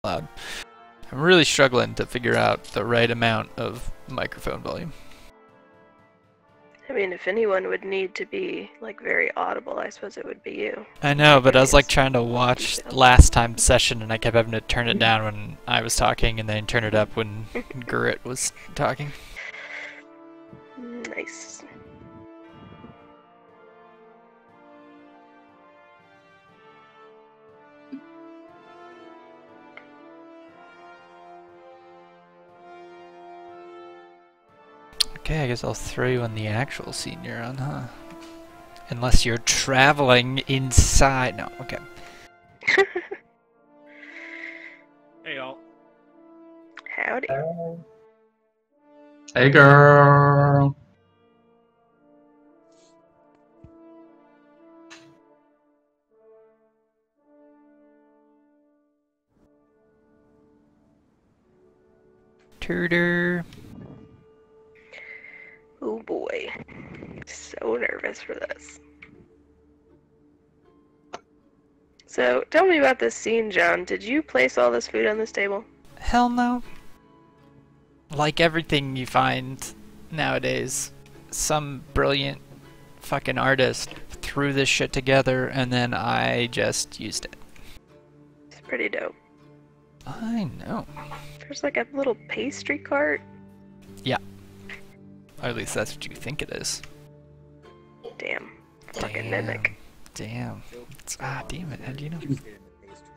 loud. I'm really struggling to figure out the right amount of microphone volume. I mean, if anyone would need to be, like, very audible, I suppose it would be you. I know, but I was like trying to watch last time's session and I kept having to turn it down when I was talking and then turn it up when Gurrit was talking. Nice. Okay, I guess I'll throw you on the actual scene you're on, huh? Unless you're traveling inside. No, okay. Hey, y'all. Howdy. Hey, girl. Turder. Oh boy. So nervous for this. So, tell me about this scene, John. Did you place all this food on this table? Hell no. Like everything you find nowadays, some brilliant fucking artist threw this shit together and then I just used it. It's pretty dope. I know. There's like a little pastry cart. Yeah. Or at least that's what you think it is. Damn. Fucking mimic. Damn. Damn it. How do you know?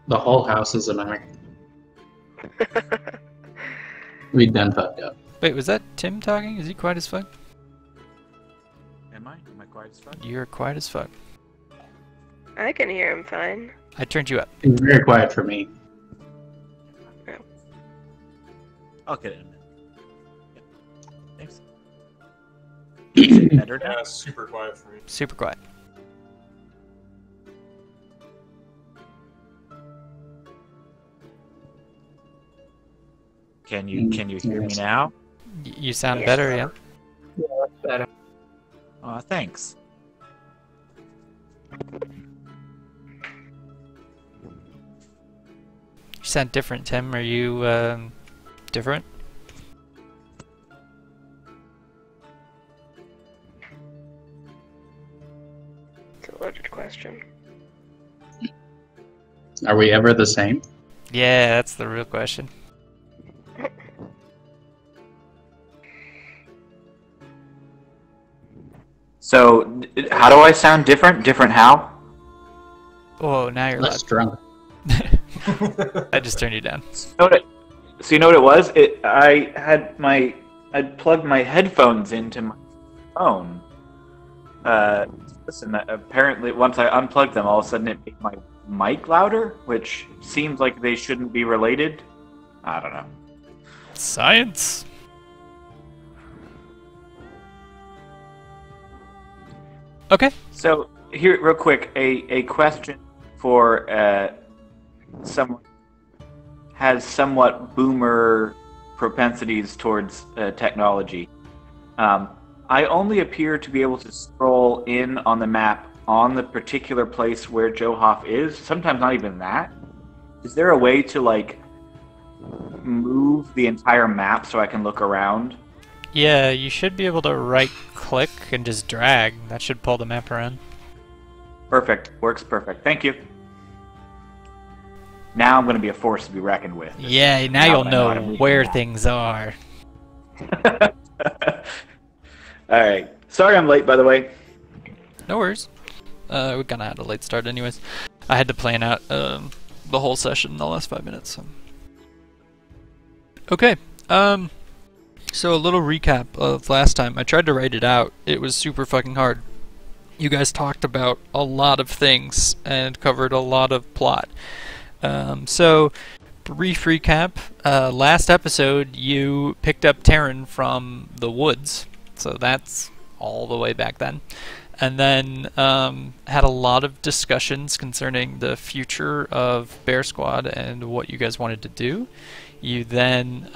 The whole house is a mimic. We done fucked up. Wait, was that Tim talking? Is he quiet as fuck? Am I? Am I quiet as fuck? You're quiet as fuck. I can hear him fine. I turned you up. It's very quiet for me. I'll get it in a minute. Yeah. Thanks. Better now? Yeah, super quiet for me. Super quiet. Can you hear me now? You sound better, yeah? Yeah, that's better. Thanks. You sound different, Tim. Are you, different? It's a loaded question. Are we ever the same? Yeah, that's the real question. So, how do I sound different? Different how? Oh, now you're Less loud. drunk. I just turned you down. So you know what it was? I'd plugged my headphones into my phone. Listen, apparently once I unplugged them, all of a sudden it made my mic louder, which seems like they shouldn't be related. I don't know. Science. Okay. So here, real quick, a question for someone has somewhat boomer propensities towards technology. I only appear to be able to scroll in on the map on the particular place where Joe Hoff is. Sometimes not even that. Is there a way to like move the entire map so I can look around? Yeah, you should be able to right-click and just drag. That should pull the map around. Perfect. Works perfect. Thank you. Now I'm going to be a force to be reckoned with. Yeah, now you'll know where things are. Alright. Sorry I'm late, by the way. No worries. We kinda had a late start anyways. I had to plan out the whole session in the last 5 minutes. So. Okay. So a little recap of last time. I tried to write it out. It was super fucking hard. You guys talked about a lot of things and covered a lot of plot. So, brief recap. Last episode, you picked up Taryn from the woods. So that's all the way back then. And then had a lot of discussions concerning the future of Bear Squad and what you guys wanted to do. You then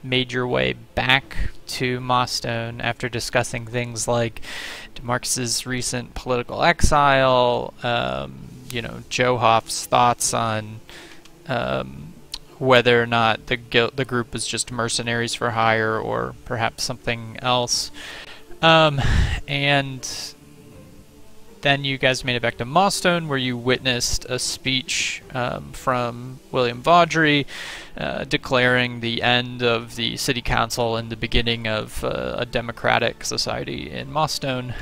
made your way back to Mossstone after discussing things like DeMarcus's recent political exile, you know, Joe Hoff's thoughts on whether or not the group was just mercenaries for hire or perhaps something else. And then you guys made it back to Mossstone, where you witnessed a speech from William Vaudry declaring the end of the city council and the beginning of a democratic society in Mossstone,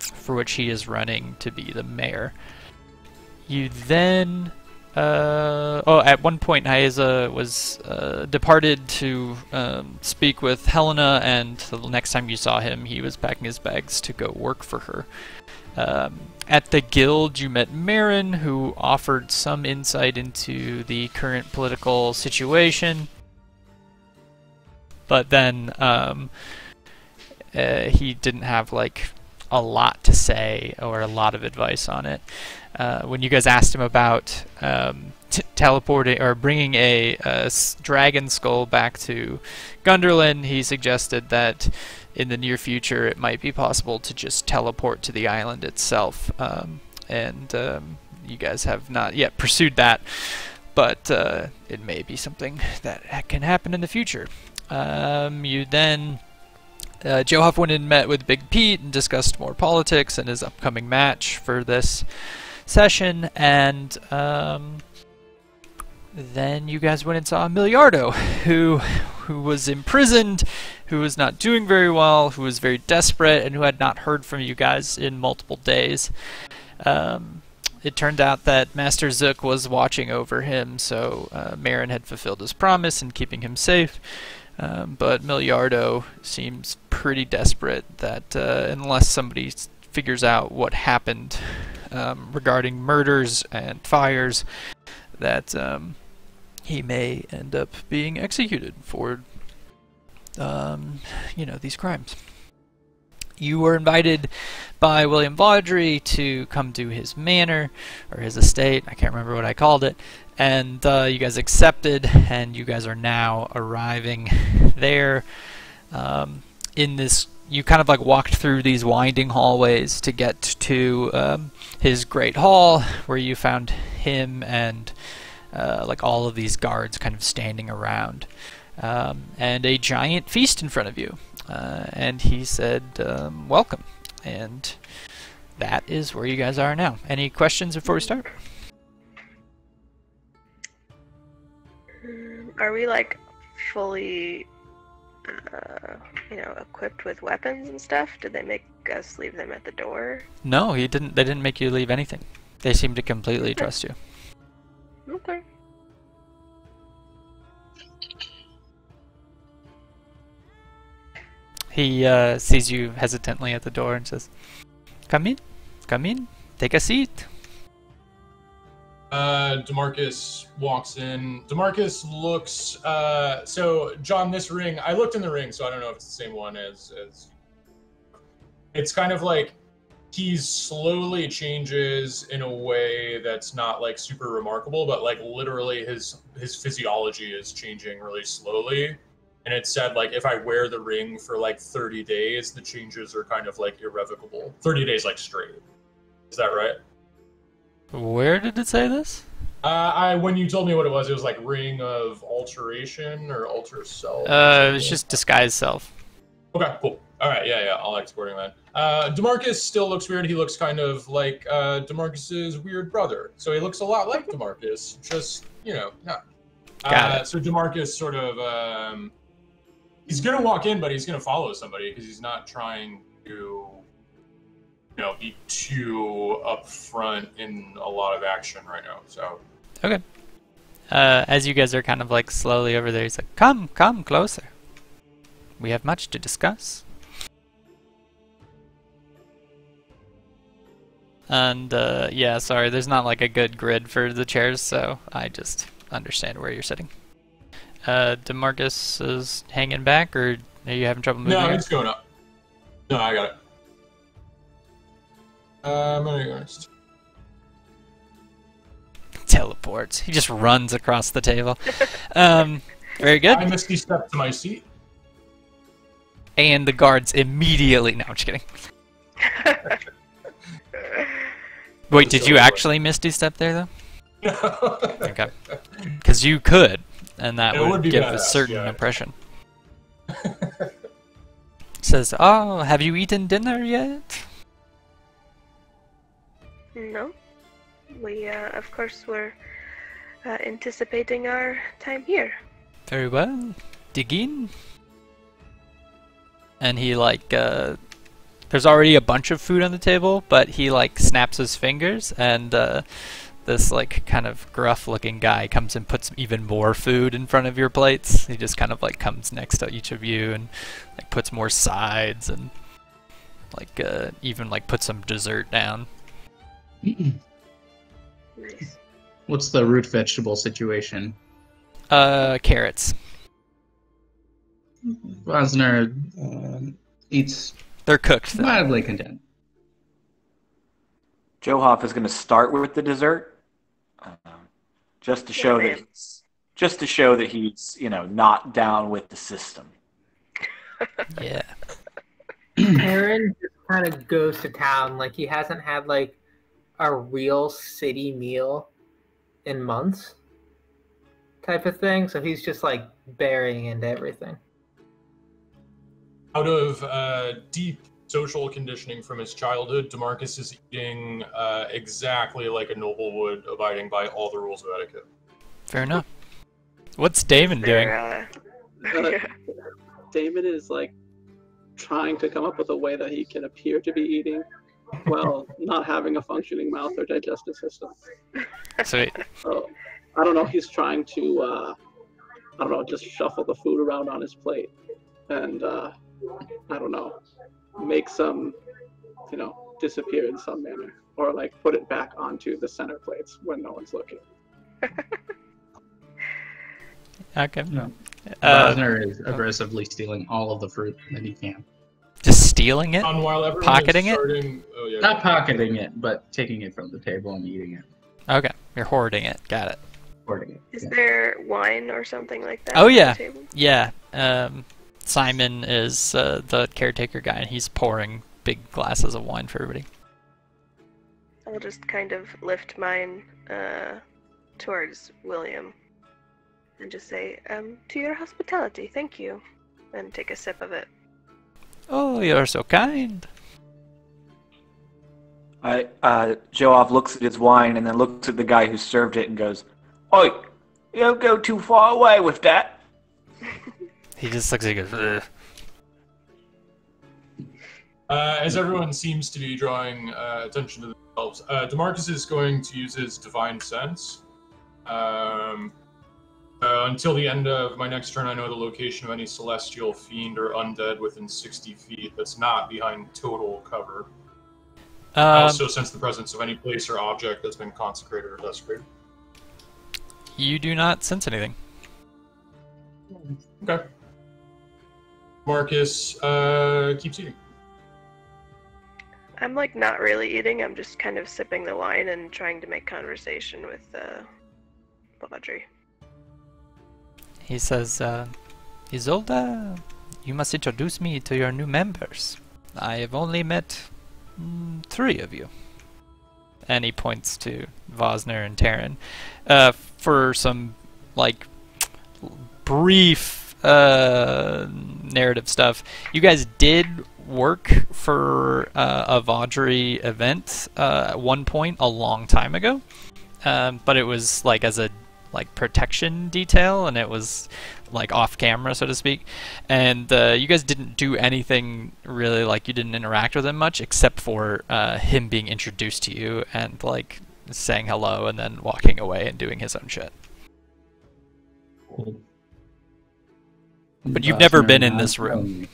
for which he is running to be the mayor. You then... at one point, Haeza was departed to speak with Helena, and the next time you saw him, he was packing his bags to go work for her. At the guild, you met Marin, who offered some insight into the current political situation, but then he didn't have like a lot to say or a lot of advice on it. When you guys asked him about teleporting or bringing a dragon skull back to Gunderlin, he suggested that in the near future it might be possible to just teleport to the island itself. And you guys have not yet pursued that, but it may be something that can happen in the future. You then... Joe Huff went and met with Big Pete and discussed more politics and his upcoming match for this session, and then you guys went and saw Miliardo, who was imprisoned, who was not doing very well, who was very desperate, and who had not heard from you guys in multiple days. It turned out that Master Zook was watching over him, so Marin had fulfilled his promise in keeping him safe. But Miliardo seems pretty desperate that unless somebody figures out what happened regarding murders and fires, that he may end up being executed for, these crimes. You were invited by William Vaudry to come to his manor, or his estate, I can't remember what I called it, and you guys accepted, and you guys are now arriving there. In this, you kind of like walked through these winding hallways to get to his great hall, where you found him and like all of these guards kind of standing around, and a giant feast in front of you. And he said, welcome. And that is where you guys are now. Any questions before we start? Are we like fully, equipped with weapons and stuff? Did they make us leave them at the door? No, he didn't. They didn't make you leave anything. They seem to completely trust you. Okay. He sees you hesitantly at the door and says, come in, take a seat. DeMarcus walks in. DeMarcus looks, so John, this ring, I looked in the ring, so I don't know if it's the same one as it's kind of like he slowly changes in a way that's not like super remarkable, but like literally his physiology is changing really slowly. And it said, like, if I wear the ring for, like, 30 days, the changes are kind of, like, irrevocable. 30 days, like, straight. Is that right? Where did it say this? When you told me what it was like, Ring of Alteration or Alter Self. It was just Disguise Self. Okay, cool. All right, yeah, I'll exporting that. DeMarcus still looks weird. He looks kind of like DeMarcus's weird brother. So he looks a lot like DeMarcus, just, not. Got it. So DeMarcus sort of... he's going to walk in, but he's going to follow somebody because he's not trying to, be too upfront in a lot of action right now. So Okay. As you guys are kind of like slowly over there, he's like, come closer. We have much to discuss. And yeah, sorry, there's not like a good grid for the chairs, so I just understand where you're sitting. DeMarcus is hanging back, or are you having trouble moving? No, it's going up. No, I got it. I'm gonna go next. Teleports. He just runs across the table. Very good. I misty step to my seat. And the guards immediately... No, I'm just kidding. Wait, did you actually misty step there, though? Okay. Because you could, and that It would be give a badass, certain yeah. impression. Says, "Oh, have you eaten dinner yet?" No. We, of course, were anticipating our time here. Very well. Dig in. And he there's already a bunch of food on the table, but he snaps his fingers, and this kind of gruff-looking guy comes and puts even more food in front of your plates. He just kind of comes next to each of you and puts more sides and even puts some dessert down. Nice. What's the root vegetable situation? Carrots. Rosner eats They're cooked though. mildly content. Johoff is going to start with the dessert, just to show Yeah, that he's not down with the system. Yeah. Aaron just kind of goes to town. Like, he hasn't had a real city meal in months, type of thing. So he's just burying into everything. Out of deep social conditioning from his childhood, DeMarcus is eating exactly like a noble would, abiding by all the rules of etiquette. Fair enough. What's Damon doing? Damon is trying to come up with a way that he can appear to be eating while not having a functioning mouth or digestive system. Sweet. So I don't know. He's trying to just shuffle the food around on his plate and I don't know, make some disappear in some manner, or put it back onto the center plates when no one's looking. Okay. No. Rosner is aggressively stealing all of the fruit that he can. Just stealing it? While everyone Pocketing is it? starting... Oh, yeah. Not pocketing it, but taking it from the table and eating it. Okay. You're hoarding it. Got it. Hoarding it. Is yeah. there wine or something like that? Oh, on yeah. the table? Yeah. Simon is the caretaker guy, and he's pouring big glasses of wine for everybody. I'll just kind of lift mine towards William and just say, to your hospitality, thank you, and take a sip of it. Oh, you're so kind. Joab looks at his wine and then looks at the guy who served it and goes, "Oi, you don't go too far away with that." He just looks like a... As everyone seems to be drawing attention to themselves, DeMarcus is going to use his divine sense. Until the end of my next turn, I know the location of any celestial, fiend, or undead within 60 feet that's not behind total cover. I also sense the presence of any place or object that's been consecrated or desecrated. You do not sense anything. Okay. Marcus keeps eating. I'm not really eating, I'm just kind of sipping the wine and trying to make conversation with Baudry. He says, Isolde, you must introduce me to your new members. I have only met 3 of you. And he points to Vosner and Terran. For some, brief narrative stuff, you guys did work for a Vaudry event at one point a long time ago. But it was as a protection detail, and it was off camera, so to speak, and you guys didn't do anything really, you didn't interact with him much except for him being introduced to you and saying hello and then walking away and doing his own shit. Cool. But you've never been in this room.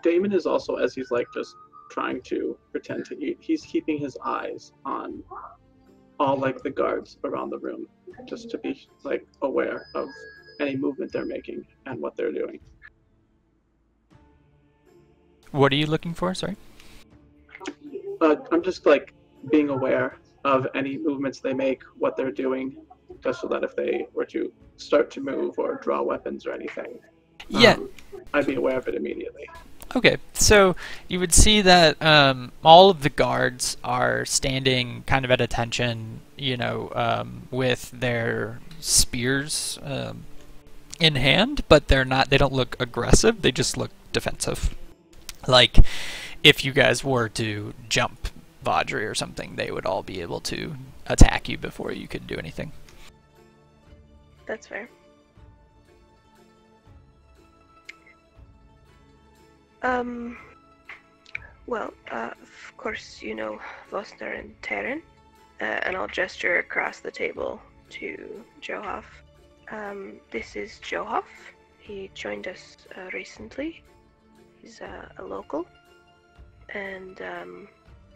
Damon is also, as he's just trying to pretend to eat, he's keeping his eyes on all the guards around the room, just to be aware of any movement they're making and what they're doing. What are you looking for? Sorry. I'm just being aware of any movements they make, what they're doing, just so that if they were to start to move or draw weapons or anything, Yeah. I'd be aware of it immediately. Okay, so you would see that all of the guards are standing kind of at attention, with their spears in hand, but they don't look aggressive, they just look defensive. Like, if you guys were to jump Vajri or something, they would all be able to attack you before you could do anything. That's fair. Well, of course you know Vosner and Terran, and I'll gesture across the table to Johaf. This is Johaf. He joined us recently. He's a local. And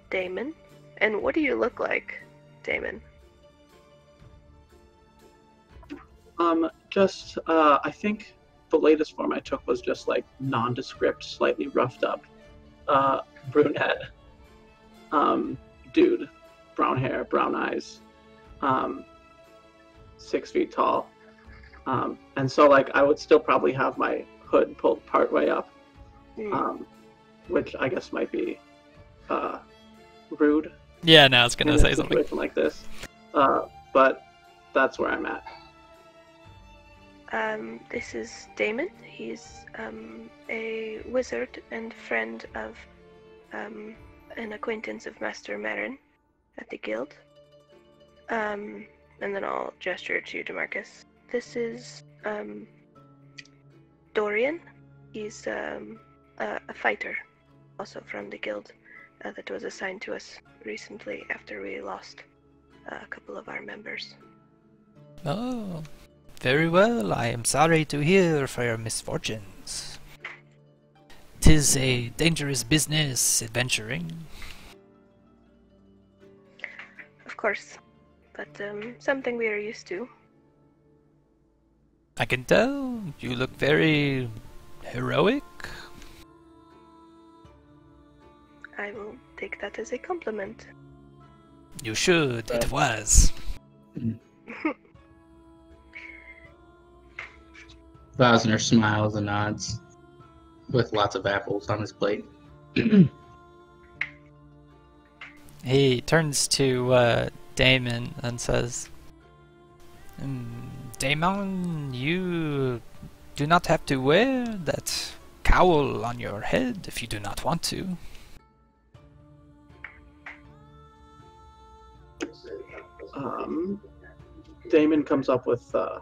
Damon. And what do you look like, Damon? I think the latest form I took was just like nondescript, slightly roughed up, brunette, dude, brown hair, brown eyes, 6 feet tall, and so like I would still probably have my hood pulled part way up, which I guess might be rude. Yeah, no, I was gonna say in a something situation like this, but that's where I'm at. This is Damon. He's a wizard and friend of an acquaintance of Master Marin at the guild. And then I'll gesture to DeMarcus. This is Dorian. He's a fighter, also from the guild, that was assigned to us recently after we lost a couple of our members. Oh, very well. I am sorry to hear for your misfortunes. 'Tis a dangerous business, adventuring. Of course, but something we are used to. I can tell. You look very heroic. I will take that as a compliment. You should. It was. Vosner smiles and nods, with lots of apples on his plate. He turns to Damon and says, Damon, you do not have to wear that cowl on your head if you do not want to. Damon comes up with a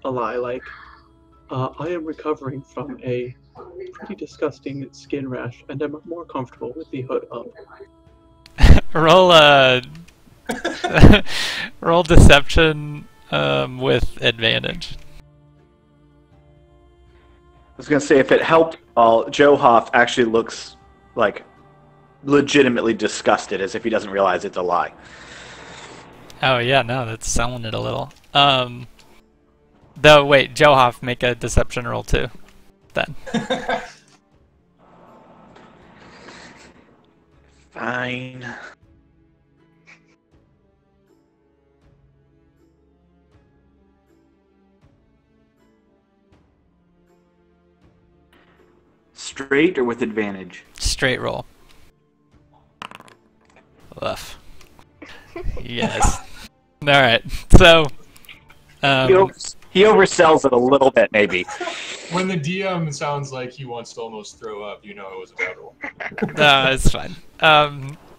lie like, I am recovering from a pretty disgusting skin rash and I'm more comfortable with the hood up. Roll deception with advantage. I was gonna say, if it helped all, Johaf actually looks like legitimately disgusted, as if he doesn't realize it's a lie. Oh yeah, no, that's selling it a little. Though, wait, Johaf, make a deception roll too, then. Fine. Straight or with advantage? Straight roll. Woof. Yes. Alright, so... He oversells it a little bit, maybe. When the DM sounds like he wants to almost throw up, you know it was a bad roll. No, it's fine.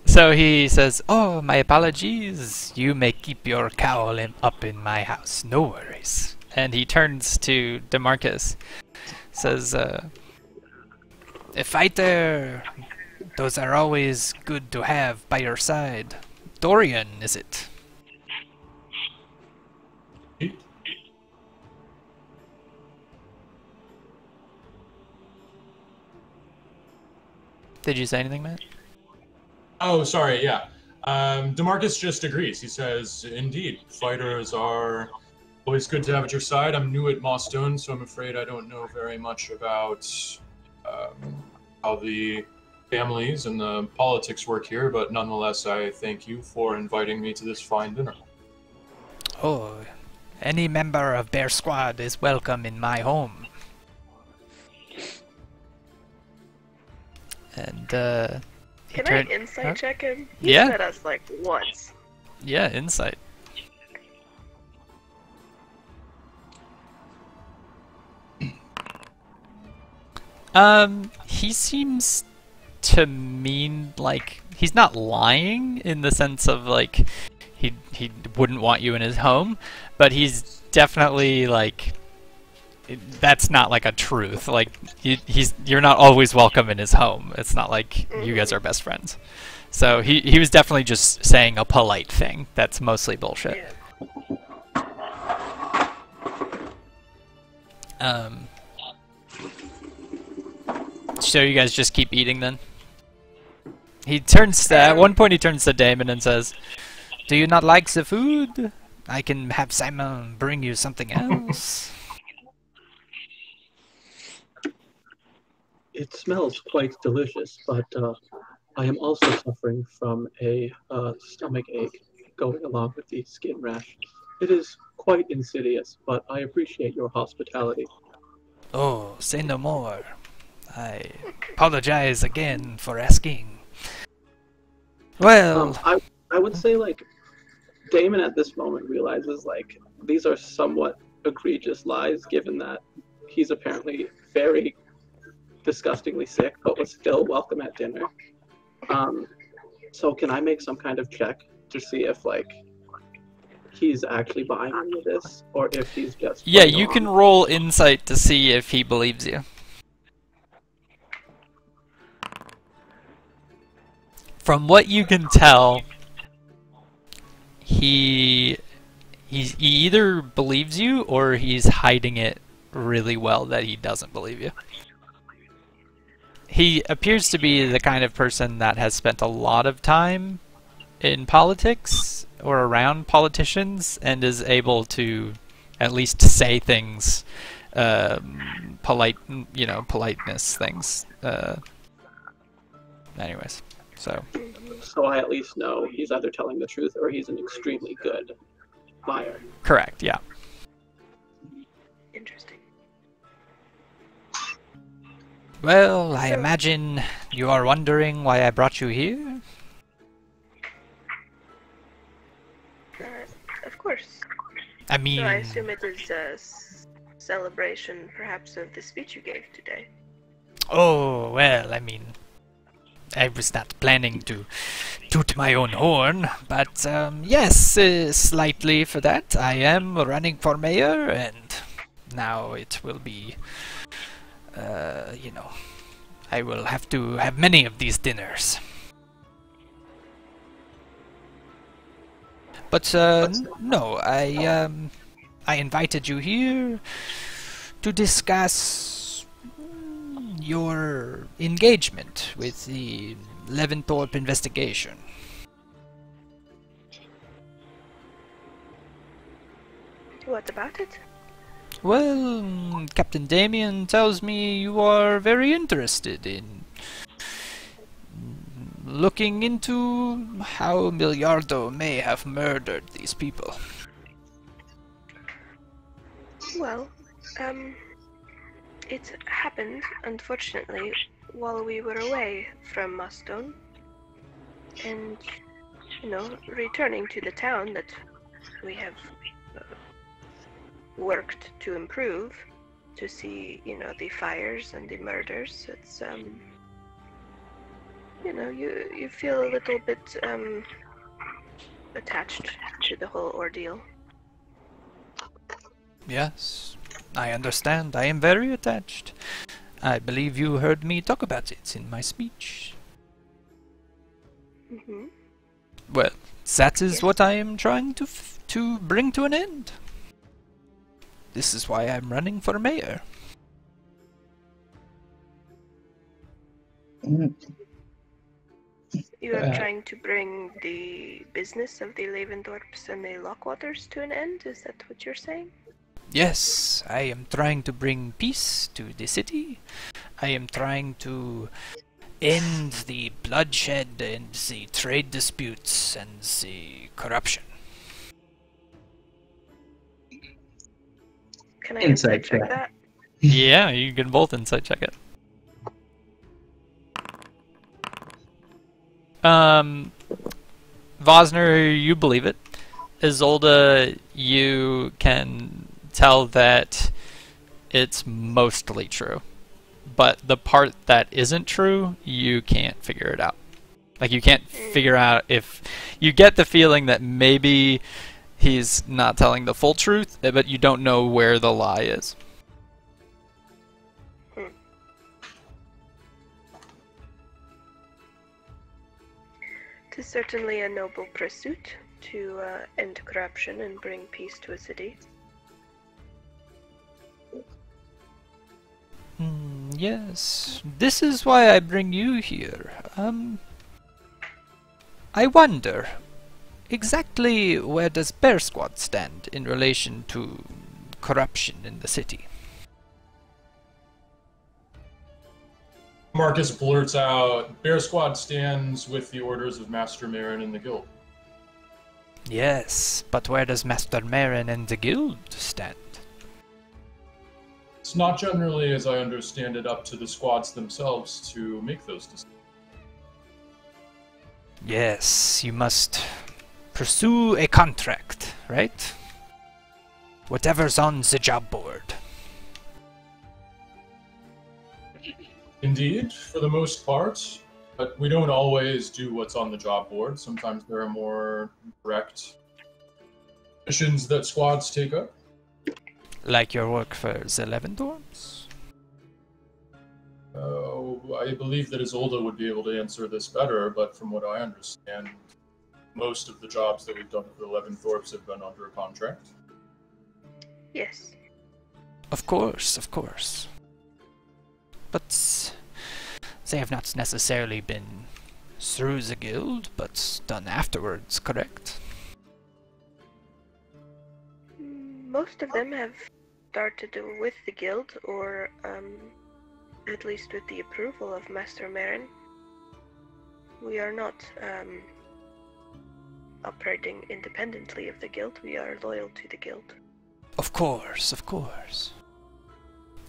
So he says, oh, my apologies. You may keep your cowl up in my house. No worries. And he turns to DeMarcus. Says, a fighter. Those are always good to have by your side. Dorian, is it? Did you say anything, Matt? Oh, sorry, yeah. DeMarcus just agrees. He says, indeed, fighters are always good to have at your side. I'm new at Mossstone, so I'm afraid I don't know very much about how the families and the politics work here, but nonetheless, I thank you for inviting me to this fine dinner. Oh, any member of Bear Squad is welcome in my home. And he Can I insight check him? He's Yeah. met us like once. Yeah, insight. He seems to mean like he's not lying in the sense of like he wouldn't want you in his home, but he's definitely like that's not like a truth. Like you're not always welcome in his home. It's not like you guys are best friends. So he was definitely just saying a polite thing. That's mostly bullshit. Yeah. So you guys just keep eating then? He turns to, at one point he turns to Damon and says, "Do you not like the food? I can have Simon bring you something else." It smells quite delicious, but I am also suffering from a stomach ache going along with the skin rash. It is quite insidious, but I appreciate your hospitality. Oh, say no more. I apologize again for asking. Well, I would say like Damon at this moment realizes like these are somewhat egregious lies, given that he's apparently very disgustingly sick, but was still welcome at dinner. So can I make some kind of check to see if like he's actually buying any of this, or if he's just yeah, playing you along? can roll insight to see if he believes you. From what you can tell, he either believes you or he's hiding it really well that he doesn't believe you. He appears to be the kind of person that has spent a lot of time in politics or around politicians and is able to at least say things, politeness things. Anyways, so. So I at least know he's either telling the truth or he's an extremely good liar. Correct, yeah. Interesting. Well, I So- imagine you are wondering why I brought you here? Of course. I mean, So I assume it is a celebration, perhaps, of the speech you gave today. oh, well, I mean, I was not planning to toot my own horn, but yes, slightly for that. I am running for mayor, and now it will be, I will have to have many of these dinners. But no, I invited you here to discuss your engagement with the Leventhorpe investigation. What about it? Well, Captain Damien tells me you are very interested in looking into how Miliardo may have murdered these people. Well, it happened, unfortunately, while we were away from Mustone. And, returning to the town that we have worked to improve, to see, the fires and the murders. It's, you feel a little bit, attached to the whole ordeal. Yes, I understand. I am very attached. I believe you heard me talk about it in my speech. Mm-hmm. Well, that is Yes. what I am trying to bring to an end. This is why I'm running for mayor. You are trying to bring the business of the Leventhorpes and the Lockwaters to an end? Is that what you're saying? Yes, I am trying to bring peace to the city. I am trying to end the bloodshed and the trade disputes and the corruption. Can I Insight check check. that? Yeah, you can both insight check it. Vosner, you believe it. Isolde, you can tell that it's mostly true. But the part that isn't true, you can't figure it out. Like, you can't figure out if... You get the feeling that maybe he's not telling the full truth, but you don't know where the lie is. It is certainly a noble pursuit to end corruption and bring peace to a city. Yes, this is why I bring you here. I wonder, exactly where does Bear Squad stand in relation to corruption in the city? Marcus blurts out, Bear Squad stands with the orders of Master Marin and the Guild. Yes, but where does Master Marin and the Guild stand? It's not generally, as I understand it, up to the squads themselves to make those decisions. Yes, you must pursue a contract, right? Whatever's on the job board. Indeed, for the most part, but we don't always do what's on the job board. Sometimes there are more direct missions that squads take up. Like your work for the Levendorms? I believe that Isolde would be able to answer this better, but from what I understand, most of the jobs that we've done for the Leventhorpes have been under a contract. Yes. Of course, of course. But they have not necessarily been through the guild, but done afterwards, correct? Most of them have started with the guild, or at least with the approval of Master Marin. We are not operating independently of the guild. We are loyal to the guild. Of course, of course.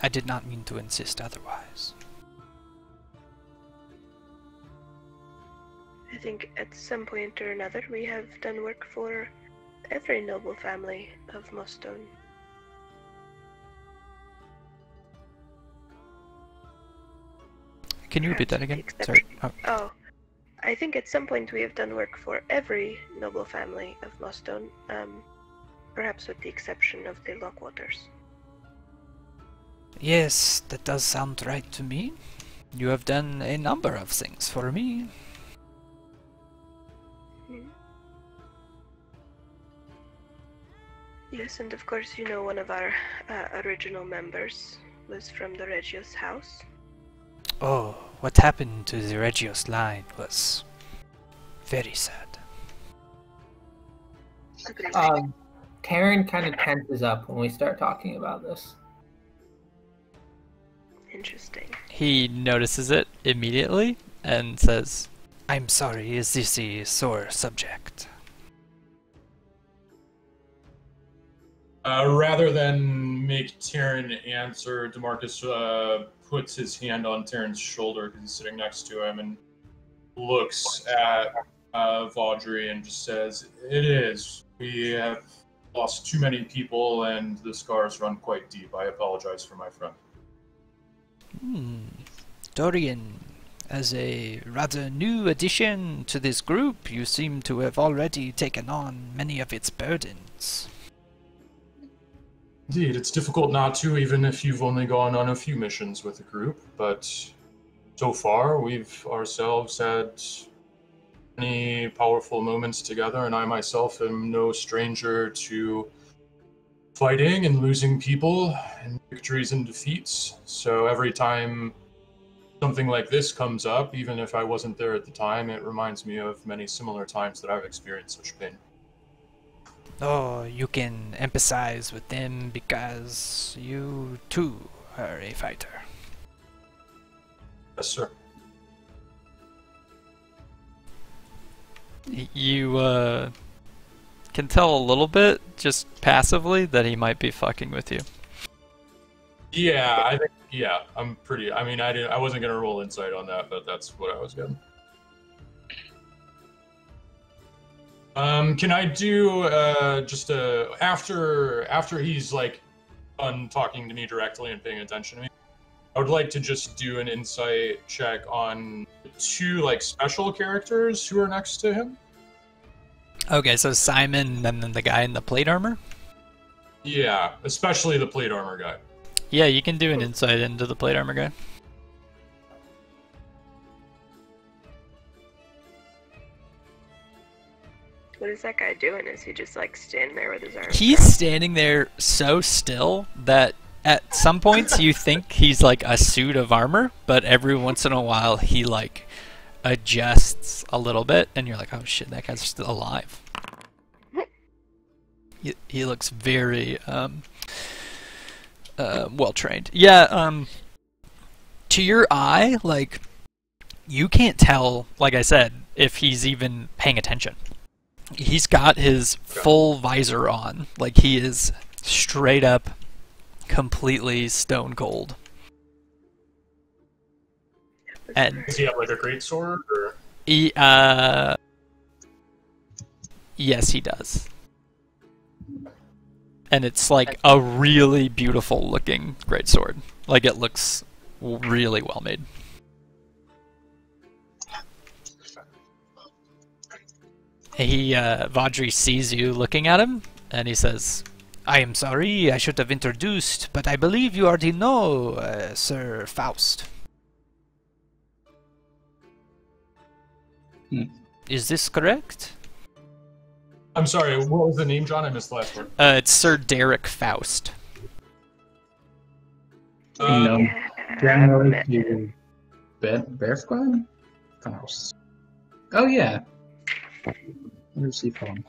I did not mean to insist otherwise. I think at some point or another we have done work for every noble family of Mostone. Can you repeat that again? Exception. Sorry. Oh, I think at some point we have done work for every noble family of Mostone, perhaps with the exception of the Lockwaters. Yes, that does sound right to me. You have done a number of things for me. Yes, and of course you know one of our original members was from the Regios house. Oh, what happened to the Regios line was very sad. Taryn kind of tenses up when we start talking about this. Interesting. He notices it immediately and says, I'm sorry, is this a sore subject? Rather than make Taryn answer, DeMarcus puts his hand on Taryn's shoulder because he's sitting next to him and looks at Vaudry and just says, it is. We have lost too many people and the scars run quite deep. I apologize for my friend. Dorian, as a rather new addition to this group, you seem to have already taken on many of its burdens. Indeed, it's difficult not to, even if you've only gone on a few missions with the group, but so far we've ourselves had many powerful moments together, and I myself am no stranger to fighting and losing people, and victories and defeats. So every time something like this comes up, even if I wasn't there at the time, it reminds me of many similar times that I've experienced such pain. Oh, you can empathize with them because you too are a fighter. Yes, sir. You can tell a little bit, just passively, that he might be fucking with you. Yeah, I think. Yeah, I'm pretty. I mean, I wasn't gonna roll insight on that, but that's what I was getting. Can I do just after he's like done talking to me directly and paying attention to me? I would like to just do an insight check on the two like special characters who are next to him. Okay, so Simon and then the guy in the plate armor? Yeah, especially the plate armor guy. Yeah, you can do an insight into the plate armor guy. What is that guy doing? Is he just like standing there with his arms? He's standing there so still that at some points you think he's like a suit of armor, but every once in a while he like adjusts a little bit and you're like, oh shit, that guy's still alive. He looks very well trained. Yeah, to your eye, like you can't tell, like I said, if he's even paying attention. He's got his full visor on, like he is straight up completely stone cold. And Does he have like a great sword or yes, he does. And it's like a really beautiful looking greatsword. Like it looks really well made. Vaudry sees you looking at him, and he says, I am sorry, I should have introduced, but I believe you already know Sir Faust. Is this correct? I'm sorry, what was the name, John? I missed the last word. It's Sir Derek Faust. No, generally you Bear Squad? Faust. Oh yeah. Where's he from?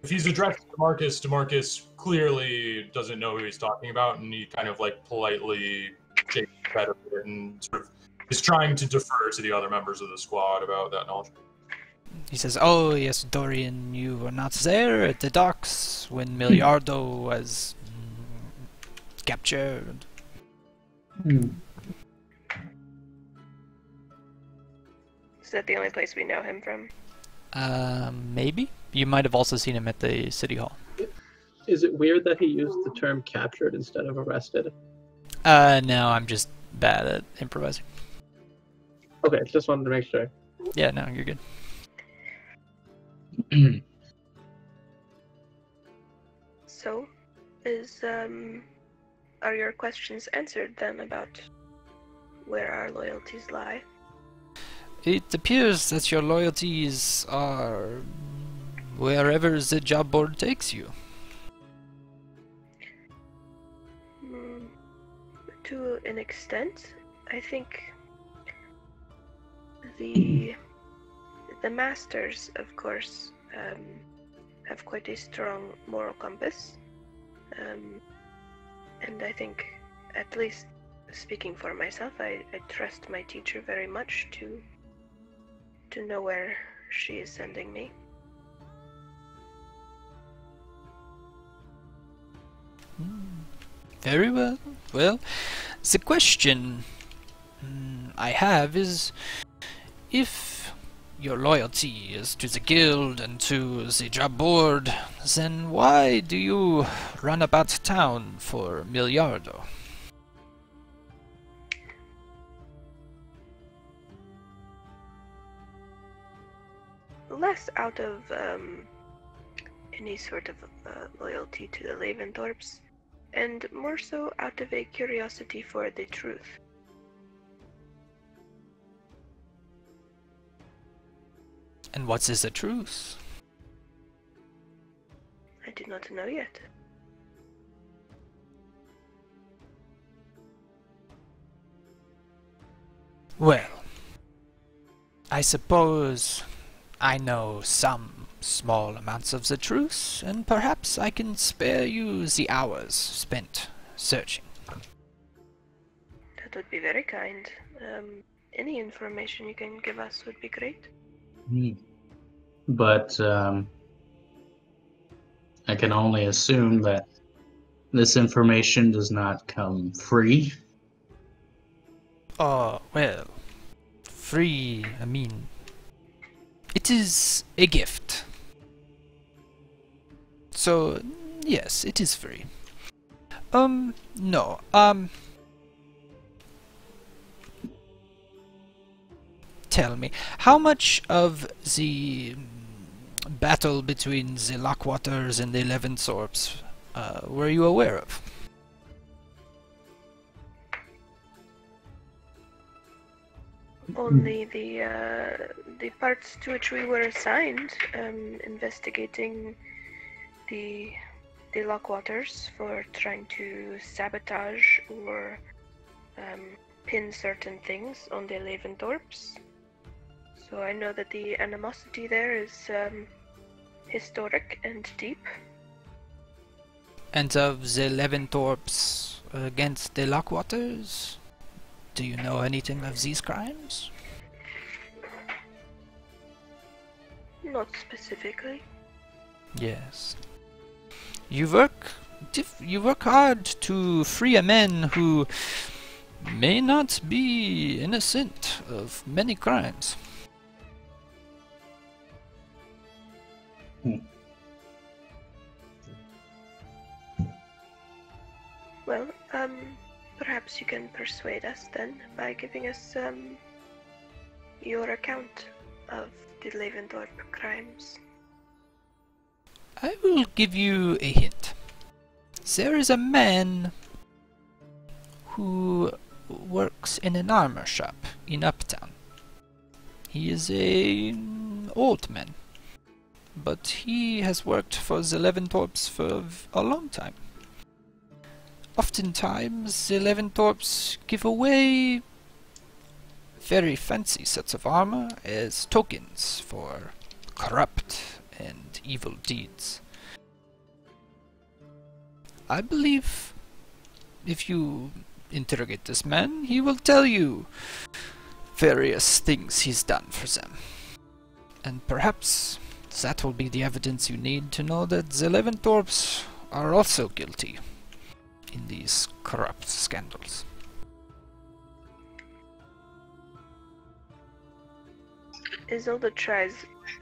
If he's addressed to DeMarcus clearly doesn't know who he's talking about, and he kind of like politely shakes his head a bit and sort of is trying to defer to the other members of the squad about that knowledge. He says, oh yes, Dorian, you were not there at the docks when Miliardo was captured. Is that the only place we know him from? Maybe. You might have also seen him at the city hall. Is it weird that he used the term captured instead of arrested? No, I'm just bad at improvising. Okay, just wanted to make sure. Yeah, no, you're good. So, are your questions answered then about where our loyalties lie? It appears that your loyalties are wherever the job board takes you. To an extent, I think the masters, of course, have quite a strong moral compass, and I think, at least speaking for myself, I trust my teacher very much to know where she is sending me. Very well. Well, the question I have is, if your loyalty is to the guild and to the job board, then why do you run about town for Miliardo? Less out of any sort of loyalty to the Laventhorpes, and more so out of a curiosity for the truth. And what is the truth? I do not know yet. Well, I suppose I know some small amounts of the truth, and perhaps I can spare you the hours spent searching. That would be very kind. Any information you can give us would be great. But I can only assume that this information does not come free. Oh, well, free, I mean, it is a gift. So, yes, it is free. No. Tell me, how much of the battle between the Lockwaters and the 11 Sorps were you aware of? Only the parts to which we were assigned, investigating the Lockwaters for trying to sabotage or pin certain things on the Leventhorpes. So I know that the animosity there is historic and deep. And of the Leventhorpes against the Lockwaters? Do you know anything of these crimes? Not specifically. Yes. You work hard to free a man who may not be innocent of many crimes. Well, perhaps you can persuade us then by giving us your account of the Leventhorpe crimes. I will give you a hint. There is a man who works in an armor shop in Uptown. He is an old man, but he has worked for the Leventhorpes for a long time. Oftentimes, the Leventhorpes give away very fancy sets of armor as tokens for corrupt and evil deeds. I believe if you interrogate this man, he will tell you various things he's done for them. And perhaps that will be the evidence you need to know that the Leventhorpes are also guilty in these corrupt scandals. Isolde tries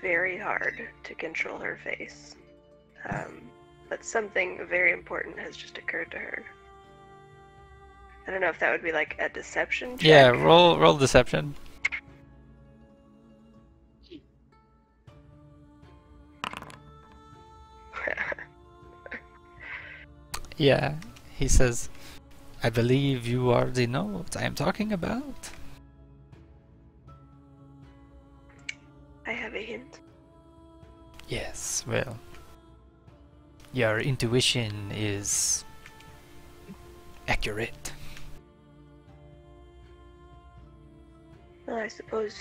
very hard to control her face, but something very important has just occurred to her. I don't know if that would be like a deception check. Yeah, roll deception. Yeah, he says, I believe you already know what I am talking about. I have a hint. Yes, well, your intuition is accurate. Well, I suppose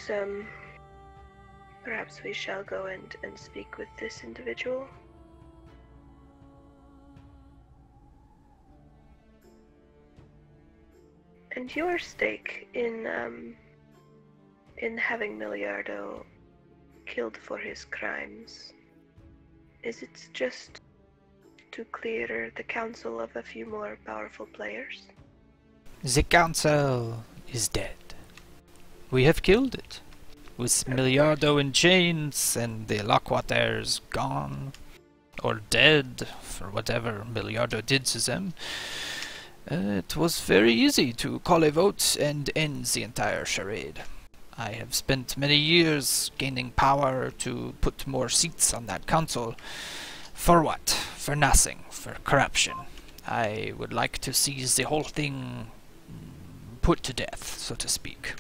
perhaps we shall go and speak with this individual. And your stake in having Miliardo killed for his crimes, is it just to clear the council of a few more powerful players? The council is dead. We have killed it. With Miliardo in chains and the Lockwaters gone, or dead, for whatever Miliardo did to them, it was very easy to call a vote and end the entire charade. I have spent many years gaining power to put more seats on that council. For what? For nothing. For corruption. I would like to see the whole thing put to death, so to speak.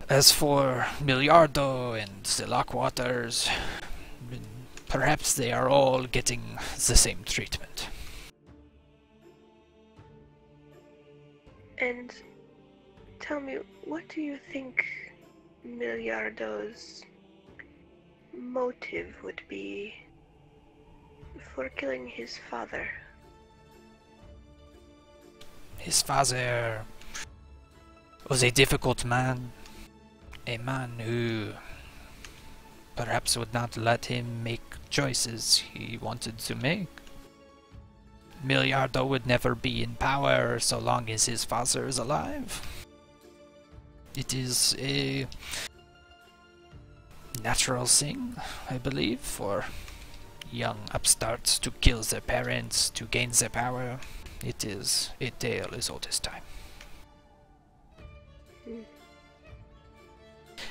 As for Miliardo and the Lockwaters, perhaps they are all getting the same treatment. And tell me, what do you think Miliardo's motive would be for killing his father? His father was a difficult man. A man who perhaps would not let him make choices he wanted to make. Miliardo would never be in power so long as his father is alive. It is a natural thing, I believe, for young upstarts to kill their parents to gain their power. It is a tale as old as time.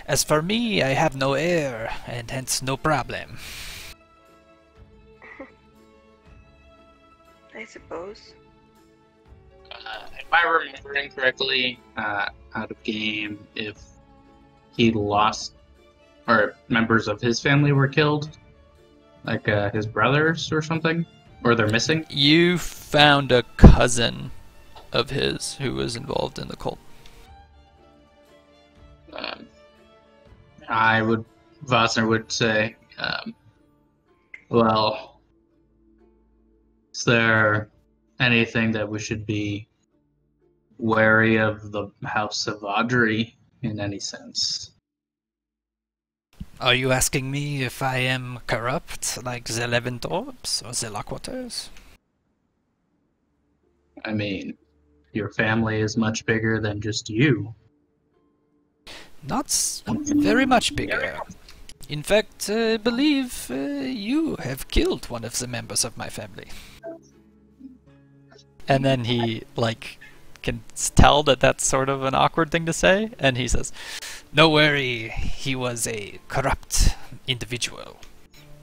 As for me, I have no heir, and hence no problem. I suppose. If I remember incorrectly, out of game, if he lost, or members of his family were killed, like his brothers or something, or they're missing. You found a cousin of his who was involved in the cult. Vosner would say, well, is there anything that we should be wary of the House of Audrey in any sense? Are you asking me if I am corrupt, like the 11 Orbs or the Lockwaters? I mean, your family is much bigger than just you. Not very much bigger. In fact, I believe you have killed one of the members of my family. And then he, can tell that that's sort of an awkward thing to say, and he says, "No worry, he was a corrupt individual,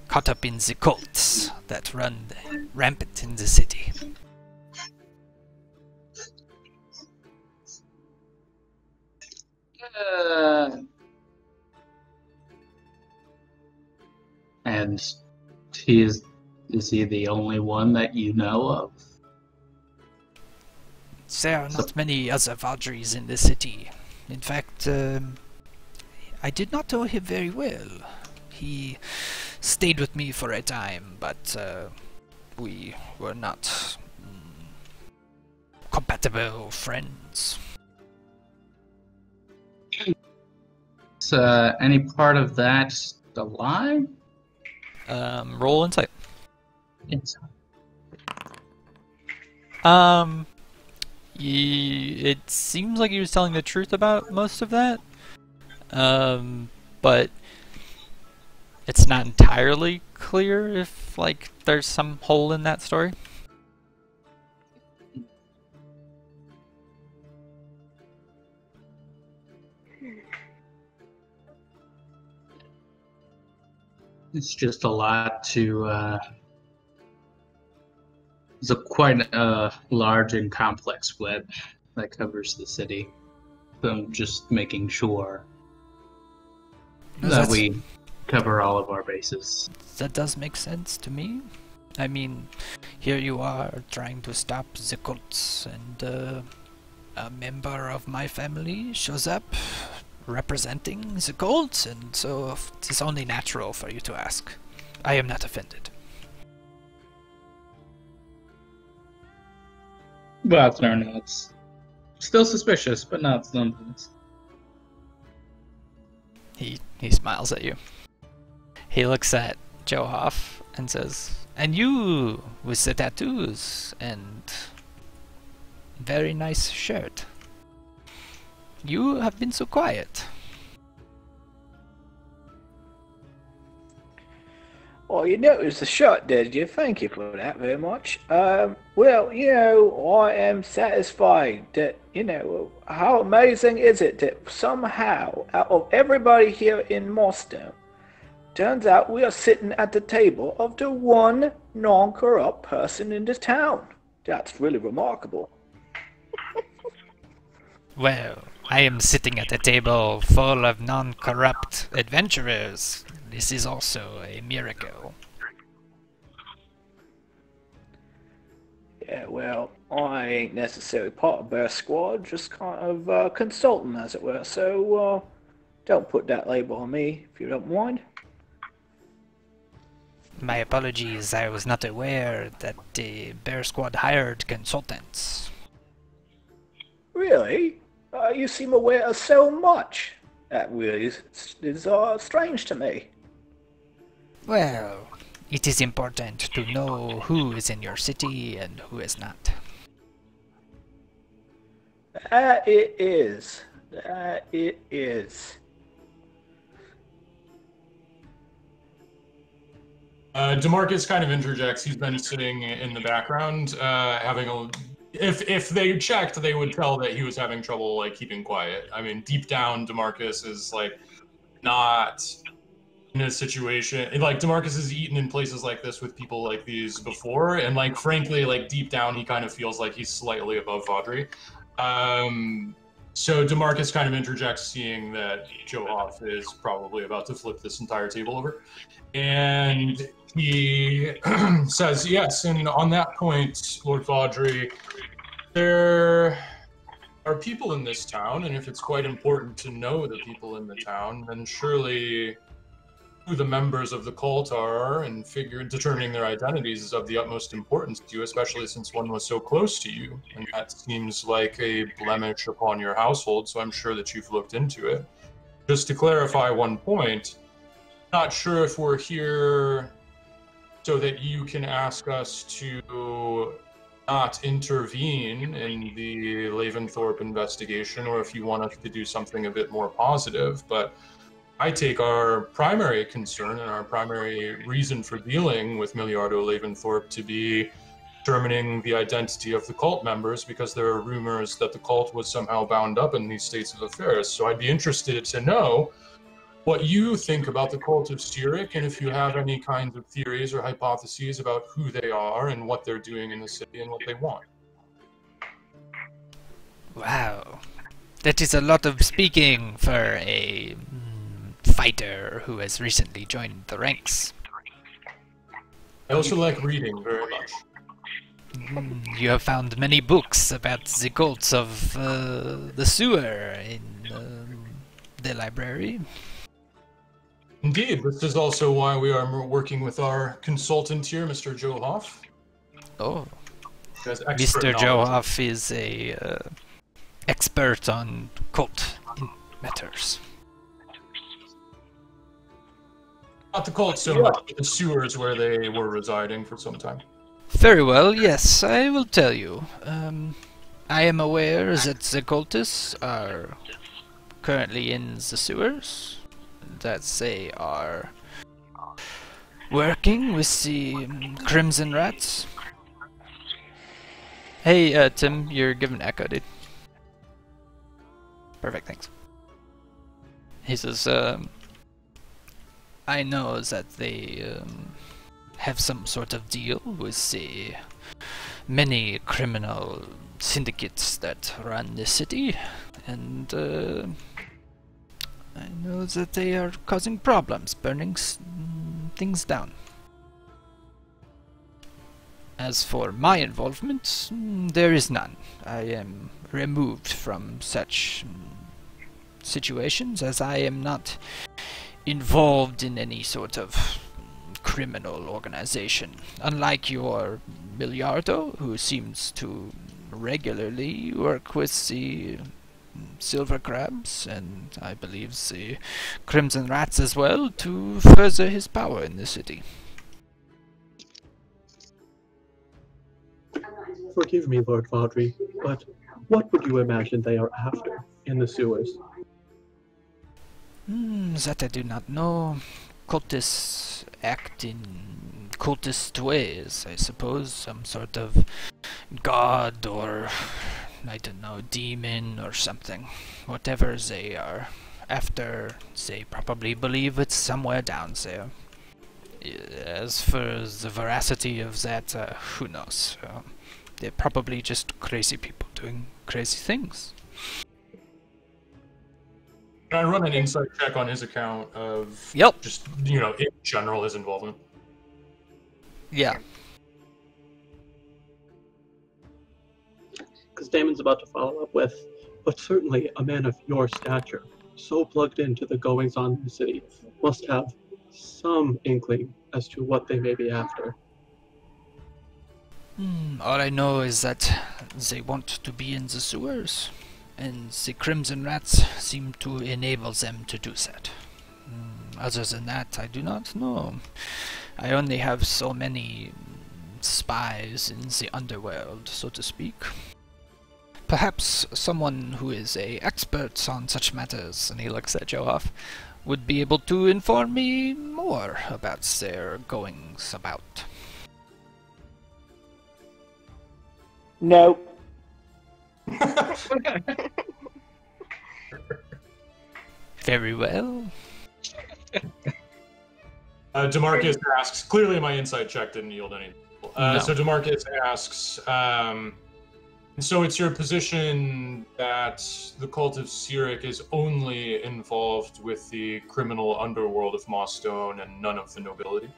caught up in the cults that run rampant in the city." And is he the only one that you know of? There are not many other Vaudrys in the city. In fact, I did not know him very well. He stayed with me for a time, but we were not compatible friends. Is any part of that a lie? Roll insight. Inside. It seems like he was telling the truth about most of that, but it's not entirely clear if, there's some hole in that story. It's just a lot to. It's a quite large and complex web that covers the city. So I'm just making sure that we cover all of our bases. That does make sense to me. I mean, here you are trying to stop the cults, and a member of my family shows up representing the cults, and so it's only natural for you to ask. I am not offended. Well, no, it's still suspicious, but not nonetheless. He smiles at you. He looks at Johoff and says, "And you, with the tattoos and very nice shirt. You have been so quiet." Oh, you noticed the shot, did you? Thank you for that very much. Well, I am satisfied that, how amazing is it that somehow, out of everybody here in Moston, turns out we are sitting at the table of the one non-corrupt person in this town. That's really remarkable. Well, I am sitting at a table full of non-corrupt adventurers. This is also a miracle. Yeah, well, I ain't necessarily part of Bear Squad, just kind of consultant, as it were, so don't put that label on me, if you don't mind. My apologies, I was not aware that the Bear Squad hired consultants. Really? You seem aware of so much. That really is strange to me. Well, it is important to know who is in your city and who is not. That it is. That it is. DeMarcus kind of interjects. He's been sitting in the background, having a. If they checked, they would tell that he was having trouble like keeping quiet. I mean, deep down, DeMarcus is like not in a situation like DeMarcus has eaten in places like this with people like these before, and like frankly, like deep down, he kind of feels like he's slightly above Vaudry. So DeMarcus kind of interjects, seeing that Joe Hoff is probably about to flip this entire table over. And he says, yes, and on that point, Lord Vaudry, there are people in this town, and if it's quite important to know the people in the town, then surely who the members of the cult are and determining their identities is of the utmost importance to you, especially since one was so close to you. And that seems like a blemish upon your household, so I'm sure that you've looked into it. Just to clarify one point, not sure if we're here so that you can ask us to not intervene in the Laventhorpe investigation, or if you want us to do something a bit more positive, but I take our primary concern and our primary reason for dealing with Miliardo Laventhorpe to be determining the identity of the cult members, because there are rumors that the cult was somehow bound up in these states of affairs. So I'd be interested to know what you think about the cult of Styric, and if you have any kinds of theories or hypotheses about who they are and what they're doing in the city and what they want. Wow. That is a lot of speaking for a fighter who has recently joined the ranks. I also like reading very much. You have found many books about the cults of the sewer in the library. Indeed, this is also why we are working with our consultant here, Mr. Joe Hoff. Oh, Mr. Joe Hoff is a expert on cult matters. Not the cult so much, but the sewers where they were residing for some time. Very well, yes, I will tell you. I am aware that the cultists are currently in the sewers, that they are working with the Crimson Rats. Hey, Tim, you're giving echo, dude. Perfect, thanks. He says, I know that they have some sort of deal with the many criminal syndicates that run the city, and I know that they are causing problems, burning things down. As for my involvement, there is none. I am removed from such situations, as I am not involved in any sort of criminal organization. Unlike your Miliardo, who seems to regularly work with the Silver Crabs, and I believe the Crimson Rats as well, to further his power in the city. Forgive me, Lord Vaudry, but what would you imagine they are after in the sewers? That I do not know. Cultists act in cultist ways, I suppose. Some sort of god or, I don't know, demon or something. Whatever they are after, they probably believe it's somewhere down there. As for the veracity of that, who knows? They're probably just crazy people doing crazy things. Can I run an insight check on his account of just, in general, his involvement? Yeah. Because Damon's about to follow up with, but certainly a man of your stature, so plugged into the goings-on in the city, must have some inkling as to what they may be after. All I know is that they want to be in the sewers, and the Crimson Rats seem to enable them to do that. Other than that, I do not know. I only have so many spies in the underworld, so to speak. Perhaps someone who is an expert on such matters, and he looks at Joe Hoff, would be able to inform me more about their goings about. No. Very well. Demarcus asks, clearly my insight check didn't yield any. No. So Demarcus asks, so it's your position that the cult of Cyric is only involved with the criminal underworld of Mossstone and none of the nobility?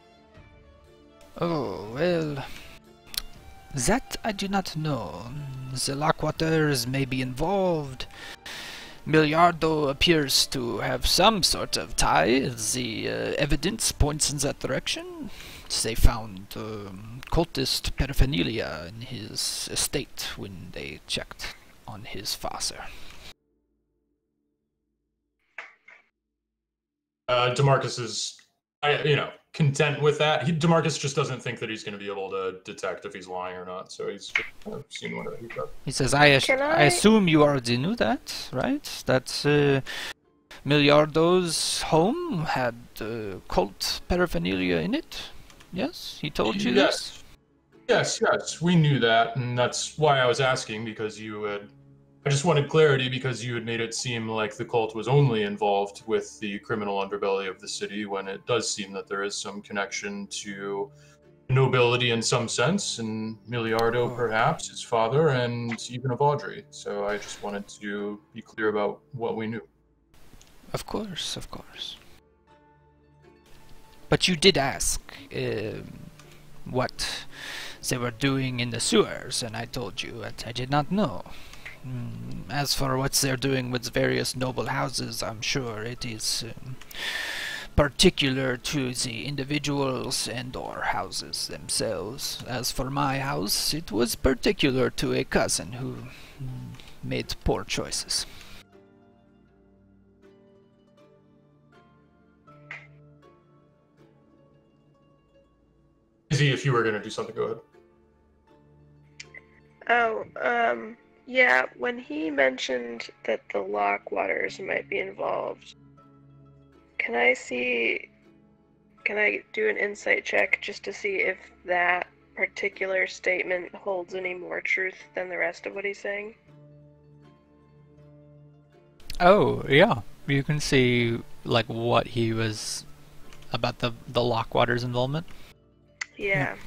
Oh, well... That I do not know. The Lockwaters may be involved. Miliardo appears to have some sort of tie. The evidence points in that direction. They found cultist paraphernalia in his estate when they checked on his father. Demarcus is, content with that. Demarcus just doesn't think that he's going to be able to detect if he's lying or not, so he's just seen whatever he does. He says, I assume you already knew that, right? That Miliardo's home had cult paraphernalia in it? Yes? He told you this? Yes, we knew that, and that's why I was asking, because I just wanted clarity because you had made it seem like the cult was only involved with the criminal underbelly of the city, when it does seem that there is some connection to nobility in some sense, and Miliardo perhaps, his father, and even of Audrey. So I just wanted to be clear about what we knew. Of course. But you did ask what they were doing in the sewers, and I told you that I did not know. As for what they're doing with various noble houses, I'm sure it is particular to the individuals and or houses themselves. As for my house, it was particular to a cousin who made poor choices. Izzy, if you were going to do something, go ahead. Yeah, when he mentioned that the Lockwaters might be involved, can I do an insight check just to see if that particular statement holds any more truth than the rest of what he's saying? Oh, yeah. You can see, like, what he was about the Lockwaters involvement. Yeah.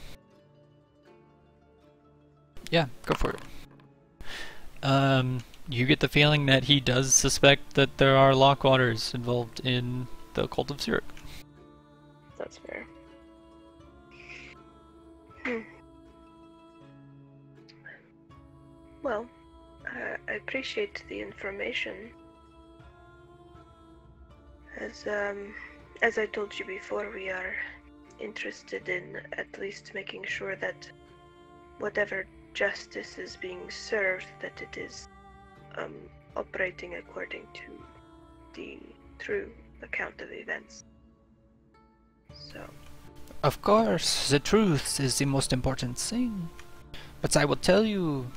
Yeah, go for it. You get the feeling that he does suspect that there are Lockwaters involved in the Cult of Cyric. That's fair. Well, I appreciate the information. As I told you before, we are interested in at least making sure that whatever justice is being served, that it is operating according to the true account of events. So. Of course, the truth is the most important thing. But I will tell you,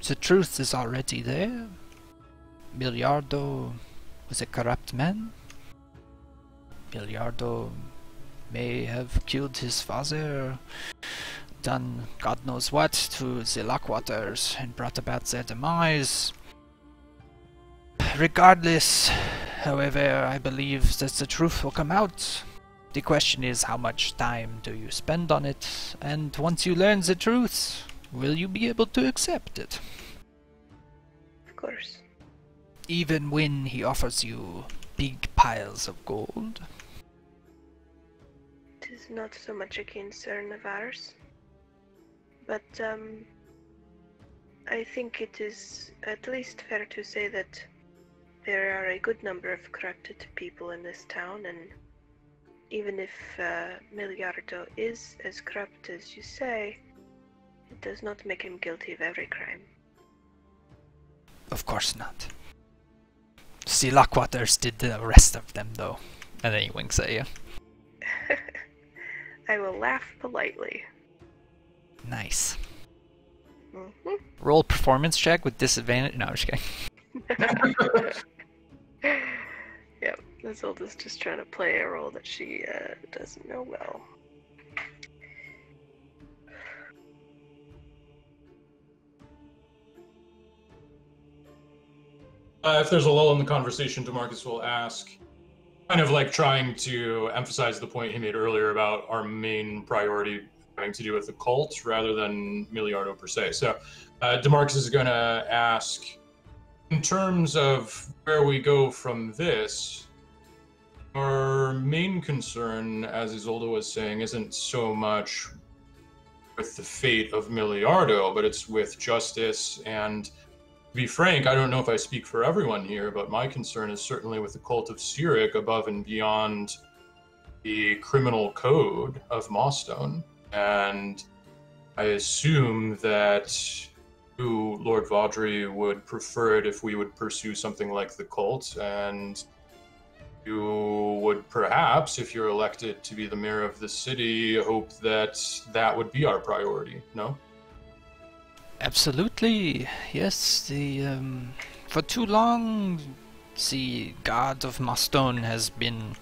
the truth is already there. Miliardo was a corrupt man. Miliardo may have killed his father, done God knows what to the Lockwaters, and brought about their demise. Regardless, however, I believe that the truth will come out. The question is, how much time do you spend on it? And once you learn the truth, will you be able to accept it? Of course. Even when he offers you big piles of gold? It is not so much a concern of ours. But, I think it is at least fair to say that there are a good number of corrupted people in this town, and even if Miliardo is as corrupt as you say, it does not make him guilty of every crime. Of course not. The Lockwaters did the rest of them, though. And then he winks at you. I will laugh politely. Nice. Mm-hmm. Roll performance check with disadvantage. No, I'm just kidding. Yep, Isolde's just trying to play a role that she doesn't know well. If there's a lull in the conversation, DeMarcus will ask, kind of like trying to emphasize the point he made earlier about our main priority having to do with the cult rather than Miliardo per se. So DeMarcus is going to ask, in terms of where we go from this, our main concern, as Isolde was saying, isn't so much with the fate of Miliardo, but it's with justice. And to be frank, I don't know if I speak for everyone here, but my concern is certainly with the cult of Cyric above and beyond the criminal code of Mossstone. And I assume that you, Lord Vaudry, would prefer it if we would pursue something like the cult, and you would perhaps, if you're elected to be the mayor of the city, hope that that would be our priority, no? Absolutely, yes. For too long, the god of Mossstone has been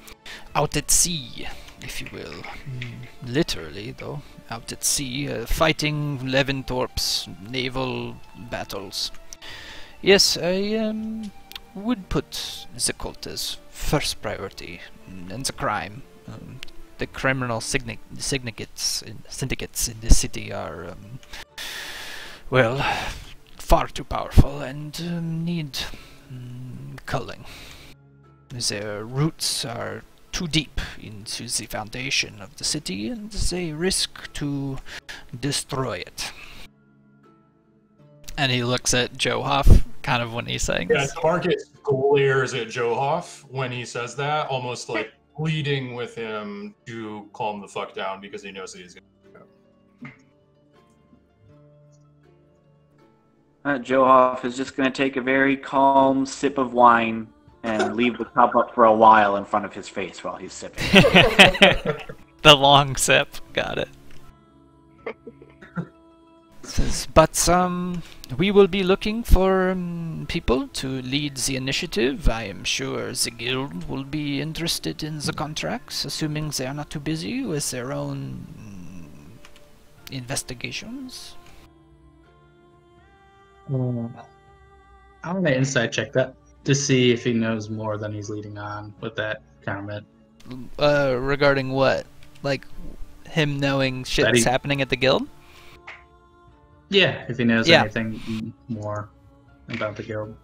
out at sea, if you will. Literally, though, out at sea, fighting Leventhorpe's naval battles. Yes, I would put the cult as first priority, and the crime. The criminal syndicates in the city are, well, far too powerful and need culling. Their roots are too deep into the foundation of the city, and they risk to destroy it. And he looks at Johoff, kind of when he's saying Yeah, this. Marcus glares at Johoff when he says that, almost like pleading with him to calm the fuck down because he knows that he's gonna Johoff is just going to take a very calm sip of wine and leave the cup up for a while in front of his face while he's sipping. The long sip, got it. Says, but we will be looking for people to lead the initiative. I am sure the guild will be interested in the contracts, assuming they are not too busy with their own investigations. I want to insight check that to see if he knows more than he's leading on with that comment. Regarding what? Like, him knowing shit that's happening at the guild? Yeah, if he knows anything more about the guild.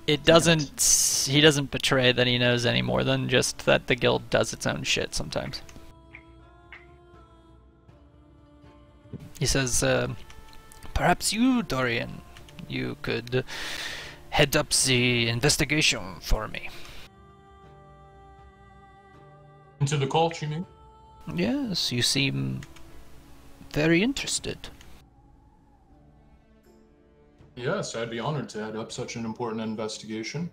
It doesn't... He doesn't betray that he knows any more than just that the guild does its own shit sometimes. He says, perhaps you, Dorian, you could head up the investigation for me. into the cult, you mean? Yes, you seem very interested. Yes, I'd be honored to head up such an important investigation.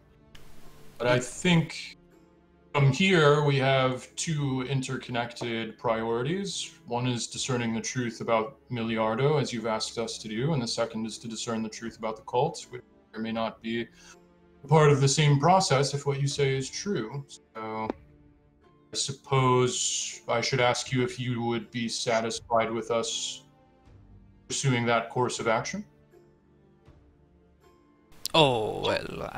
But I think from here we have two interconnected priorities. One is discerning the truth about Miliardo, as you've asked us to do, and the second is to discern the truth about the cult, which may not be part of the same process if what you say is true. So I suppose I should ask you if you would be satisfied with us pursuing that course of action? Oh, well,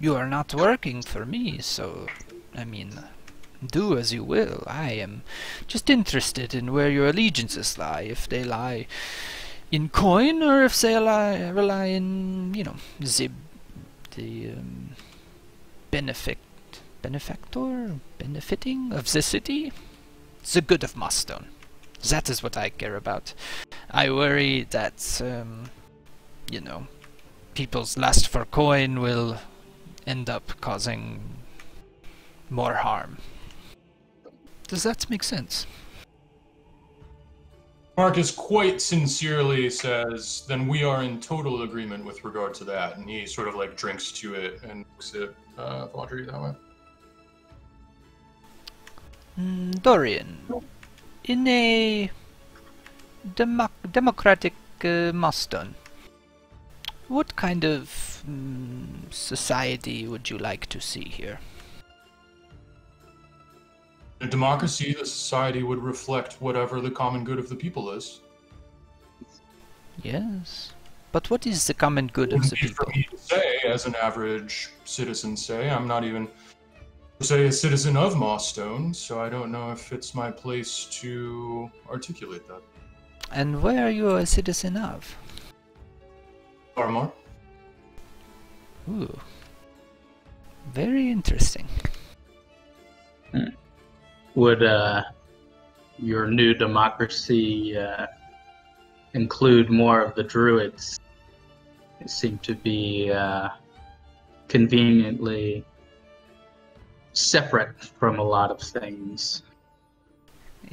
you are not working for me, so, I mean, do as you will. I am just interested in where your allegiances lie, if they lie in coin, or if they rely in, you know, the benefiting of the city, the good of Mossstone. That is what I care about. I worry that, you know, people's lust for coin will end up causing more harm. Does that make sense? Marcus quite sincerely says, then we are in total agreement with regard to that. And he sort of like drinks to it and looks at Vaudry that way. Dorian, in a democratic Mossstone, What kind of society would you like to see here? In a democracy, the society would reflect whatever the common good of the people is. Yes. But what is the common good of Wouldn't the be for people? me to say, as an average citizen say. I'm not even, say, a citizen of Mossstone, so I don't know if it's my place to articulate that. And where are you a citizen of? Armor? Ooh. Very interesting. Would your new democracy include more of the druids? They seem to be conveniently separate from a lot of things.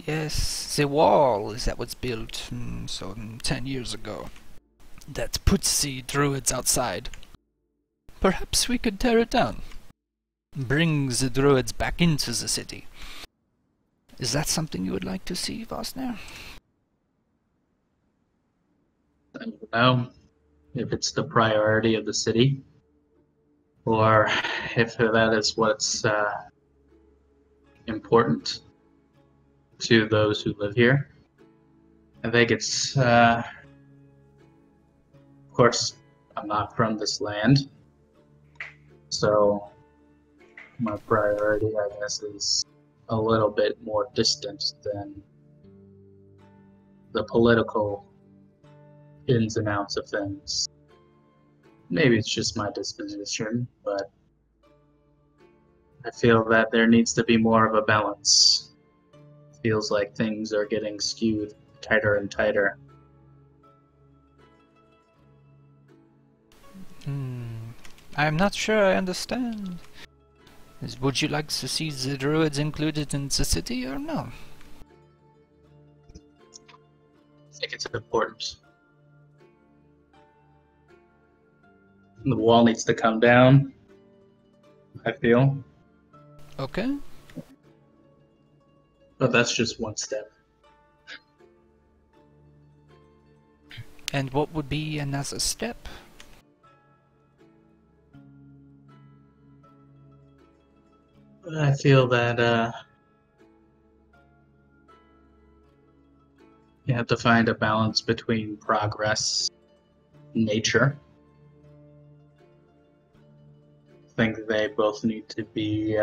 Yes, the wall that was built 10 years ago. That puts the druids outside. Perhaps we could tear it down. Bring the druids back into the city. Is that something you would like to see, Vosner? I don't know if it's the priority of the city, or if that is what's important to those who live here. I think it's, of course, I'm not from this land, so my priority, I guess, is a little bit more distant than the political ins and outs of things. Maybe it's just my disposition, but I feel that there needs to be more of a balance. Feels like things are getting skewed tighter and tighter. I'm not sure I understand. Would you like to see the druids included in the city or no? I think it's important. The wall needs to come down, I feel. Okay. But that's just one step. And what would be another step? I feel that you have to find a balance between progress and nature. I think they both need to be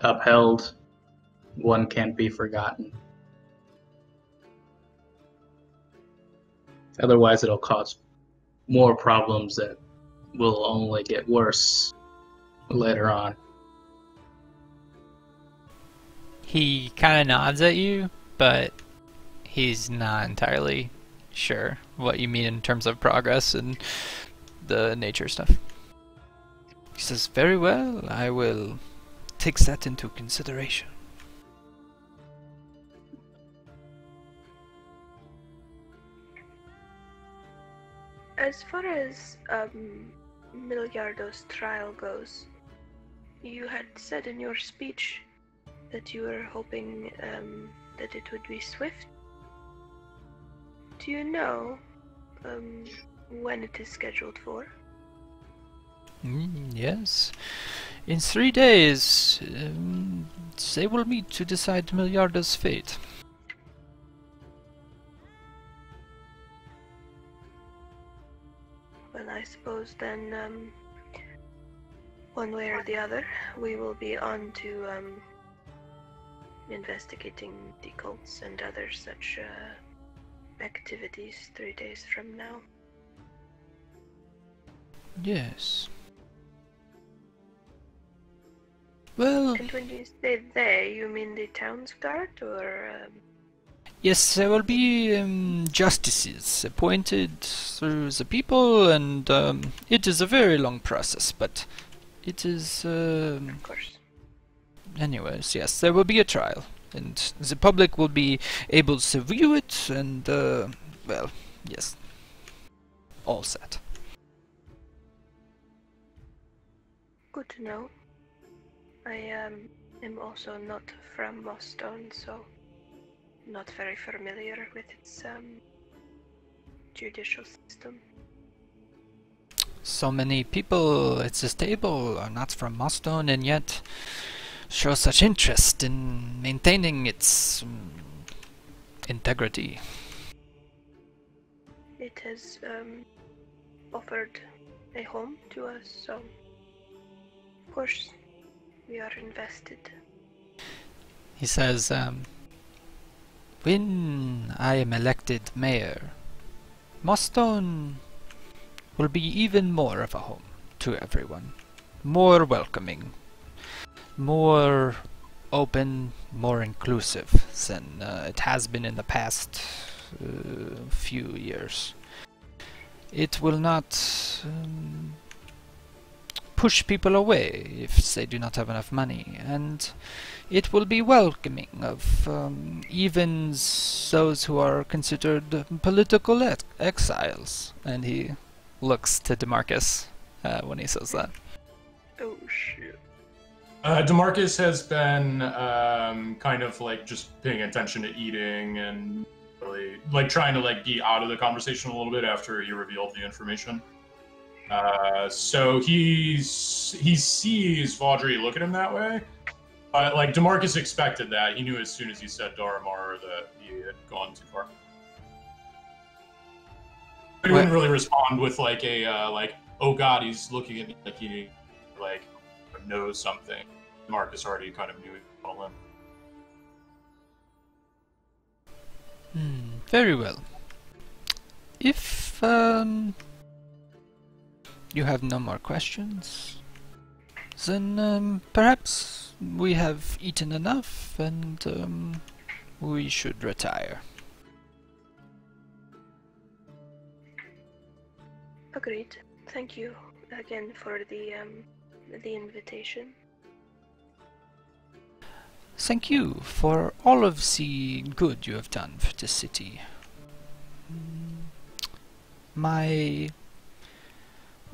upheld. One can't be forgotten. Otherwise, it'll cause more problems that will only get worse later on. He kind of nods at you, but he's not entirely sure what you mean in terms of progress and the nature stuff. He says, very well, I will take that into consideration. As far as Miliardo's trial goes, you had said in your speech that you were hoping that it would be swift. Do you know when it is scheduled for? Yes. In 3 days, they will meet to decide Miliardo's fate. Well, I suppose then, one way or the other, we will be on to investigating the cults and other such activities 3 days from now. Yes. Well, And when you say they, you mean the town's guard, or? yes, there will be justices appointed through the people, and it is a very long process, but it is... Of course. Anyways, yes, there will be a trial, and the public will be able to view it, and, well, yes, all set. Good to know. I am also not from Mossstone, so not very familiar with its judicial system. So many people at this table are not from Mostone and yet show such interest in maintaining its integrity. It has offered a home to us, so of course we are invested. He says, when I am elected mayor, Mostone will be even more of a home to everyone. More welcoming, more open, more inclusive than it has been in the past few years. It will not push people away if they do not have enough money, and it will be welcoming of even those who are considered political exiles. And he looks to DeMarcus when he says that. Oh shit. DeMarcus has been kind of like just paying attention to eating and really like trying to like be out of the conversation a little bit after he revealed the information. So he sees Vaudry look at him that way, but like DeMarcus expected that. He knew as soon as he said Daramar that he had gone too far. He wouldn't really respond with like a like, oh god, he's looking at me like he like knows something. Marcus already kind of knew it all in. Very well. If you have no more questions, then perhaps we have eaten enough and we should retire. Agreed. Thank you again for the invitation. Thank you for all of the good you have done for the city. My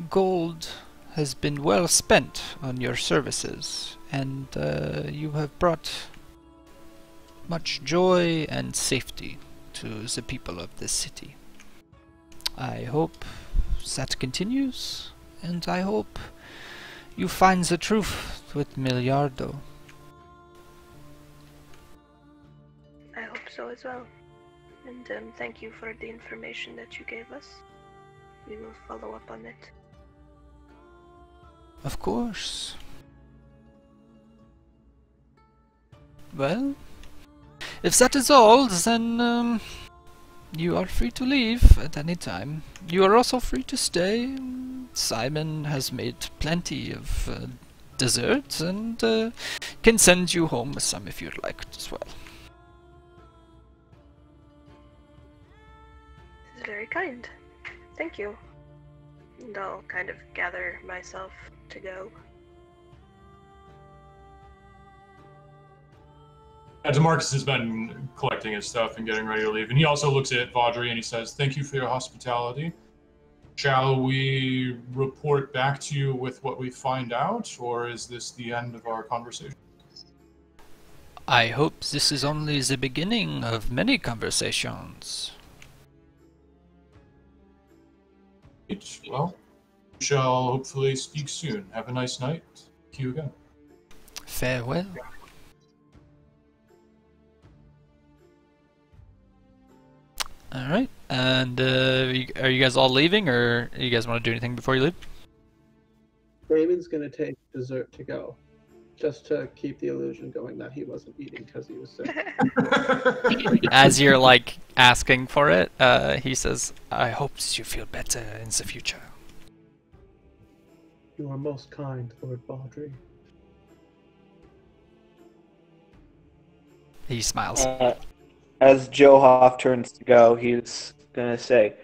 gold has been well spent on your services, and you have brought much joy and safety to the people of this city. I hope that continues, and I hope you find the truth with Miliardo. I hope so as well. And thank you for the information that you gave us. We will follow up on it. Of course. Well, if that is all, then you are free to leave at any time. You are also free to stay. Simon has made plenty of desserts and can send you home with some if you'd like as well. This is very kind. Thank you. And I'll kind of gather myself to go. DeMarcus has been collecting his stuff and getting ready to leave, and he also looks at Vaudry and he says, "Thank you for your hospitality. Shall we report back to you with what we find out, or is this the end of our conversation?" I hope this is only the beginning of many conversations. Well, we shall hopefully speak soon. Have a nice night. Thank you again. Farewell. Alright, and are you guys all leaving, or you guys want to do anything before you leave? Raven's gonna take dessert to go, just to keep the illusion going that he wasn't eating because he was sick. As you're like asking for it, he says, "I hope you feel better in the future." You are most kind, Lord Baudry. He smiles. As Johoff turns to go, he's gonna say,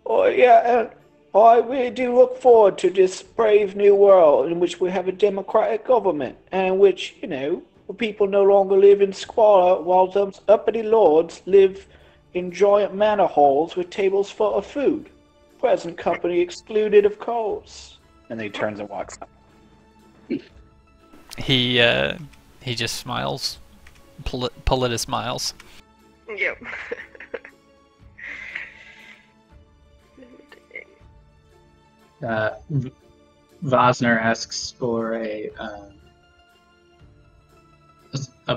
"Oh yeah, I really do look forward to this brave new world in which we have a democratic government, and in which, people no longer live in squalor while those uppity lords live in giant manor halls with tables full of food. Present company excluded, of course." And then he turns and walks out. He just smiles. Polita smiles. Yep. Vosner asks for a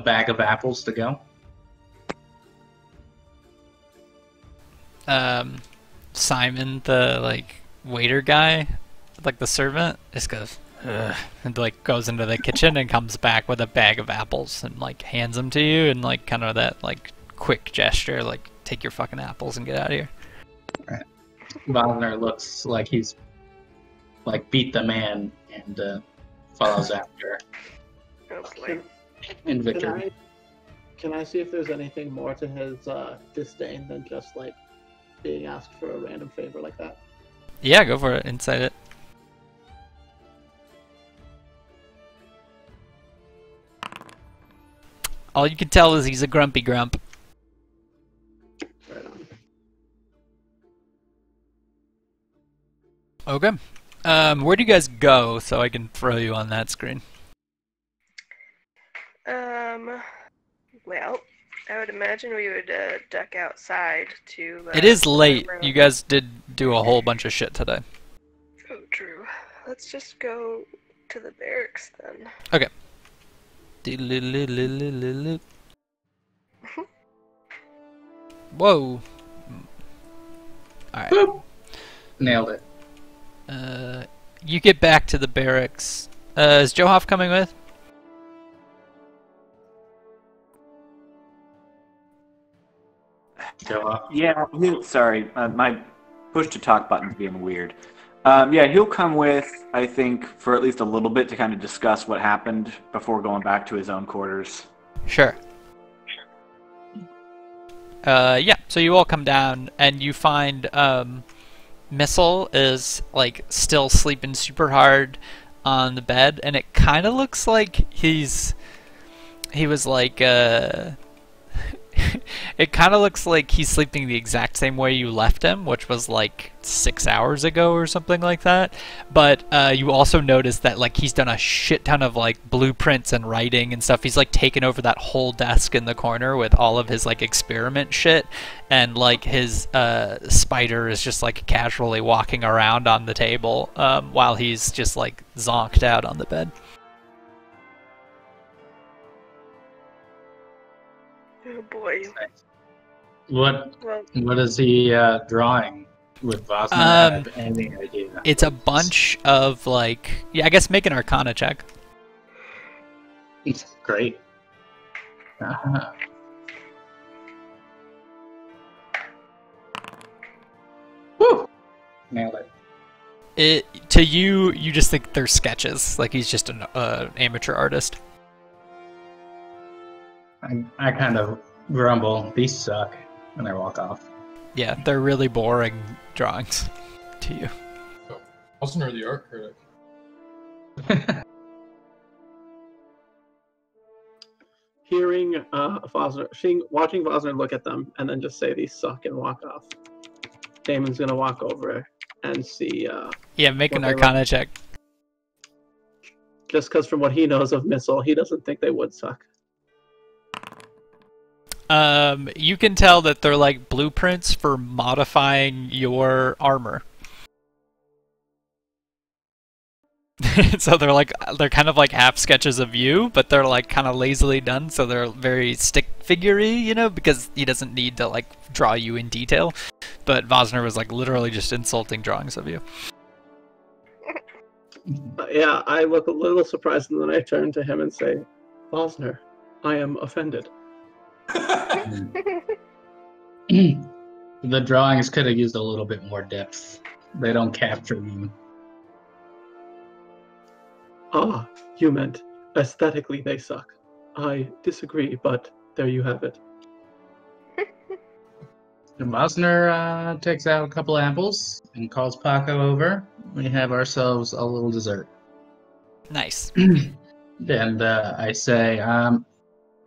bag of apples to go. Simon, the like waiter guy, like the servant, just goes ugh, and like goes into the kitchen and comes back with a bag of apples and like hands them to you and like kind of that like quick gesture, like take your fucking apples and get out of here. Vosner looks like he's like beat the man and follows after Oh boy. in victory. Can I see if there's anything more to his disdain than just like being asked for a random favor like that? Yeah, go for it. Inside it. All you can tell is he's a grumpy grump. Right on. Okay. Where do you guys go so I can throw you on that screen? Well, I would imagine we would duck outside to. It is late. around- You guys did do a whole bunch of shit today. Oh, true. Let's just go to the barracks then. Okay. Whoa. Alright. Boop. Nailed it. You get back to the barracks. Is Johoff coming with? Yeah, sorry, my push to talk button's being weird. Yeah, he'll come with, I think, for at least a little bit to kind of discuss what happened before going back to his own quarters. Sure. Yeah, so you all come down and you find Missile is like still sleeping super hard on the bed, and it kind of looks like he was like it kind of looks like he's sleeping the exact same way you left him, which was like 6 hours ago or something like that. But you also notice that like he's done a shit ton of like blueprints and writing and stuff. He's like taken over that whole desk in the corner with all of his like experiment shit, and like his spider is just like casually walking around on the table while he's just like zonked out on the bed. Oh boy. What Well, is he drawing? Would Vosner have any idea? It's a bunch of like, yeah, I guess make an Arcana check. Great. Uh-huh. Woo! Nailed it. To you, you just think they're sketches. Like he's just an amateur artist. I kind of grumble, these suck, and I walk off. Yeah, they're really boring drawings to you. Wasn't the art critic? Hearing Vosner, watching Vosner look at them and then just say these suck and walk off. Damon's gonna walk over and see. Yeah, make an what they Arcana check. Just because from what he knows of Missile, he doesn't think they would suck. You can tell that they're like blueprints for modifying your armor. So they're kind of like half sketches of you, but they're like kind of lazily done, so they're very stick figure-y, you know, because he doesn't need to like draw you in detail. But Vosner was like literally just insulting drawings of you. Yeah, I look a little surprised, and then I turn to him and say, Vosner, I am offended. The drawings could have used a little bit more depth. They don't capture you. Ah, you meant aesthetically they suck. I disagree, but there you have it. Vosner takes out a couple apples and calls Paco over. We have ourselves a little dessert. Nice. And I say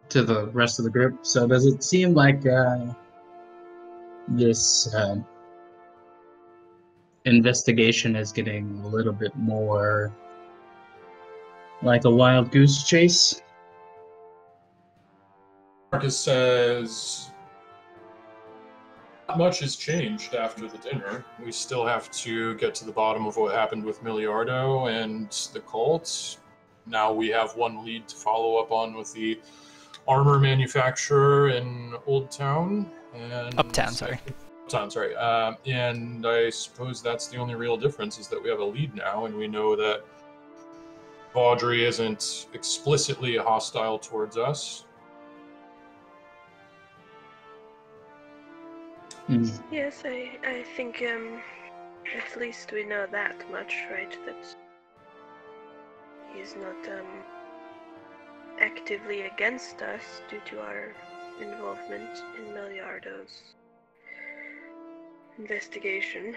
to the rest of the group, so does it seem like this investigation is getting a little bit more like a wild goose chase? Marcus says, Not much has changed after the dinner. We still have to get to the bottom of what happened with Miliardo and the cult. Now we have one lead to follow up on with the armor manufacturer in Old Town. And Uptown, sorry. Uptown, sorry. And I suppose that's the only real difference, is that we have a lead now, and we know that Audrey isn't explicitly hostile towards us. Yes, I think at least we know that much, right? That he's not actively against us due to our involvement in Miliardo's investigation.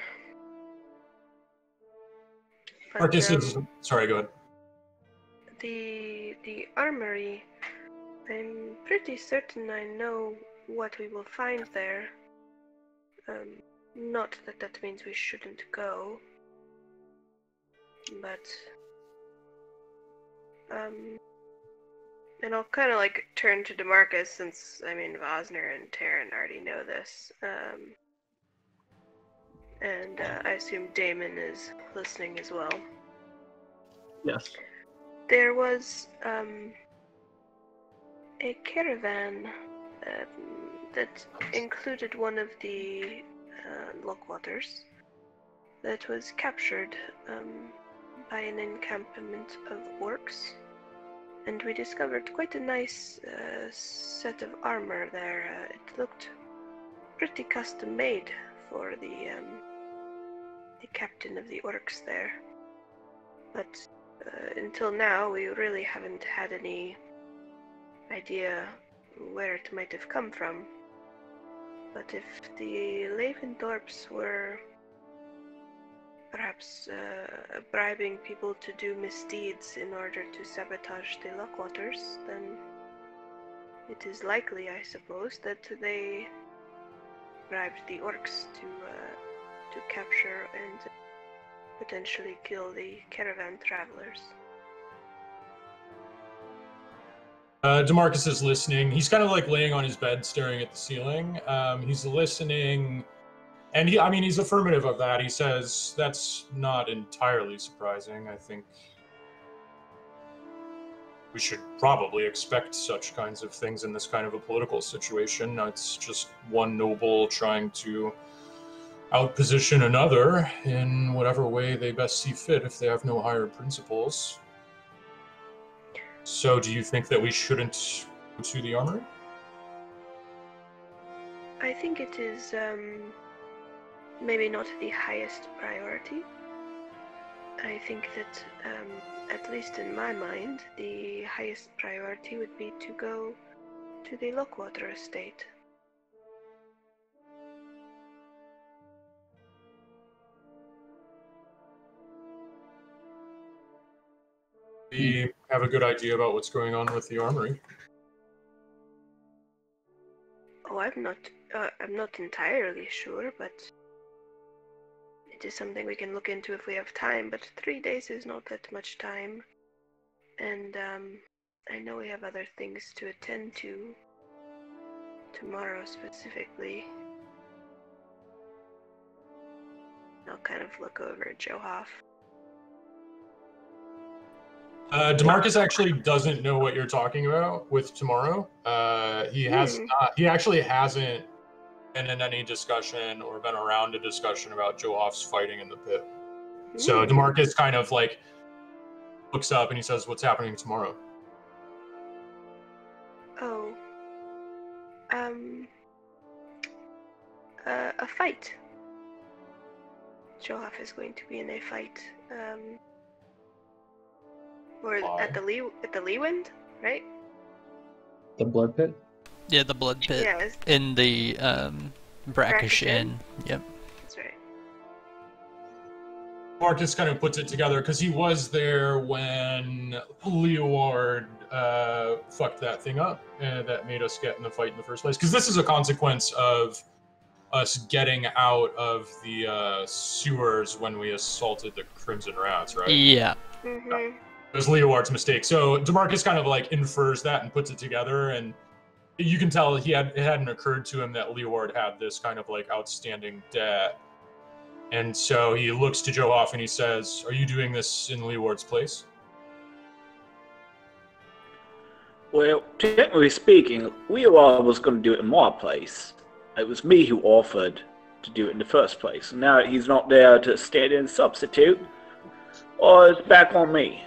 But, Marcus is... Sorry, go ahead. The armory, I'm pretty certain I know what we will find there. Not that that means we shouldn't go, but and I'll kind of like turn to DeMarcus, since I mean Vosner and Taryn already know this, and I assume Damon is listening as well. Yes. There was a caravan that included one of the lockwaters that was captured by an encampment of orcs, and we discovered quite a nice set of armor there. It looked pretty custom made for the captain of the orcs there, but until now we really haven't had any idea where it might have come from. But if the Lavendorps were perhaps bribing people to do misdeeds in order to sabotage the Lockwaters, then it is likely, I suppose, that they bribed the orcs to capture and potentially kill the caravan travelers. DeMarcus is listening. He's kind of like laying on his bed staring at the ceiling. He's listening, and he's affirmative of that. He says that's not entirely surprising. I think we should probably expect such kinds of things in this kind of a political situation. It's just one noble trying to outposition another in whatever way they best see fit if they have no higher principles. So do you think that we shouldn't go to the armory? I think it is maybe not the highest priority. I think that, at least in my mind, the highest priority would be to go to the Lockwater estate. We have a good idea about what's going on with the armory. Oh, I'm not entirely sure, but it is something we can look into if we have time. But 3 days is not that much time, and I know we have other things to attend to tomorrow specifically. I'll kind of look over at Johoff. DeMarcus actually doesn't know what you're talking about with tomorrow. He has not. He actually hasn't been in any discussion or been around a discussion about Johoff's fighting in the pit. So DeMarcus kind of like looks up and he says, "What's happening tomorrow?" Oh, a fight. Johoff is going to be in a fight. Or at the Leewind, right? The blood pit? Yeah, the blood pit Yeah, in the Brackish Inn. Yep. that's right. Marcus kind of puts it together because he was there when Leeward fucked that thing up, and that made us get in the fight in the first place. Because this is a consequence of us getting out of the sewers when we assaulted the Crimson Rats, right? Yeah. Mm-hmm. It was Leeward's mistake. So DeMarcus kind of like infers that and puts it together, and You can tell it hadn't occurred to him that Leeward had this kind of like outstanding debt. And so he looks to Joe Hoff and he says, "Are you doing this in Leeward's place?" Well, technically speaking, Leeward was going to do it in my place. It was me who offered to do it in the first place. And now that he's not there to stand in and substitute, it's back on me.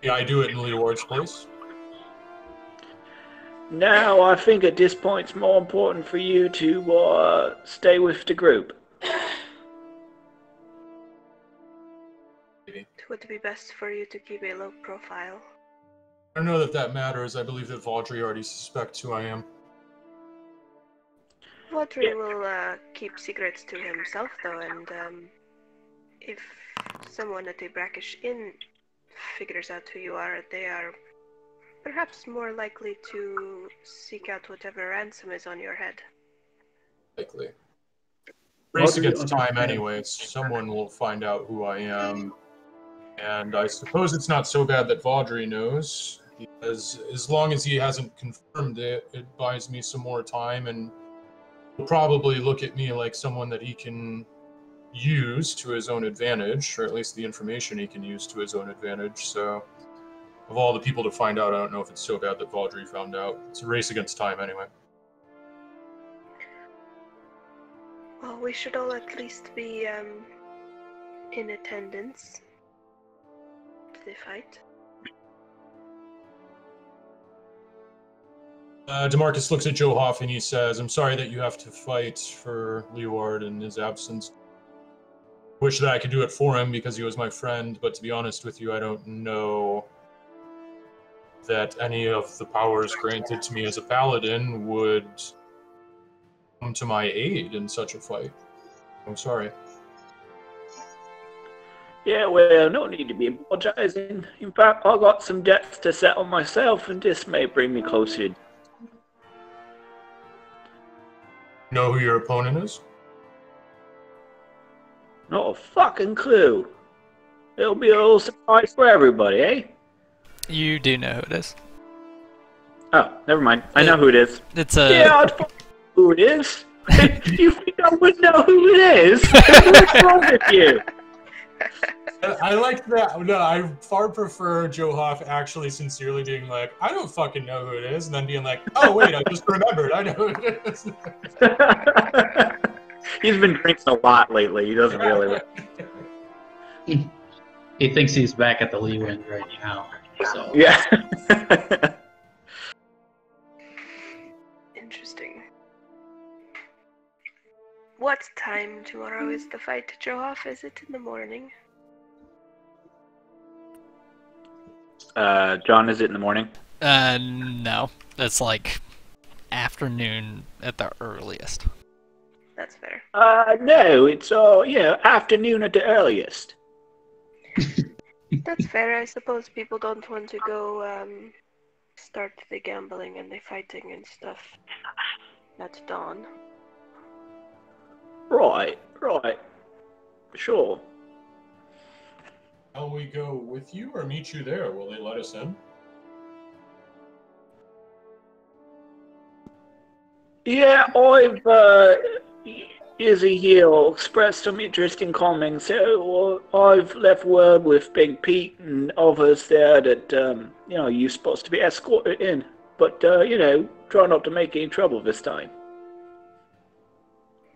Yeah, I do it in Leeward's place. Now, I think at this point it's more important for you to stay with the group. It would be best for you to keep a low profile. I don't know that matters. I believe that Vaudry already suspects who I am. Vaudry will keep secrets to himself, though, and if someone at a brackish inn figures out who you are, they are perhaps more likely to seek out whatever ransom is on your head. Likely. Race against time anyways. Someone will find out who I am. And I suppose it's not so bad that Vaudry knows, because as long as he hasn't confirmed it, it buys me some more time, and he'll probably look at me like someone that he can use to his own advantage, or at least the information he can use to his own advantage. So, of all the people to find out, I don't know if it's so bad that Vaudry found out. It's a race against time anyway. Well, we should all at least be in attendance to the fight. DeMarcus looks at Joe Hoff and he says, "I'm sorry that you have to fight for Leeward in his absence. Wish that I could do it for him because he was my friend, but to be honest with you, I don't know that any of the powers granted to me as a paladin would come to my aid in such a fight. I'm sorry." Yeah, well, no need to be apologizing. In fact, I got some debts to settle myself, and this may bring me closer. Know who your opponent is? Not a fucking clue. It'll be a little surprise for everybody, eh? You do know who it is. Oh, never mind. I know who it is. It's a... Yeah, I'd fucking know who it is. You think I would know who it is? What's wrong with you? I like that. No, I far prefer Joe Hoff actually sincerely being like, "I don't fucking know who it is," and then being like, "Oh wait, I just remembered. I know who it is." He's been drinking a lot lately. He doesn't really. He thinks he's back at the Lee Wind right now. So Yeah. Interesting. What time tomorrow is the fight, Joe Hoff? Is it in the morning? John, is it in the morning? No. It's like afternoon at the earliest. That's fair. No, it's afternoon at the earliest. That's fair. I suppose people don't want to go start the gambling and the fighting and stuff at dawn. Right. Sure. Shall we go with you or meet you there? Will they let us in? Yeah, I've, Izzy here expressed some interest in coming, so I've left word with Big Pete and others there that, you're supposed to be escorted in. But, try not to make any trouble this time.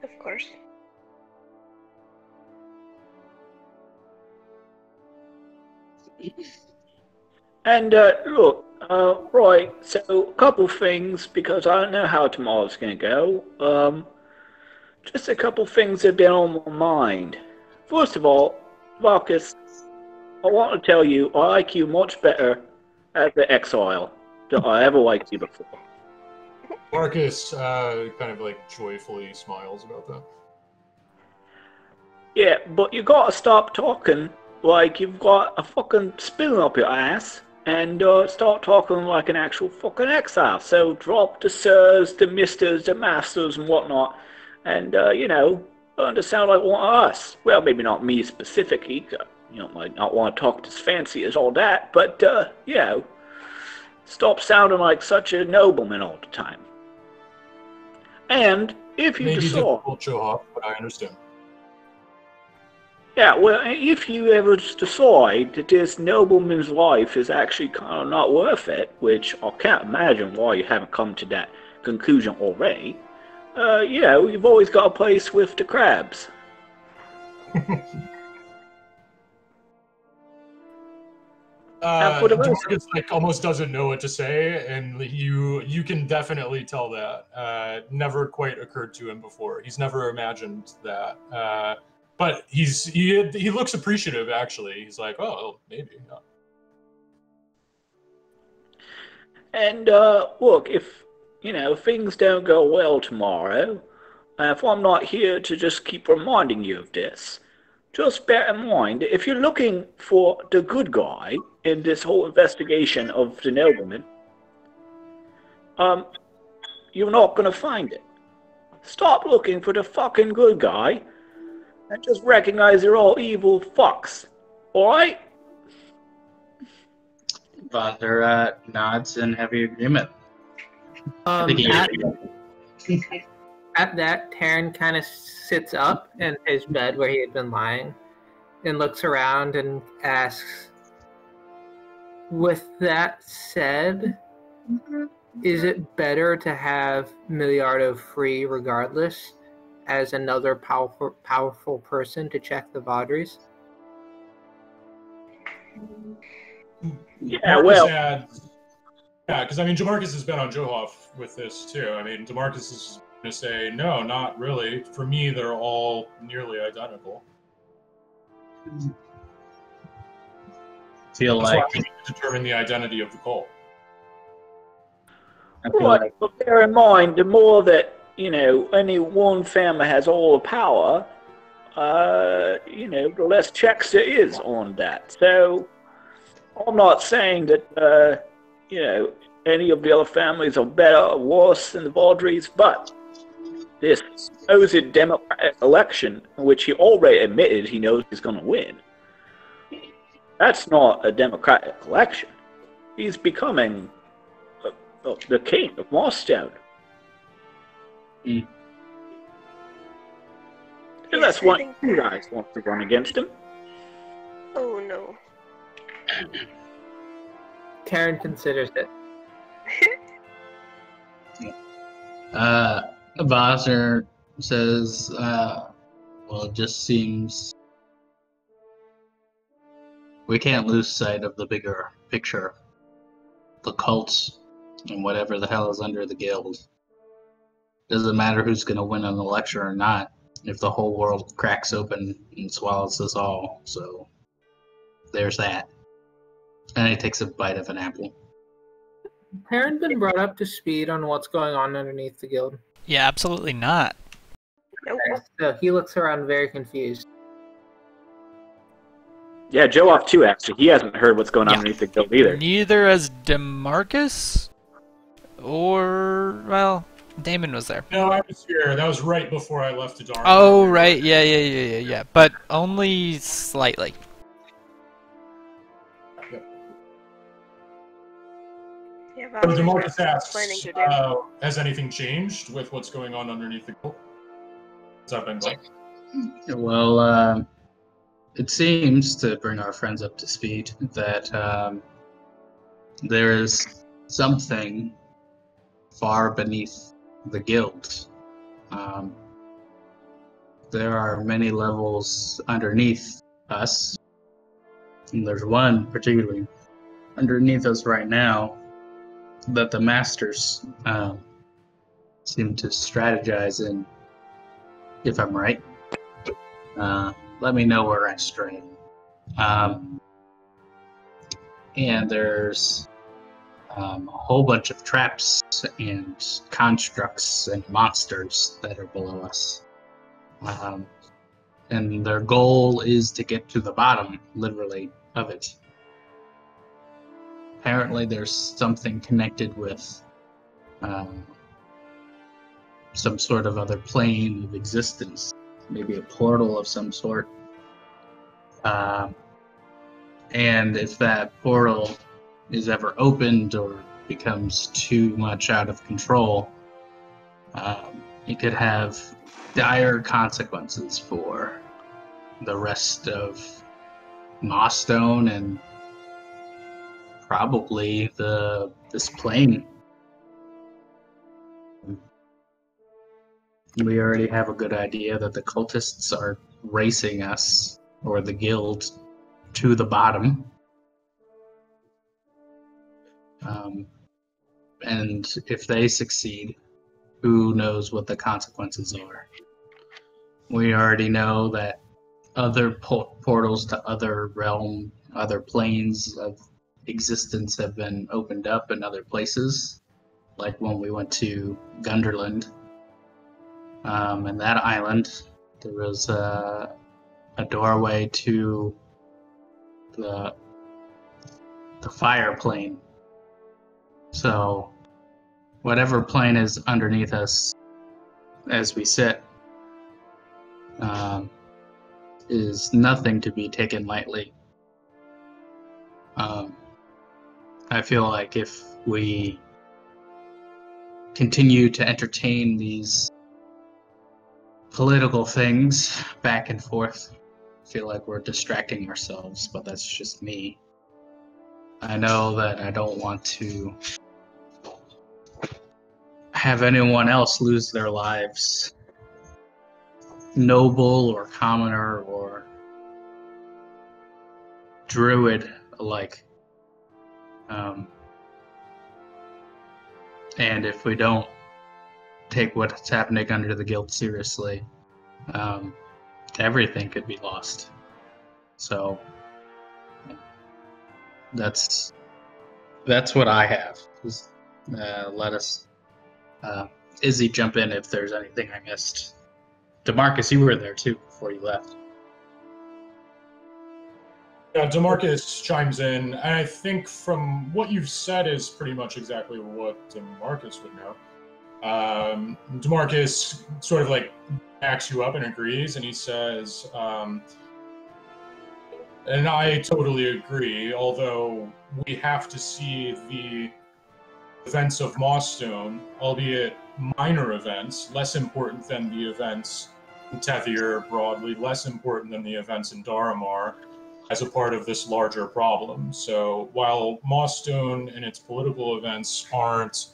Of course. And, look, right, so a couple things, because I don't know how tomorrow's going to go. Just a couple things that have been on my mind. First of all, Marcus, I want to tell you I like you much better as the exile than I ever liked you before. Marcus kind of like joyfully smiles about that. Yeah, but you gotta stop talking like you've got a fucking spoon up your ass and start talking like an actual fucking exile. So drop the sirs, the misters, the masters and whatnot, and, learn to sound like one of us. Well, maybe not me specifically, might not want to talk as fancy as all that, but, Stop sounding like such a nobleman all the time. And if you Maybe decide... difficult, Johop, but I understand. Yeah, well, if you ever decide that this nobleman's life is actually kind of not worth it, which I can't imagine why you haven't come to that conclusion already, you've always got a place with the crabs. For the rest- Demarcus like almost doesn't know what to say, and you can definitely tell that. Never quite occurred to him before. He's never imagined that. But he looks appreciative actually. He's like, oh, maybe. Yeah. And look, if things don't go well tomorrow, if I'm not here to just keep reminding you of this, just bear in mind, if you're looking for the good guy in this whole investigation of the nobleman, you're not going to find it. Stop looking for the fucking good guy and just recognize they're all evil fucks. Alright? Vander nods in heavy agreement. At that, Taryn kind of sits up in his bed where he had been lying and looks around and asks, with that said, is it better to have Miliardo free regardless as another powerful person to check the Vaudries? Yeah, well... Yeah, because I mean, Demarcus has been on Johop with this too. I mean, Demarcus is going to say, no, not really. For me, they're all nearly identical. Feel That's like why we need to determine the identity of the cult. Right, but bear in mind, the more that, any one family has all the power, the less checks there is on that. So, I'm not saying that, any of the other families are better or worse than the Vaudries, but this supposed democratic election, in which he already admitted he knows he's going to win, that's not a democratic election. He's becoming the king of Mossstone. Mm. Unless one of you guys wants to run against him. Oh no. Taryn considers it. Vassar says, well, it just seems we can't lose sight of the bigger picture. The cults and whatever the hell is under the guild. Doesn't matter who's going to win an election or not if the whole world cracks open and swallows us all. So there's that. And he takes a bite of an apple. Taryn been brought up to speed on what's going on underneath the guild? Yeah, absolutely not. Nope. So he looks around very confused. Yeah, Joe too, actually. He hasn't heard what's going on underneath the guild either. Neither has Demarcus or, well, Damon was there. No, I was here. That was right before I left to Dharma. Oh, right. Yeah. But only slightly. Yeah, Demarcus planning asks, to do. has anything changed with what's going on underneath the guild? What's that been like? Well, it seems, to bring our friends up to speed, that there is something far beneath the guild. There are many levels underneath us, and there's one particularly underneath us right now that the masters seem to strategize in, if I'm right. Let me know where I stray. And there's a whole bunch of traps and constructs and monsters that are below us. And their goal is to get to the bottom, literally, of it. Apparently there's something connected with some sort of other plane of existence. Maybe a portal of some sort. And if that portal is ever opened or becomes too much out of control, it could have dire consequences for the rest of Mossstone and probably this plane. We already have a good idea that the cultists are racing us, or the guild, to the bottom. And if they succeed, who knows what the consequences are. We already know that other portals to other other planes of existence have been opened up in other places, like when we went to Gunderland. And that island, there was a doorway to the fire plane. So whatever plane is underneath us as we sit is nothing to be taken lightly. I feel like if we continue to entertain these political things back and forth, I feel like we're distracting ourselves, but that's just me. I know that I don't want to have anyone else lose their lives, noble or commoner or druid alike. And if we don't take what's happening under the guild seriously, everything could be lost. So that's what I have. Just let us Izzy jump in if there's anything I missed. DeMarcus, you were there too before you left. Yeah, DeMarcus chimes in, and I think from what you've said is pretty much exactly what DeMarcus would know. DeMarcus sort of like backs you up and agrees, and he says, and I totally agree, although we have to see the events of Mossstone, albeit minor events, less important than the events in Tethir broadly, less important than the events in Daramar, as a part of this larger problem. So while Mossstone and its political events aren't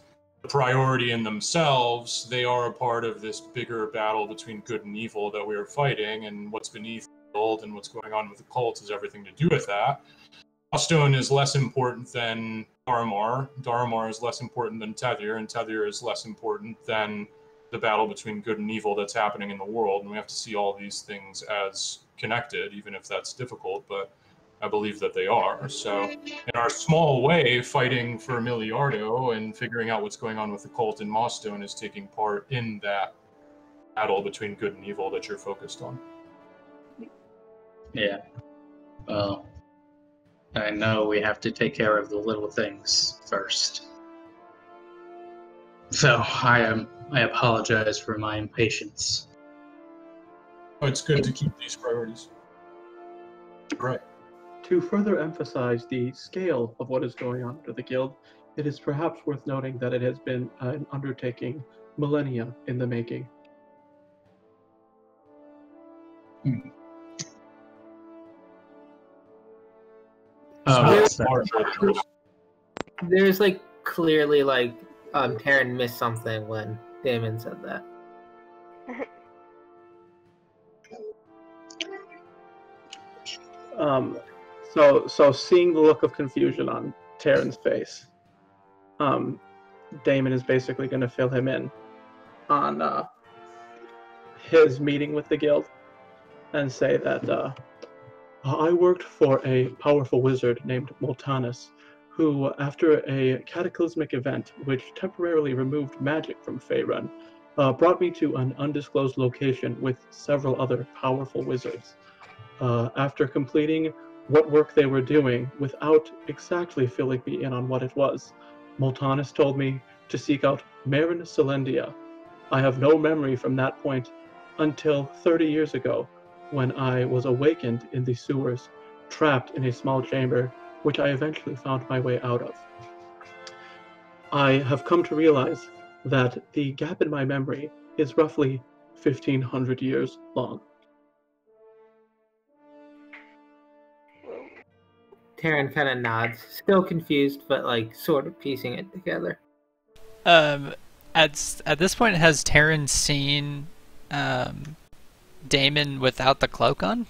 the priority in themselves, they are a part of this bigger battle between good and evil that we are fighting, and what's beneath the guild and what's going on with the cult has everything to do with that. Mossstone is less important than Daramar. Daramar is less important than Tethir, and Tethir is less important than the battle between good and evil that's happening in the world. And we have to see all these things as connected, even if that's difficult, but I believe that they are. So in our small way, fighting for Miliardo and figuring out what's going on with the cult in Mossstone is taking part in that battle between good and evil that you're focused on. Yeah. Well, I know we have to take care of the little things first. So I apologize for my impatience. It's good to keep these priorities. Right. To further emphasize the scale of what is going on under the guild, it is perhaps worth noting that it has been an undertaking millennia in the making. There's like clearly like Taryn missed something when Damon said that. So seeing the look of confusion on Taryn's face, Damon is basically going to fill him in on his meeting with the guild and say that I worked for a powerful wizard named Moltanus, who, after a cataclysmic event which temporarily removed magic from Faerun, brought me to an undisclosed location with several other powerful wizards. After completing what work they were doing without exactly filling me in on what it was, Moltanus told me to seek out Marin Celendia. I have no memory from that point until 30 years ago, when I was awakened in the sewers, trapped in a small chamber, which I eventually found my way out of. I have come to realize that the gap in my memory is roughly 1,500 years long. Well, Taryn kind of nods, still confused, but like sort of piecing it together. Um, at this point, has Taryn seen Damon without the cloak on?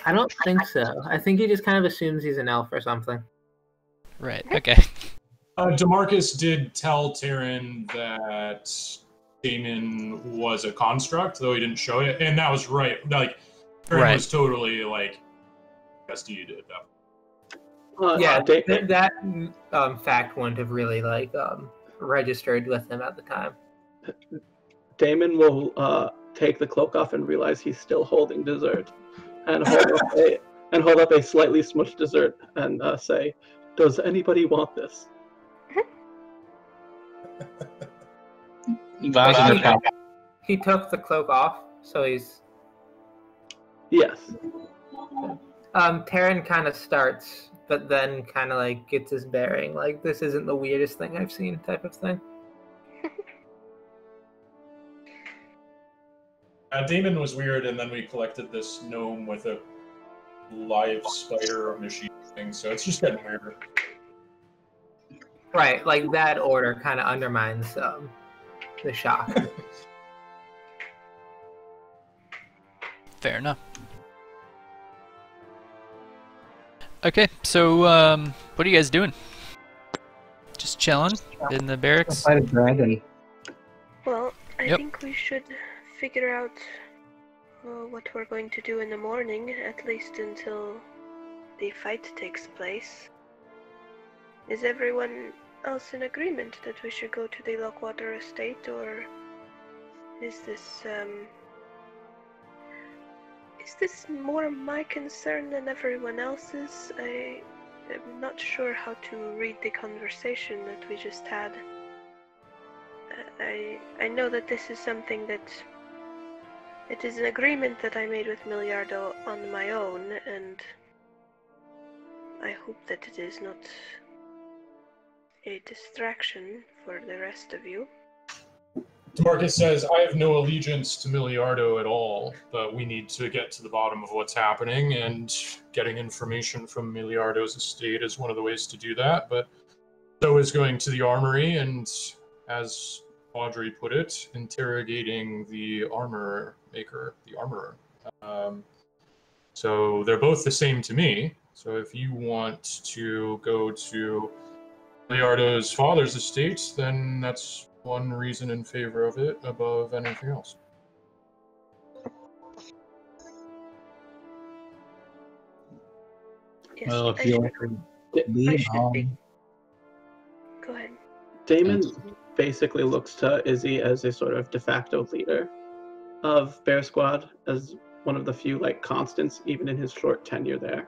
I don't think so. I think he just kind of assumes he's an elf or something. Right. Okay. DeMarcus did tell Taryn that Damon was a construct, though he didn't show it, and that was right. Like, Taryn Right. was totally like, SD'd at that. Yeah, that fact wouldn't have really like registered with him at the time. Damon will take the cloak off and realize he's still holding dessert, and hold up a slightly smushed dessert and say, "Does anybody want this?" He took the cloak off, so he's. Yes. Taryn kind of starts, but then kind of like gets his bearing. Like, this isn't the weirdest thing I've seen, type of thing. Damon was weird, and then we collected this gnome with a live spider machine thing, so it's just getting weirder. Right, like that order kind of undermines the shock. Fair enough. Okay, so what are you guys doing? Just chilling in the barracks? Fight a dragon. Well, I Yep. think we should figure out what we're going to do in the morning, at least until the fight takes place. Is everyone else in agreement that we should go to the Lockwater estate, or is this more my concern than everyone else's? I am not sure how to read the conversation that we just had. I know that this is something that it is an agreement that I made with Miliardo on my own, and I hope that it is not a distraction for the rest of you. DeMarcus says, I have no allegiance to Miliardo at all, but we need to get to the bottom of what's happening, and getting information from Miliardo's estate is one of the ways to do that, but so is going to the armory and, as Audrey put it, interrogating the armor maker, the armorer. So they're both the same to me, so if you want to go to Miliardo's father's estate, then that's one reason in favor of it above anything else. Yes, Well, if I you should, want to I leave should be. home, Go ahead. Damon basically looks to Izzy as a sort of de facto leader of Bear Squad, as one of the few like constants, even in his short tenure there.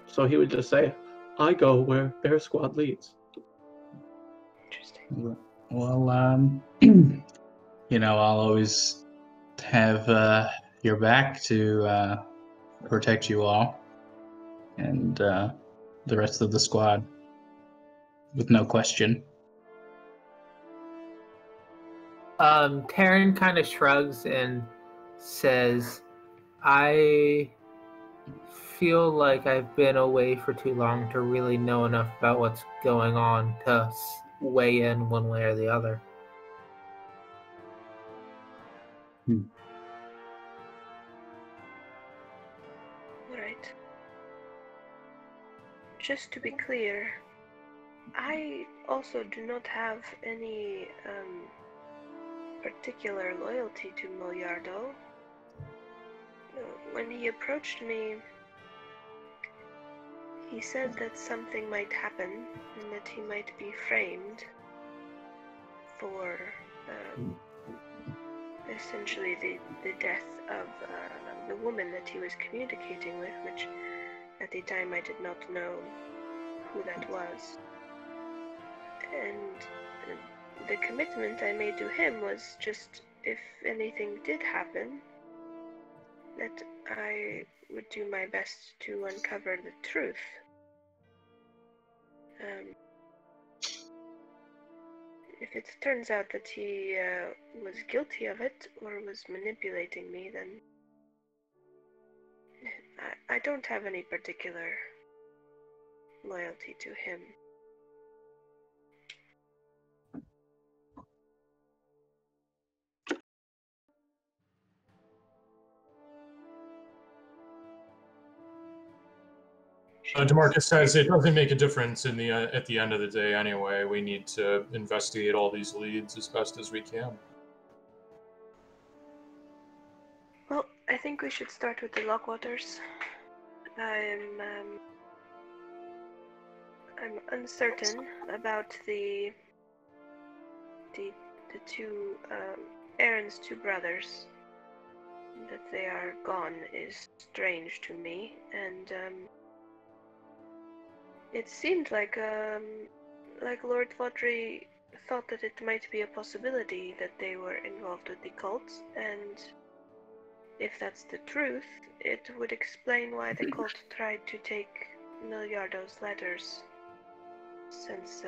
So he would just say, "I go where Bear Squad leads." Interesting. well, you know, I'll always have your back to protect you all and the rest of the squad, with no question. Taryn kind of shrugs and says, I feel like I've been away for too long to really know enough about what's going on to weigh in one way or the other. Right. Just to be clear, I also do not have any particular loyalty to Miliardo. When he approached me, he said that something might happen and that he might be framed for essentially the death of the woman that he was communicating with, which at the time I did not know who that was. And the commitment I made to him was just, if anything did happen, that I would do my best to uncover the truth. If it turns out that he was guilty of it or was manipulating me, then I don't have any particular loyalty to him. DeMarcus says it doesn't make a difference in the at the end of the day anyway. We need to investigate all these leads as best as we can. Well, I think we should start with the Lockwaters. I'm uncertain about the two Aaron's two brothers. That they are gone is strange to me, and it seemed like Lord Vaudry thought that it might be a possibility that they were involved with the cult, and if that's the truth, it would explain why the cult tried to take Milliardo's letters, since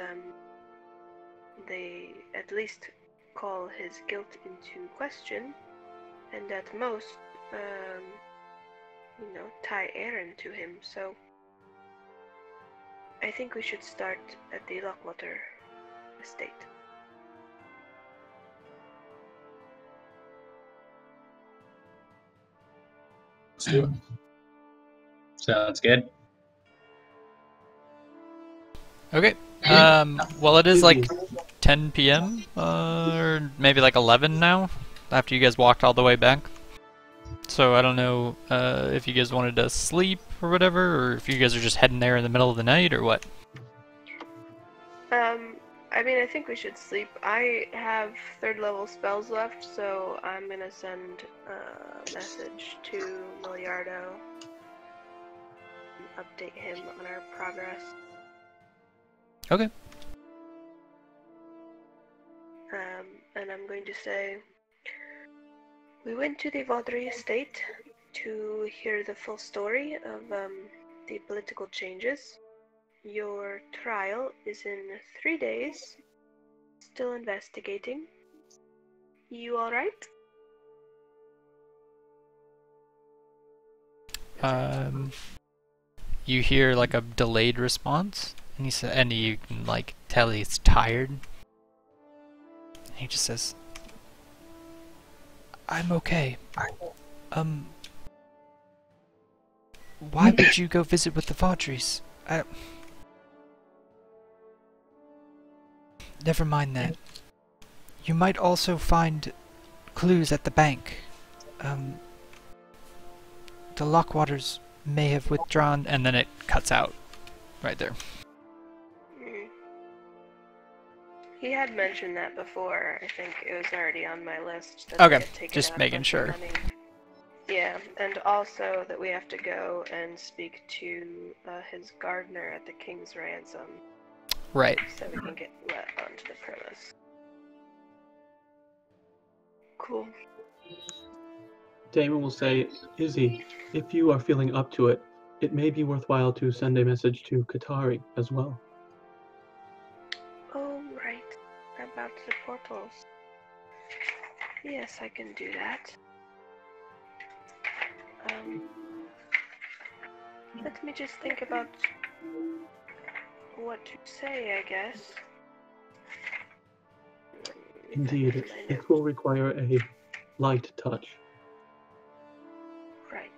they at least call his guilt into question, and at most, tie Aaron to him. So I think we should start at the Lockwater estate. Let's do it. Sounds good. Okay. Well, it is like 10 p.m. Or maybe like 11 now, after you guys walked all the way back. So I don't know if you guys wanted to sleep or whatever, or if you guys are just heading there in the middle of the night or what. I mean, I think we should sleep. I have 3rd level spells left, so I'm gonna send a message to Milliardo, update him on our progress. Okay. And I'm going to say, we went to the Vaudry estate to hear the full story of the political changes. Your trial is in 3 days. Still investigating. You alright? You hear like a delayed response, and you can like tell he's tired. And he just says, "I'm okay. Why would you go visit with the Vaudrys? Never mind that. You might also find clues at the bank. The Lockwaters may have withdrawn," and then it cuts out right there. He had mentioned that before. I think it was already on my list. That Okay, they had taken just out a making bunch of sure. money. Yeah, and also that we have to go and speak to his gardener at the King's Ransom. Right. So we can get let onto the premise. Cool. Damon will say, Izzy, if you are feeling up to it, it may be worthwhile to send a message to Katari as well. Oh, right. About the portals. Yes, I can do that. Let me just think about what to say, I guess. Indeed, it will require a light touch. Right.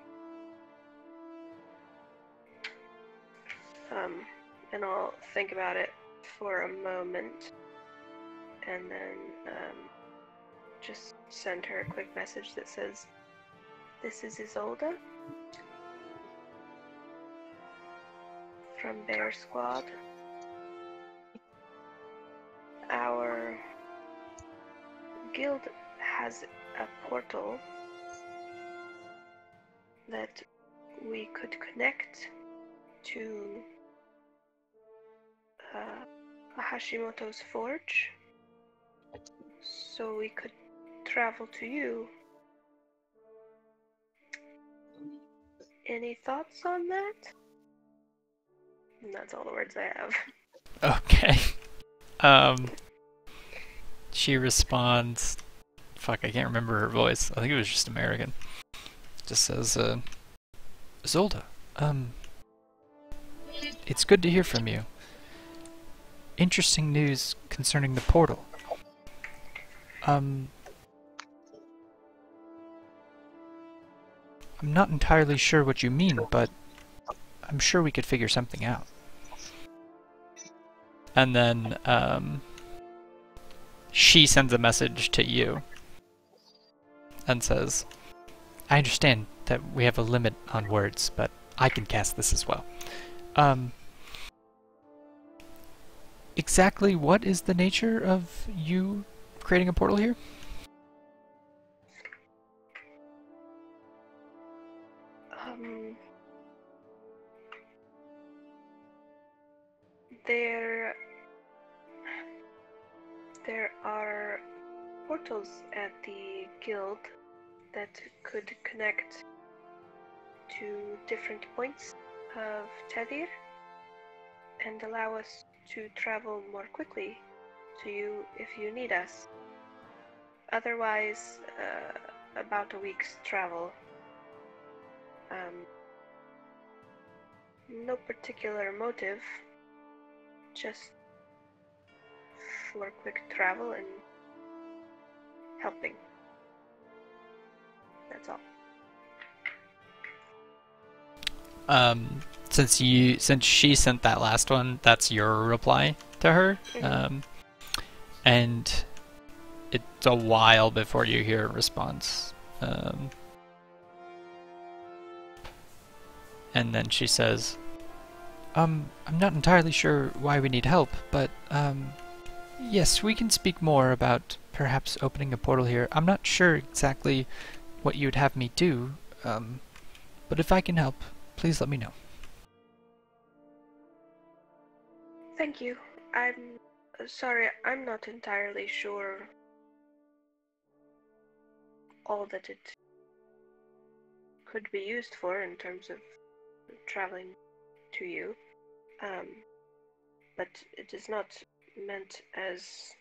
And I'll think about it for a moment, and then just send her a quick message that says, "This is Isolde from Bear Squad. Our guild has a portal that we could connect to Hashimoto's forge, so we could travel to you. Any thoughts on that?" And that's all the words I have. Okay. Um, she responds, fuck, I can't remember her voice. I think it was just American. Just says, Zolda, it's good to hear from you. Interesting news concerning the portal. I'm not entirely sure what you mean, but I'm sure we could figure something out. And then, she sends a message to you and says, I understand that we have a limit on words, but I can cast this as well. Exactly what is the nature of you creating a portal here? There are portals at the guild that could connect to different points of Tadir and allow us to travel more quickly to you if you need us. Otherwise, about a week's travel. No particular motive, just for quick travel and helping. That's all. Since she sent that last one, that's your reply to her. Mm-hmm. And it's a while before you hear a response. And then she says, I'm not entirely sure why we need help, but, yes, we can speak more about perhaps opening a portal here. I'm not sure exactly what you would have me do, but if I can help, please let me know. Thank you. I'm sorry, I'm not entirely sure all that it could be used for in terms of traveling to you, but it is not meant as,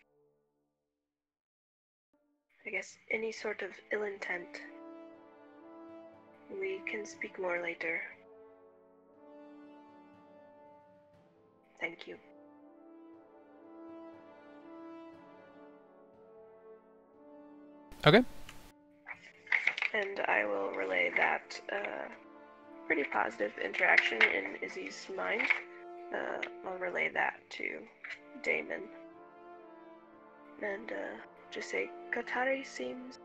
I guess, any sort of ill intent. We can speak more later. Thank you. Okay. And I will relay that pretty positive interaction in Izzy's mind. I'll relay that to Damon. And just say, Katari seems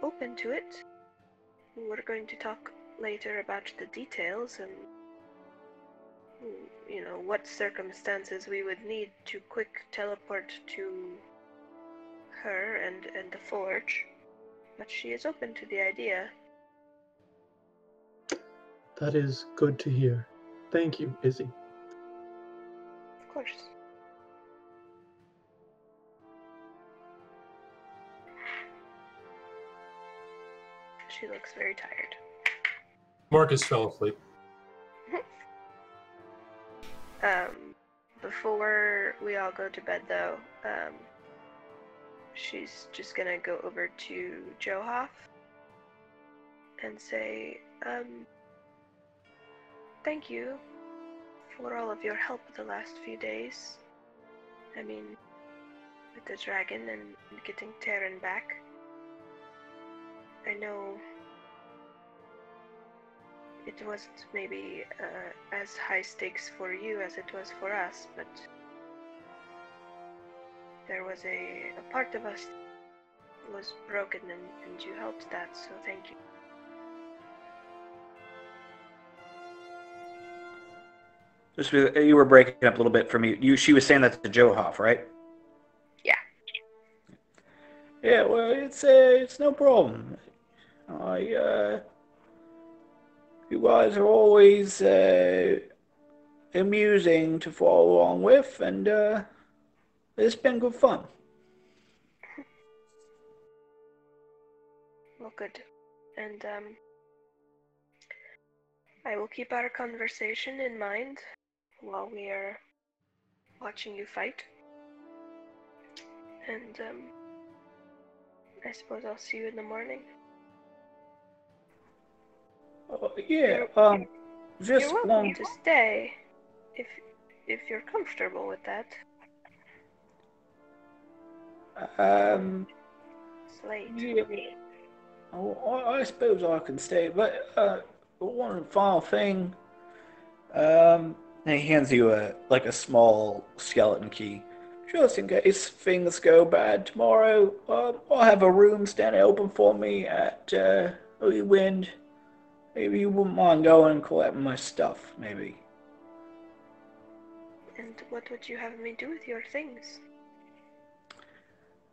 open to it. We're going to talk later about the details and, you know, what circumstances we would need to quick teleport to her and the forge. But she is open to the idea. That is good to hear. Thank you, Izzy. Of course. She looks very tired. Marcus fell asleep. Before we all go to bed, though, she's just gonna go over to Johoff and say, thank you for all of your help the last few days. I mean, with the dragon and getting Terran back. I know it wasn't maybe as high stakes for you as it was for us, but there was a part of us that was broken and you helped that, so thank you. Just you were breaking up a little bit for me. She was saying that to Johoff, right? Yeah. Yeah. Well, it's no problem. You guys are always amusing to follow along with, and it's been good fun. Well, good. And I will keep our conversation in mind while we are watching you fight. And I suppose I'll see you in the morning. Yeah. You're Just welcome one. to stay if you're comfortable with that. It's late. Yeah. Oh, I suppose I can stay, but one final thing. And he hands you a small skeleton key. Just in case things go bad tomorrow, I'll have a room standing open for me at Lee Wind. Maybe you wouldn't mind going and collecting my stuff, maybe. And what would you have me do with your things?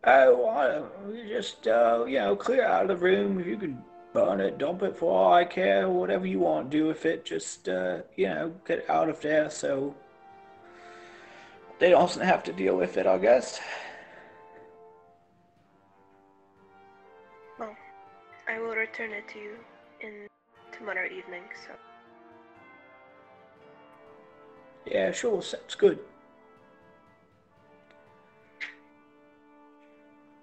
Oh, I don't know, just, clear out of the room. If you could burn it, dump it for all I care, whatever you want to do with it, just, get it out of there so they don't have to deal with it, I guess. Well, I will return it to you in tomorrow evening, so. Yeah, sure, sounds good.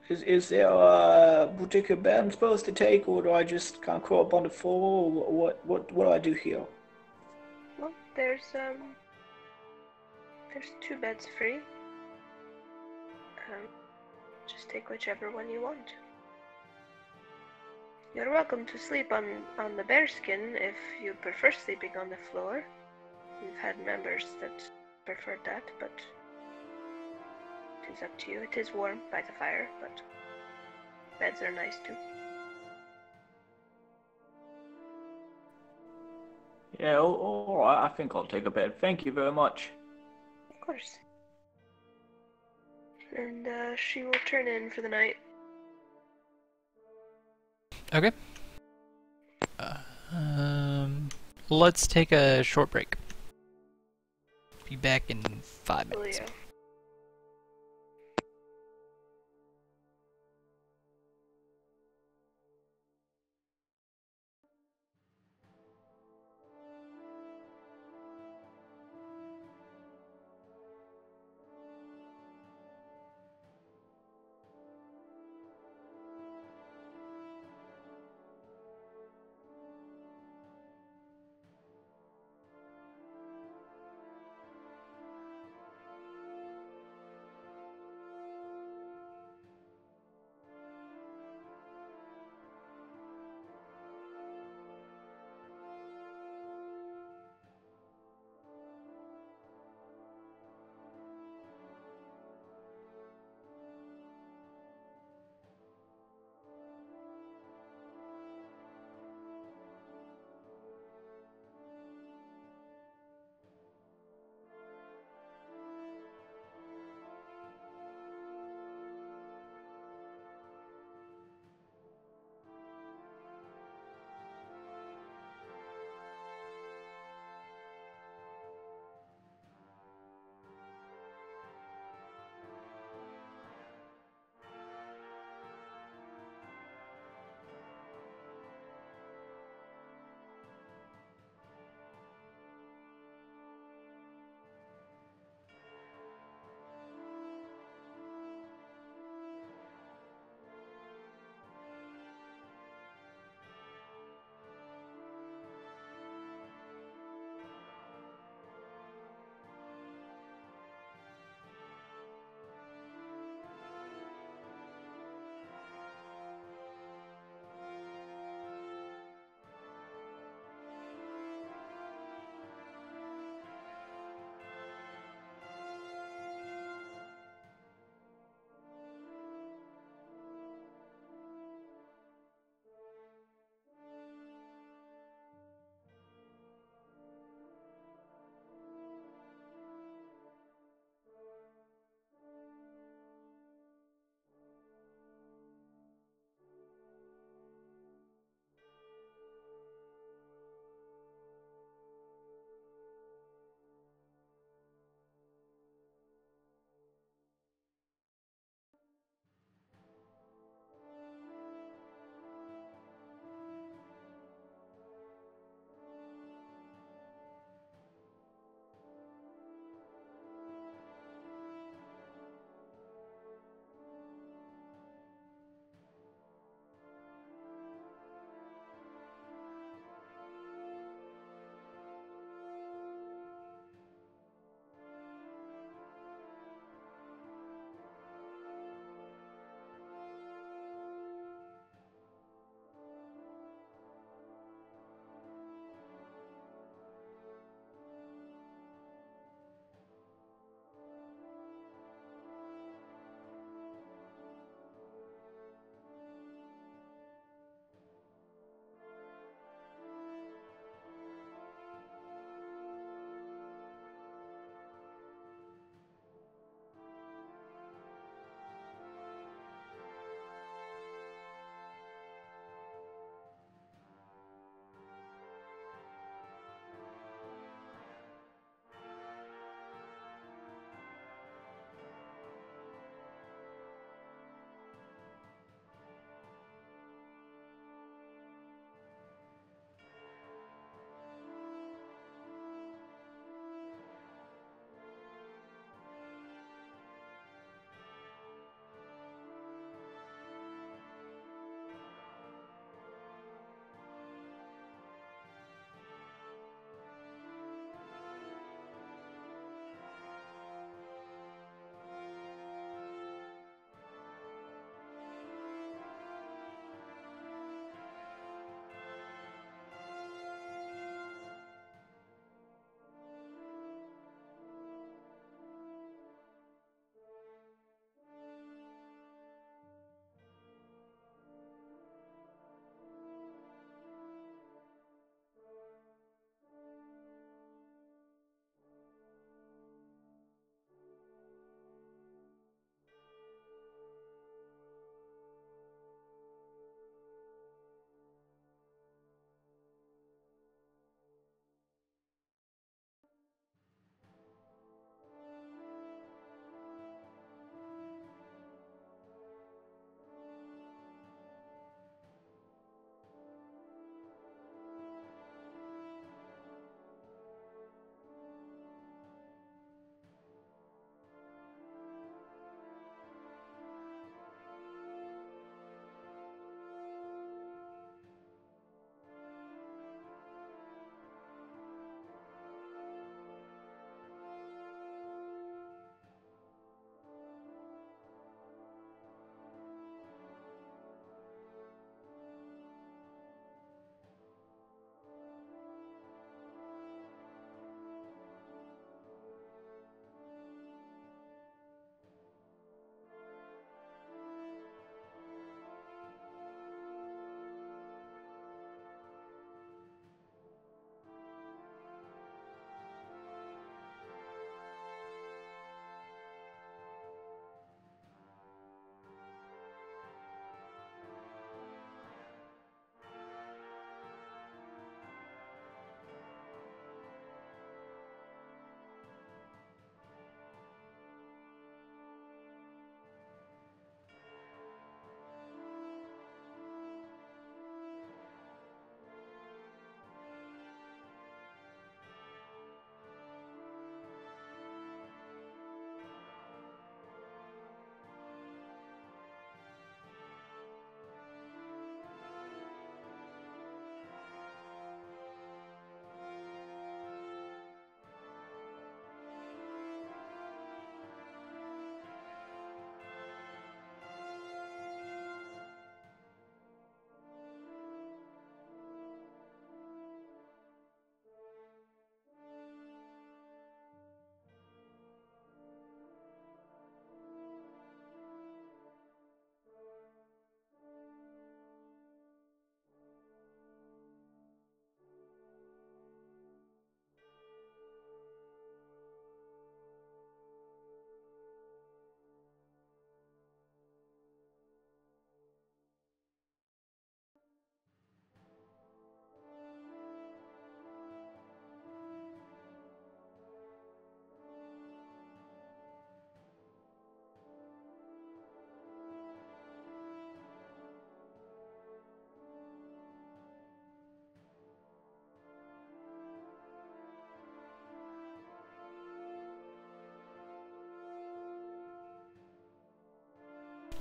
Is there a particular bed I'm supposed to take, or do I just kind of crawl up on the floor, or what do I do here? Well, there's 2 beds free. Just take whichever one you want. You're welcome to sleep on the bearskin if you prefer sleeping on the floor. We've had members that preferred that, but it is up to you. It is warm by the fire, but beds are nice too. Yeah, all right. I think I'll take a bed. Thank you very much. Of course. And she will turn in for the night. Okay. Let's take a short break. Be back in 5 minutes. Leo.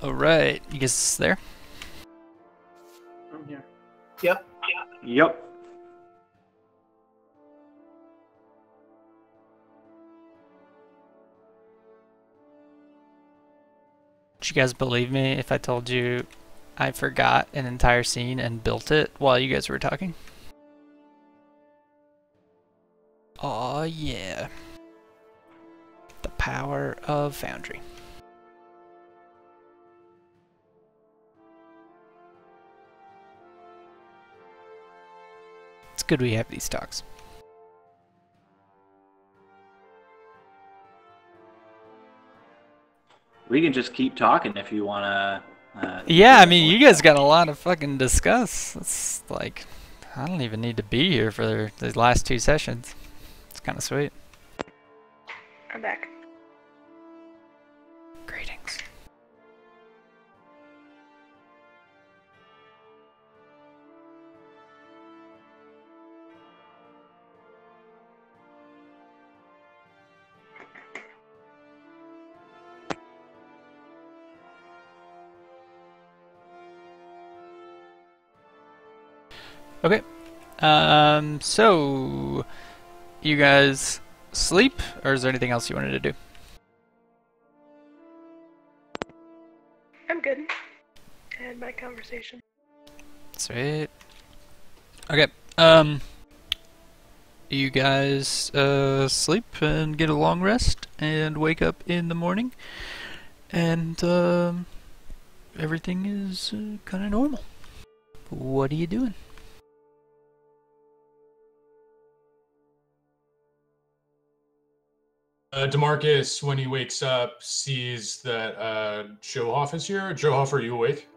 Alright, you guys there? I'm here. Yep. Yep. Would you guys believe me if I told you I forgot an entire scene and built it while you guys were talking? Aw, yeah. The power of Foundry. It's good we have these talks. We can just keep talking if you want to. Yeah, I mean, you guys got a lot of fucking discuss. It's like, I don't even need to be here for the last 2 sessions. It's kind of sweet. I'm back. Greetings. Okay. So you guys sleep, or is there anything else you wanted to do? I'm good. I had my conversation. Sweet. Okay. You guys sleep and get a long rest and wake up in the morning, and everything is kind of normal. What are you doing? DeMarcus, when he wakes up, sees that Johoff is here. Johoff, are you awake?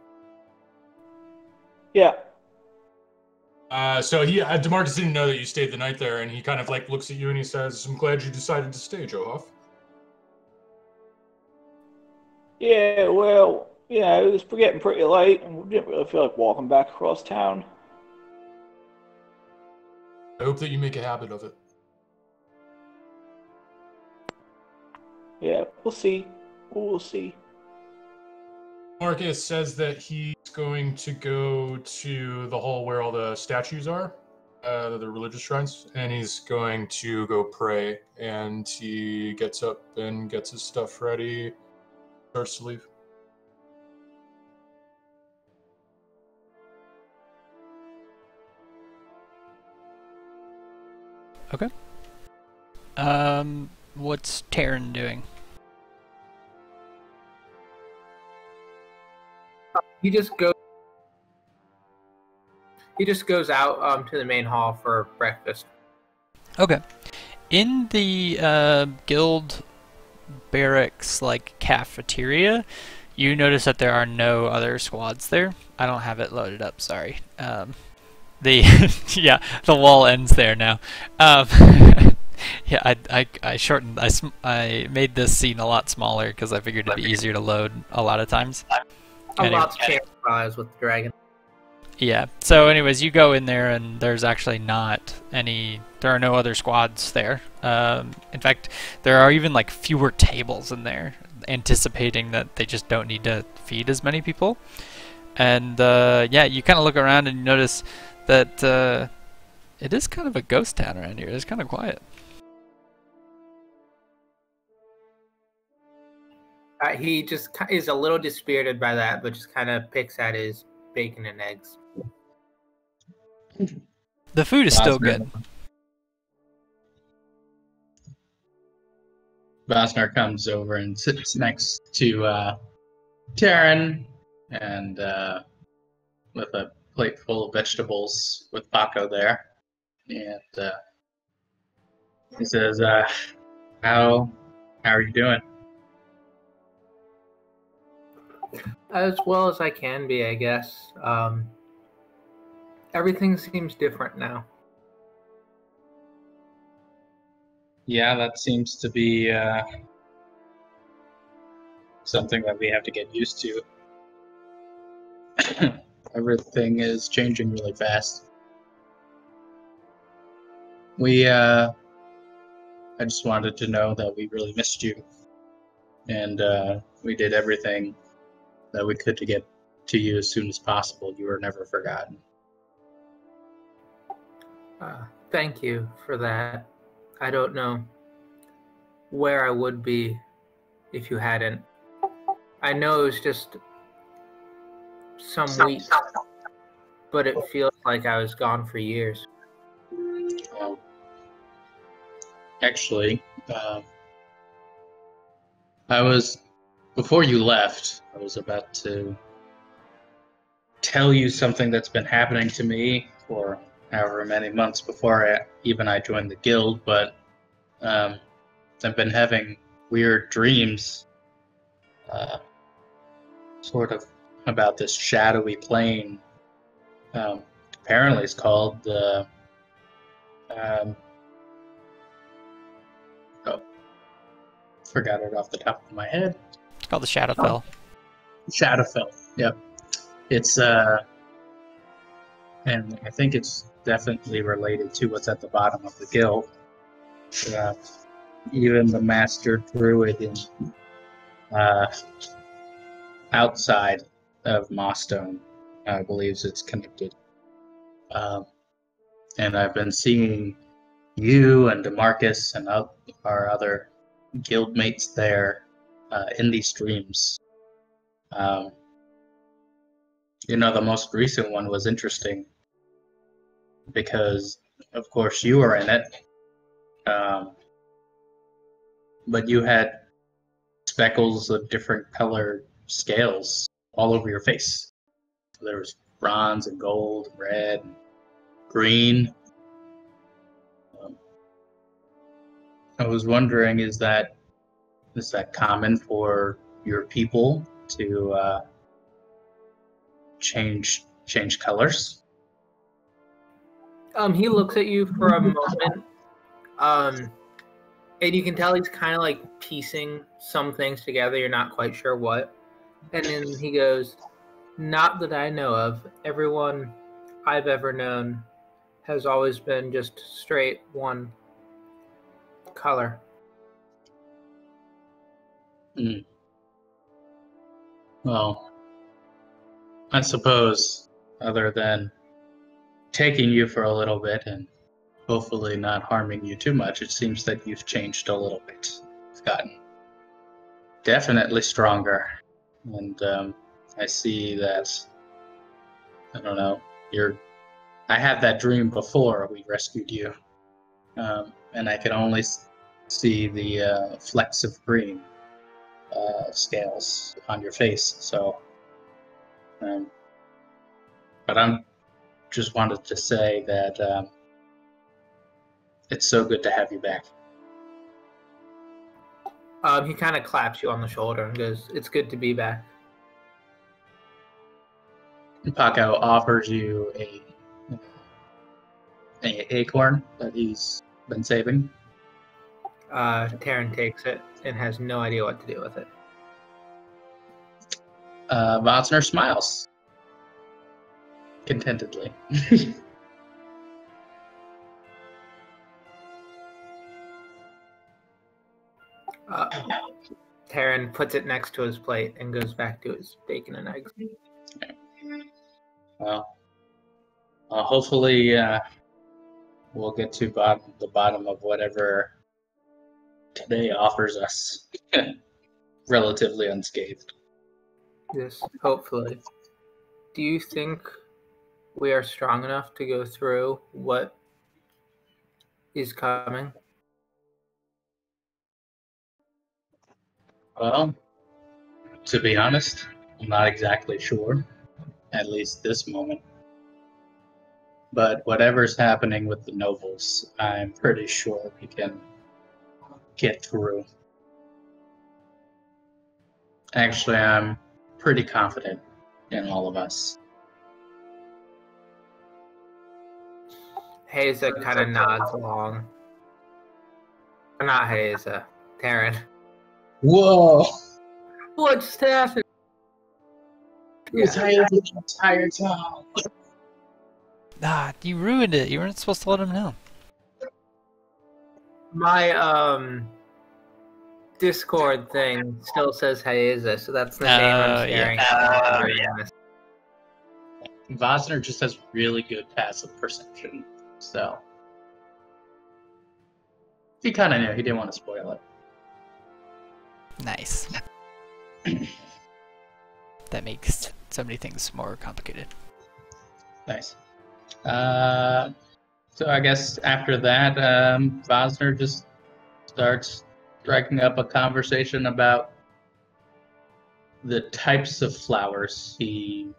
Yeah. So DeMarcus didn't know that you stayed the night there, and he kind of like looks at you and he says, "I'm glad you decided to stay, Johoff." Yeah, well, it was getting pretty late, and we didn't really feel like walking back across town. I hope that you make a habit of it. Yeah, we'll see. We'll see. Marcus says that he's going to go to the hall where all the statues are, the religious shrines, and he's going to go pray. And he gets up and gets his stuff ready, starts to leave. Okay. What's Taryn doing? He just goes out to the main hall for breakfast. Okay. In the guild barracks like cafeteria, you notice that there are no other squads there. I don't have it loaded up, sorry. Yeah, the wall ends there now. Yeah, I shortened. I made this scene a lot smaller because I figured it'd be easier to load a lot of times. A lot's chance flies with the dragon. Yeah. So, anyways, you go in there, and there's actually not any. There are no other squads there. In fact, there are even like fewer tables in there, anticipating that they just don't need to feed as many people. And yeah, you kind of look around and you notice that it is kind of a ghost town around here. It's kind of quiet. He just is a little dispirited by that, but just kind of picks at his bacon and eggs. The food is still good. Vasnar comes over and sits next to Taryn, and with a plate full of vegetables with Paco there. And he says, how are you doing? As well as I can be, I guess. Everything seems different now. Yeah, that seems to be something that we have to get used to. Everything is changing really fast. I just wanted to know that we really missed you. And we did everything that we could to get to you as soon as possible. You were never forgotten. Thank you for that. I don't know where I would be if you hadn't. I know it was just some weeks, but it feels like I was gone for years. Well, actually, before you left, I was about to tell you something that's been happening to me for however many months before I joined the guild, but I've been having weird dreams, sort of about this shadowy plane. Apparently it's called the forgot it off the top of my head. It's called the Shadowfell. Shadowfell. Yep. It's and I think it's definitely related to what's at the bottom of the guild. Even the master druid in outside of Mossstone believes it's connected. And I've been seeing you and DeMarcus and our other guildmates there in these dreams. The most recent one was interesting because, of course, you were in it, but you had speckles of different color scales all over your face. So there was bronze and gold, and red, and green. I was wondering, is that common for your people to change colors? He looks at you for a moment, and you can tell he's kind of like piecing some things together. You're not quite sure what. And then he goes, "Not that I know of. Everyone I've ever known has always been just straight one color." Well, I suppose, other than taking you for a little bit and hopefully not harming you too much, it seems that you've changed a little bit. It's gotten definitely stronger. And I see that, I don't know, I had that dream before we rescued you. And I could only see the flecks of green scales on your face. So, but I'm just wanted to say that it's so good to have you back. He kind of claps you on the shoulder and goes, "It's good to be back." Paco offers you a acorn that he's been saving. Taryn takes it and has no idea what to do with it. Vossner smiles contentedly. Taryn puts it next to his plate and goes back to his bacon and eggs. Well, hopefully we'll get to the bottom of whatever today offers us relatively unscathed. Yes, hopefully. Do you think we are strong enough to go through what is coming? Well, to be honest, I'm not exactly sure, at least this moment. But whatever's happening with the nobles, I'm pretty sure we can get through. Actually, I'm pretty confident in all of us. Haza kind of nods along. Or not Haza, Taryn. Whoa! What just happened? The entire time. Ah, you ruined it. You weren't supposed to let him know. My Discord thing still says Hayeza, so that's the name I'm staring at. Vosner just has really good passive perception, so he kind of knew. He didn't want to spoil it. Nice. That makes so many things more complicated. Nice. So I guess after that, Vosner just starts striking up a conversation about the types of flowers he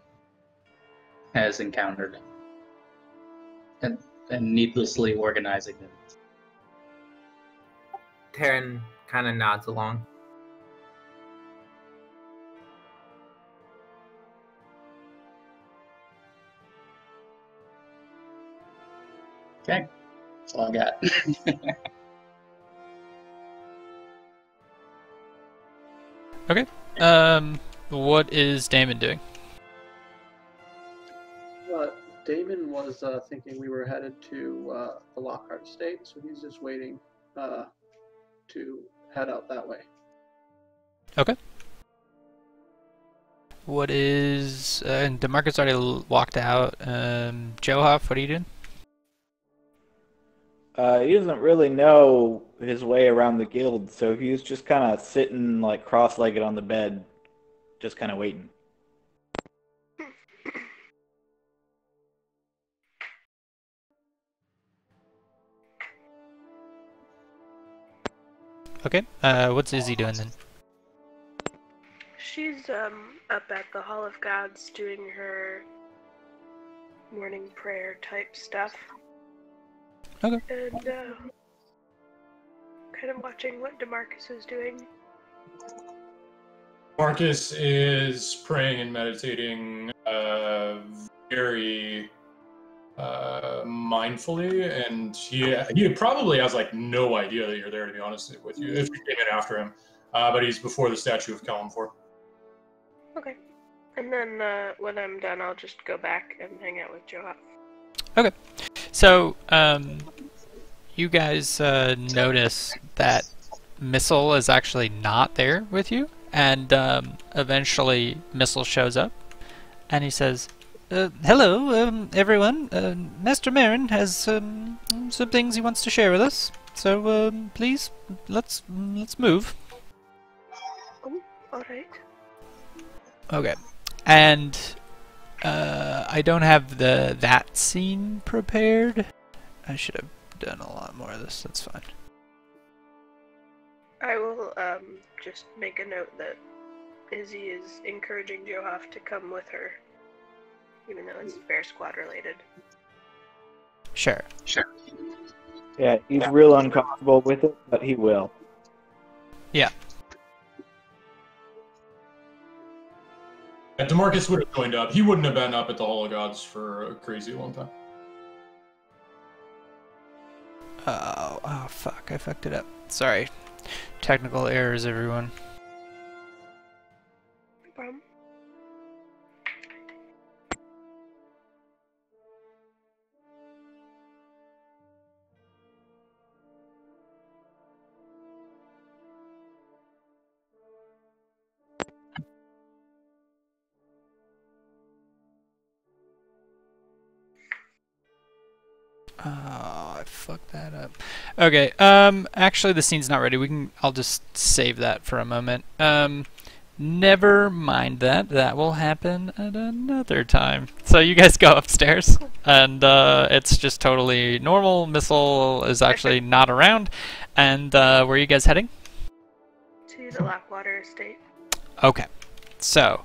has encountered and needlessly organizing them. Taryn kind of nods along. Okay, that's all I got. Okay. What is Damon doing? Damon was thinking we were headed to the Lockhart estate, so he's just waiting to head out that way. Okay. What is... and DeMarcus already walked out. Johoff, what are you doing? He doesn't really know his way around the guild, so he's just kind of sitting like cross-legged on the bed, just kind of waiting. Okay. What's Izzy doing then? She's up at the Hall of Gods doing her morning prayer type stuff. Okay. And kind of watching what DeMarcus is doing. Marcus is praying and meditating very mindfully, and he probably has like no idea that you're there, to be honest with you, if you came in after him. But he's before the statue of Kalimfor. Okay. And then when I'm done, I'll just go back and hang out with Joab. Okay. So, you guys notice that Missile is actually not there with you, and eventually Missile shows up, and he says, hello, everyone. Master Marin has some things he wants to share with us, so please, let's move. Oh, alright. Okay. And I don't have that scene prepared. I should have done a lot more of this. That's fine. I will just make a note that Izzy is encouraging Johoff to come with her, even though it's Bear Squad related. Sure. Yeah, he's real uncomfortable with it, but he will. Yeah. DeMarcus would have joined up. He wouldn't have been up at the Hall of Gods for a crazy long time. Oh, fuck. I fucked it up. Sorry. Technical errors, everyone. No problem. Oh, I fucked that up. Okay, actually the scene's not ready. I'll just save that for a moment. Never mind that. That will happen at another time. So you guys go upstairs, and it's just totally normal. Missile is actually not around. And where are you guys heading? To the Lockwater estate. Okay. So,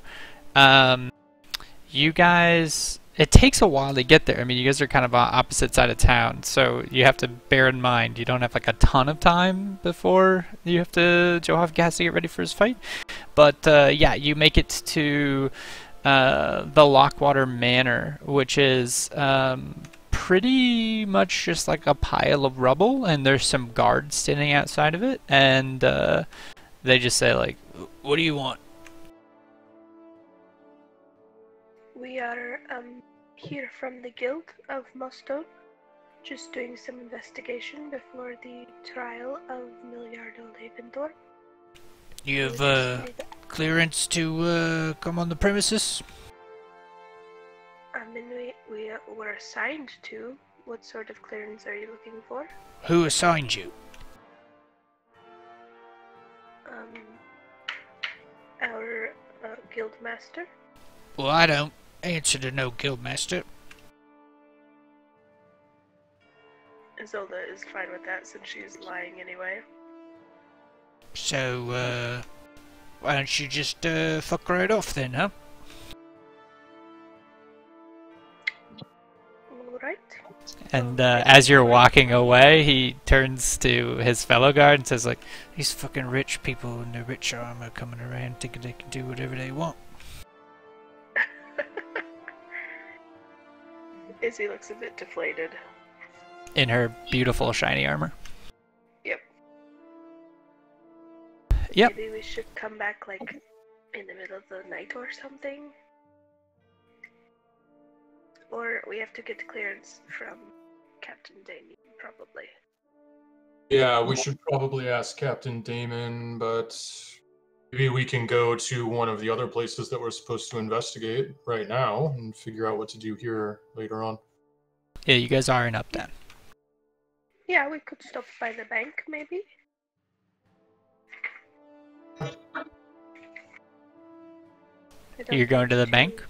you guys... It takes a while to get there. I mean, you guys are kind of on opposite side of town, so you have to bear in mind you don't have like a ton of time before Johoff has to get ready for his fight. But yeah, you make it to the Lockwater Manor, which is pretty much just like a pile of rubble, and there's some guards standing outside of it, and they just say like, "What do you want?" We are here from the Guild of Mustone, just doing some investigation before the trial of Miliardo Leventhor. You have clearance to come on the premises? I mean, we were assigned to. What sort of clearance are you looking for? Who assigned you? Our guild master. Well, I don't answer to no guildmaster. Isolde is fine with that since she's lying anyway. So, why don't you just fuck right off then, huh? Alright. And as you're walking away, he turns to his fellow guard and says, like, these fucking rich people in their rich armor coming around thinking they can do whatever they want. Izzy looks a bit deflated. In her beautiful shiny armor. Yep. Yep. Maybe we should come back, like, in the middle of the night or something? Or we have to get clearance from Captain Damien, probably. Yeah, we should probably ask Captain Damon, but maybe we can go to one of the other places that we're supposed to investigate right now and figure out what to do here later on. Yeah, you guys are in Uptown. Yeah, we could stop by the bank, maybe? You're going to the bank?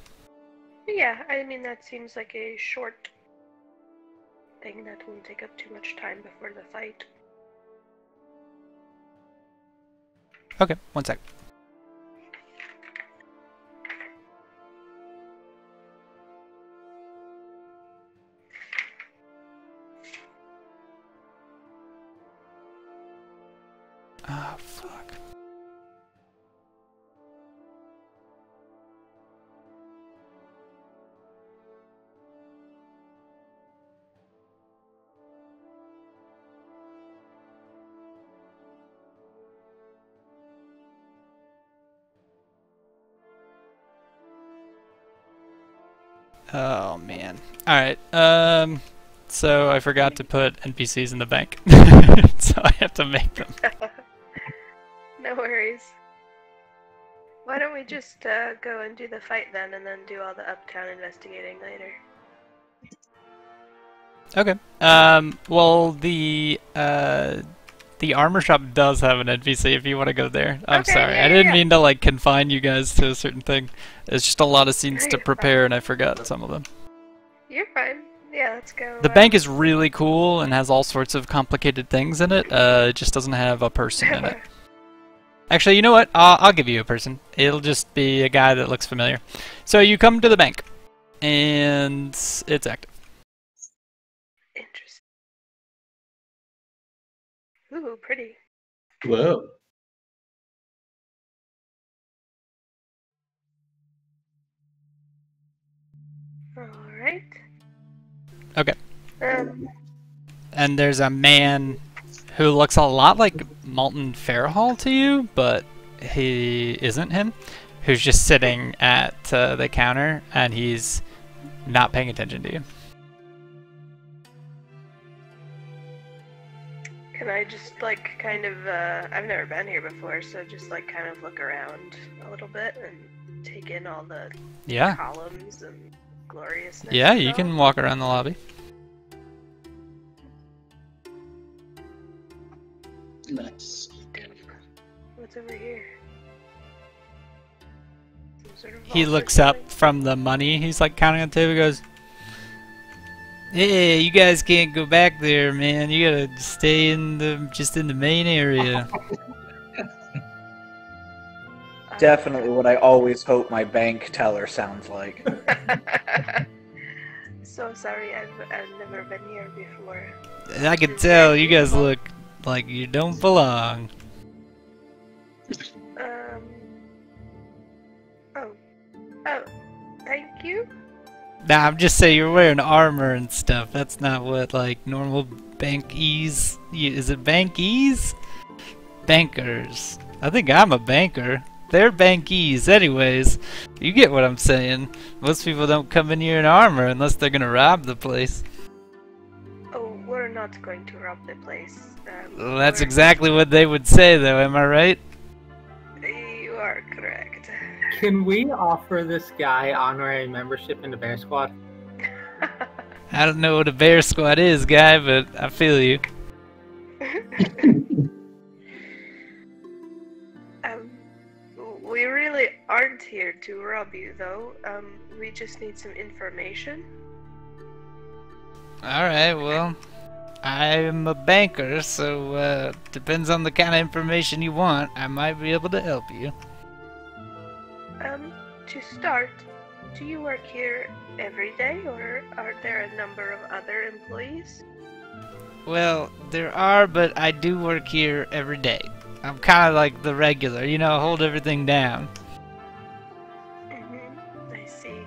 Yeah, I mean, that seems like a short thing that won't take up too much time before the fight. Okay, one sec. Oh, fuck. Oh man. Alright, so I forgot to put NPCs in the bank. So I have to make them. No worries. Why don't we just go and do the fight then, and then do all the uptown investigating later? Okay. Well, the armor shop does have an NPC if you want to go there. I'm Okay, sorry. yeah, I didn't yeah. mean to, like, confine you guys to a certain thing. It's just a lot of scenes to You're prepare, and I forgot some of them. You're fine. Yeah, let's go. The bank is really cool and has all sorts of complicated things in it. It just doesn't have a person in it. Actually, you know what? I'll give you a person. It'll just be a guy that looks familiar. So you come to the bank, and it's active. Interesting. Ooh, pretty. Whoa. Alright. Okay. And there's a man who looks a lot like Malton Fairhall to you, but he isn't him, who's just sitting at the counter, and he's not paying attention to you. can I just, like, kind of, I've never been here before, so just, like, kind of look around a little bit and take in all the Yeah. columns and gloriousness? Yeah, of it you all? can walk around the lobby. Nice. What's over here? Some sort of He vault or looks up something? from the money. He's like counting on the table. He goes, "Hey, you guys can't go back there, man. You gotta stay in the main area." Definitely what I always hope my bank teller sounds like. So sorry, I've never been here before. I can tell you guys look like you don't belong. Oh, thank you. Nah, I'm just saying you're wearing armor and stuff. That's not what, like, normal bankies... Is it bankies? Bankers. I think I'm a banker. They're bankies anyways. You get what I'm saying. Most people don't come in here in armor unless they're gonna rob the place. Oh, we're not going to rob the place. Well, that's we're- exactly what they would say though, am I right? Can we offer this guy honorary membership in the Bear Squad? I don't know what a bear squad is, guy, but I feel you. We really aren't here to rob you, though. We just need some information. Alright, well, I'm a banker, so depends on the kind of information you want. I might be able to help you. To start, do you work here every day, or are there a number of other employees? Well, there are, but I do work here every day. I'm kind of like the regular, you know, hold everything down. I see.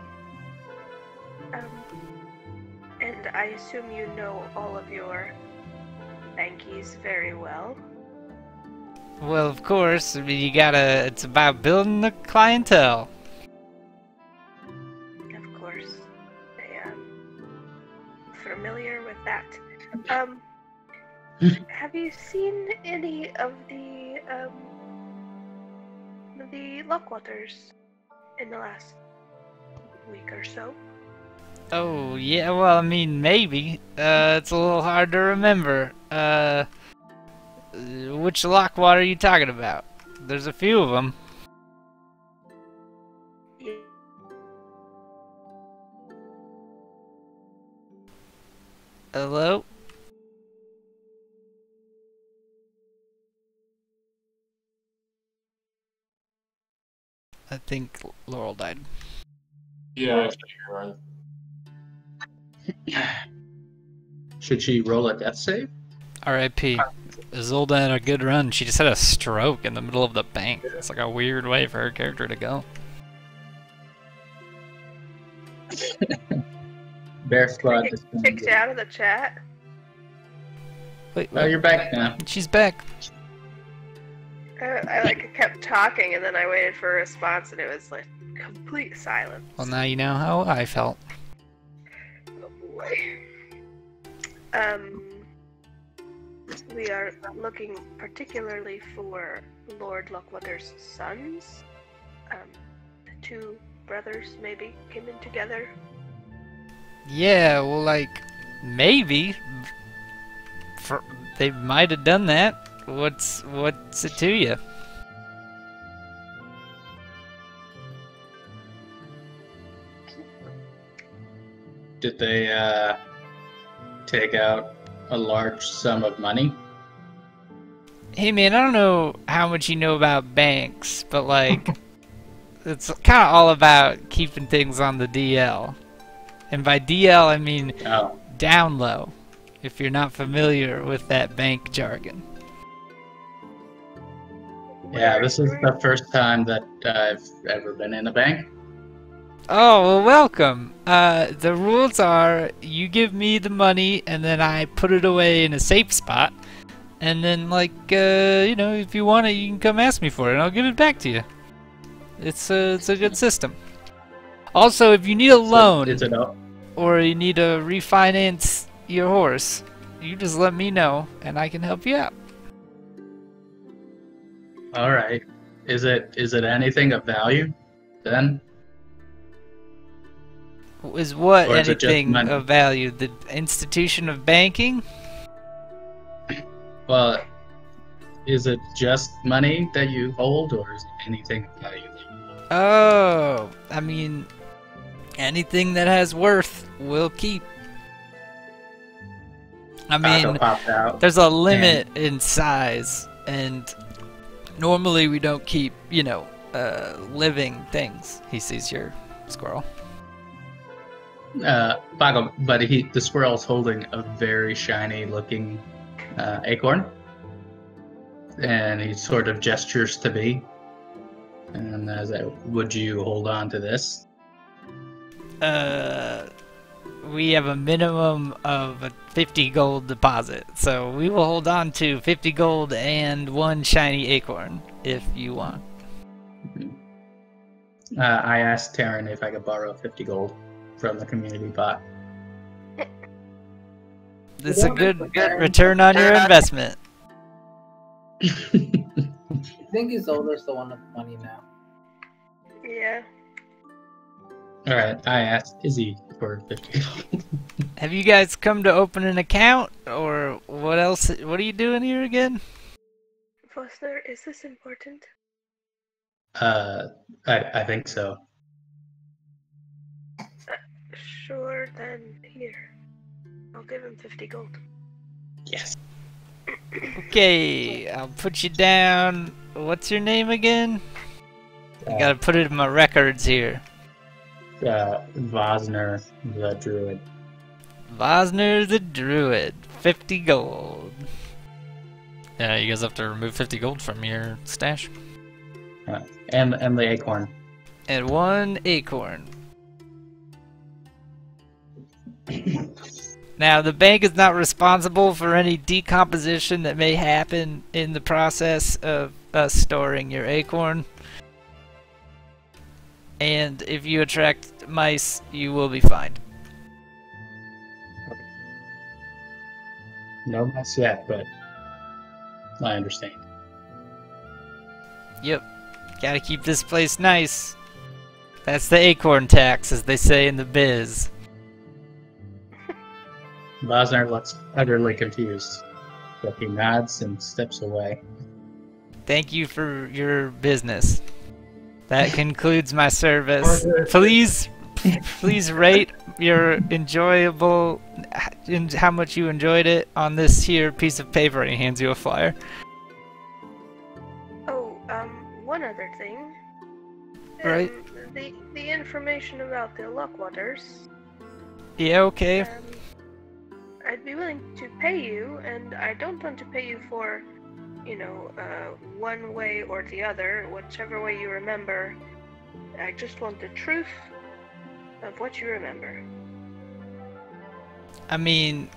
And I assume you know all of your bankies very well. Well, of course, I mean, it's about building the clientele. Of course. I am familiar with that. Have you seen any of the Lockwaters in the last week or so? Oh, yeah, well, I mean, maybe. It's a little hard to remember. Which Lockwater are you talking about? There's a few of them. Yeah. Hello? I think Laurel died. Yeah, I think you're right. Should she roll a death save? R.I.P. Isolde had a good run. She just had a stroke in the middle of the bank. It's like a weird way for her character to go. Bear Squad. Kicked you out of the chat. Wait, Oh, you're back now. she's back. I kept talking, and then I waited for a response, and it was like complete silence. Well, now you know how I felt. Oh boy. We are looking particularly for Lord Lockwater's sons. The two brothers maybe came in together. Yeah, well, like, maybe. They might have done that. What's it to you? Did they take out a large sum of money? Hey man, I don't know how much you know about banks, but like, it's kind of all about keeping things on the DL. And by DL, I mean down low, if you're not familiar with that bank jargon. Yeah, this is the first time that I've ever been in a bank. Oh, well, welcome. The rules are you give me the money and then I put it away in a safe spot. And then, like, you know, if you want it, you can come ask me for it and I'll give it back to you. It's a good system. Also, if you need a loan or you need to refinance your horse, you just let me know and I can help you out. All right. Is it anything of value then? Is what Or is it just anything money? of value? The institution of banking? Well, is it just money that you hold, or is it anything of value that you hold? Oh, I mean, anything that has worth will keep. I Taco mean, popped out. there's a limit in size, and normally we don't keep, you know, living things. He sees your squirrel. Paco, but the squirrel's holding a very shiny looking acorn, and he sort of gestures to me, and as would you hold on to this? We have a minimum of a 50 gold deposit, so we will hold on to 50 gold and one shiny acorn if you want. I asked Taryn if I could borrow 50 gold from the community pot. This is a good return on your investment. I think Isolde's the one with money now. Yeah. Alright, I asked Izzy for 50. Have you guys come to open an account, or what else? What are you doing here again? Foster, is this important? I think so. Sure, then here. I'll give him 50 gold. Yes. Okay, I'll put you down. What's your name again? I gotta put it in my records here. Vosner the Druid. Vosner the Druid, 50 gold. Yeah, you guys have to remove 50 gold from your stash. And the acorn. And 1 acorn. Now, the bank is not responsible for any decomposition that may happen in the process of us storing your acorn. And if you attract mice, you will be fined. No mess yet, but I understand. Yep. Gotta keep this place nice. That's the acorn tax, as they say in the biz. Vosner looks utterly confused, but he nods and steps away. Thank you for your business. That concludes my service. Please rate your enjoyable, how much you enjoyed it on this here piece of paper, and he hands you a flyer. Oh, one other thing. Right. The information about the Lockwaters. Yeah, okay. I'd be willing to pay you, and I don't want to pay you for, one way or the other, whichever way you remember. I just want the truth of what you remember. I mean,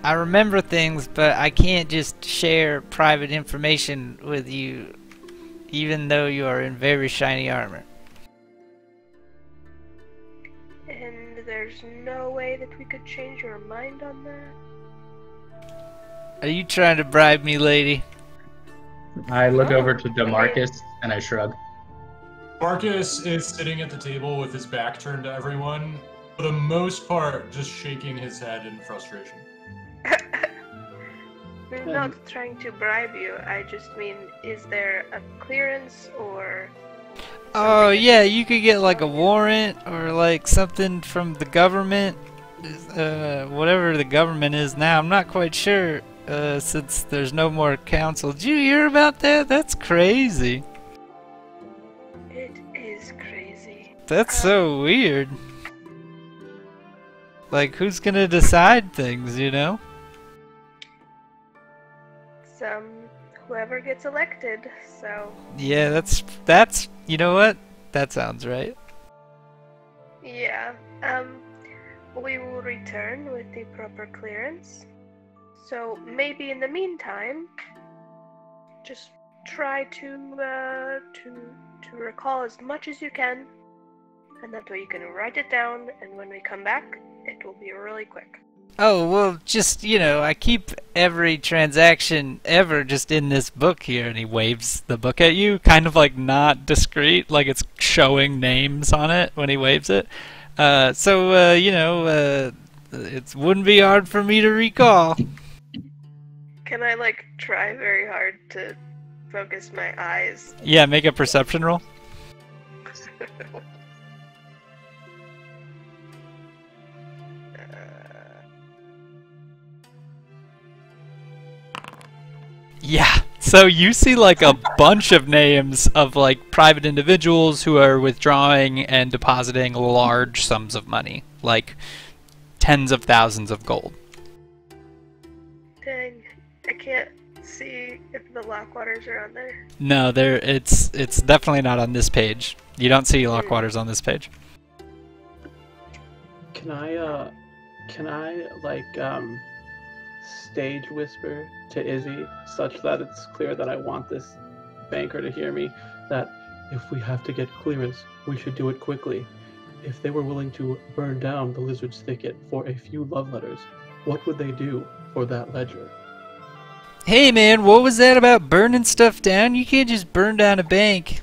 I remember things, but I can't just share private information with you, even though you are in very shiny armor. And there's no way that we could change your mind on that? Are you trying to bribe me, lady? I look over to DeMarcus and I shrug. Marcus is sitting at the table with his back turned to everyone, for the most part, just shaking his head in frustration. I'm not trying to bribe you, I just mean, is there a clearance or... Oh, yeah, you could get like a warrant or like something from the government. Whatever the government is now, I'm not quite sure, since there's no more council. Did you hear about that? That's crazy. It is crazy. That's so weird. Like, who's gonna decide things, you know? Whoever gets elected, so... Yeah, that's, you know what? That sounds right. Yeah, we will return with the proper clearance. So maybe in the meantime, just try to recall as much as you can, and that way you can write it down, and when we come back, it will be really quick. Oh, well, just, I keep every transaction ever just in this book here, and he waves the book at you, kind of like not discreet, like it's showing names on it when he waves it. It wouldn't be hard for me to recall. Can I, try very hard to focus my eyes? Yeah, make a perception roll. Yeah, so you see a bunch of names of private individuals who are withdrawing and depositing large sums of money, like tens of thousands of gold. Dang, I can't see if the Lockwaters are on there. No, it's definitely not on this page. You don't see Lockwaters on this page. Can I stage whisper to Izzy such that it's clear that I want this banker to hear me, that if we have to get clearance, we should do it quickly. If they were willing to burn down the Lizard's Thicket for a few love letters, what would they do for that ledger? Hey man, what was that about burning stuff down? You can't just burn down a bank.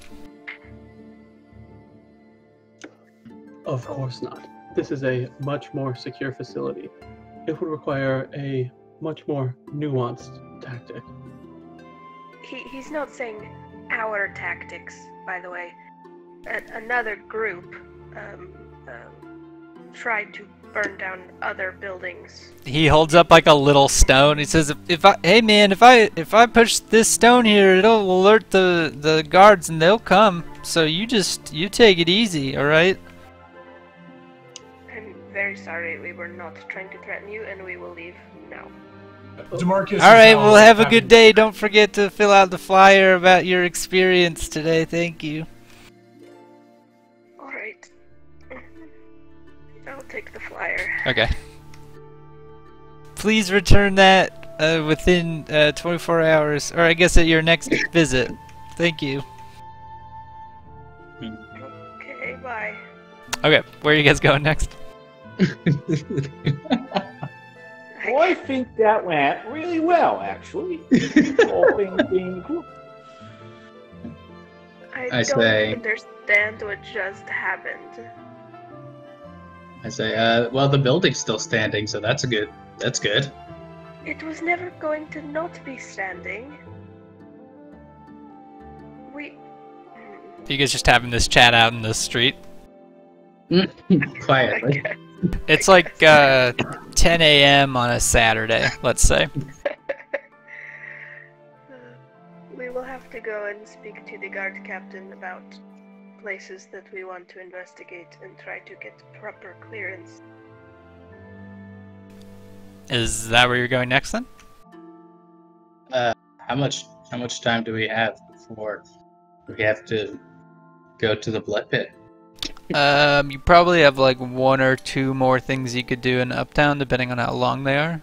Of course not. This is a much more secure facility. It would require a much more nuanced tactic. He's not saying our tactics, by the way. Another group tried to burn down other buildings. He holds up like a little stone. He says, "Hey man, if I push this stone here, it'll alert the guards and they'll come. So you take it easy, all right?" I'm very sorry. We were not trying to threaten you, and we will leave now. DeMarcus. All right, well, have a good day. Don't forget to fill out the flyer about your experience today. Thank you. All right. I'll take the flyer. Okay. Please return that within 24 hours, or I guess at your next visit. Thank you. Okay, bye. Okay, where are you guys going next? Well, I think that went really well, actually. All things being equal. I I don't say- understand what just happened. I say, well, the building's still standing, so that's good. That's good. It was never going to not be standing. We... You guys just having this chat out in the street? Quietly. It's like 10 a.m. on a Saturday, let's say. We will have to go and speak to the guard captain about places that we want to investigate and try to get proper clearance. Is that where you're going next then? How much time do we have before we have to go to the blood pit? You probably have like one or two more things you could do in Uptown, depending on how long they are.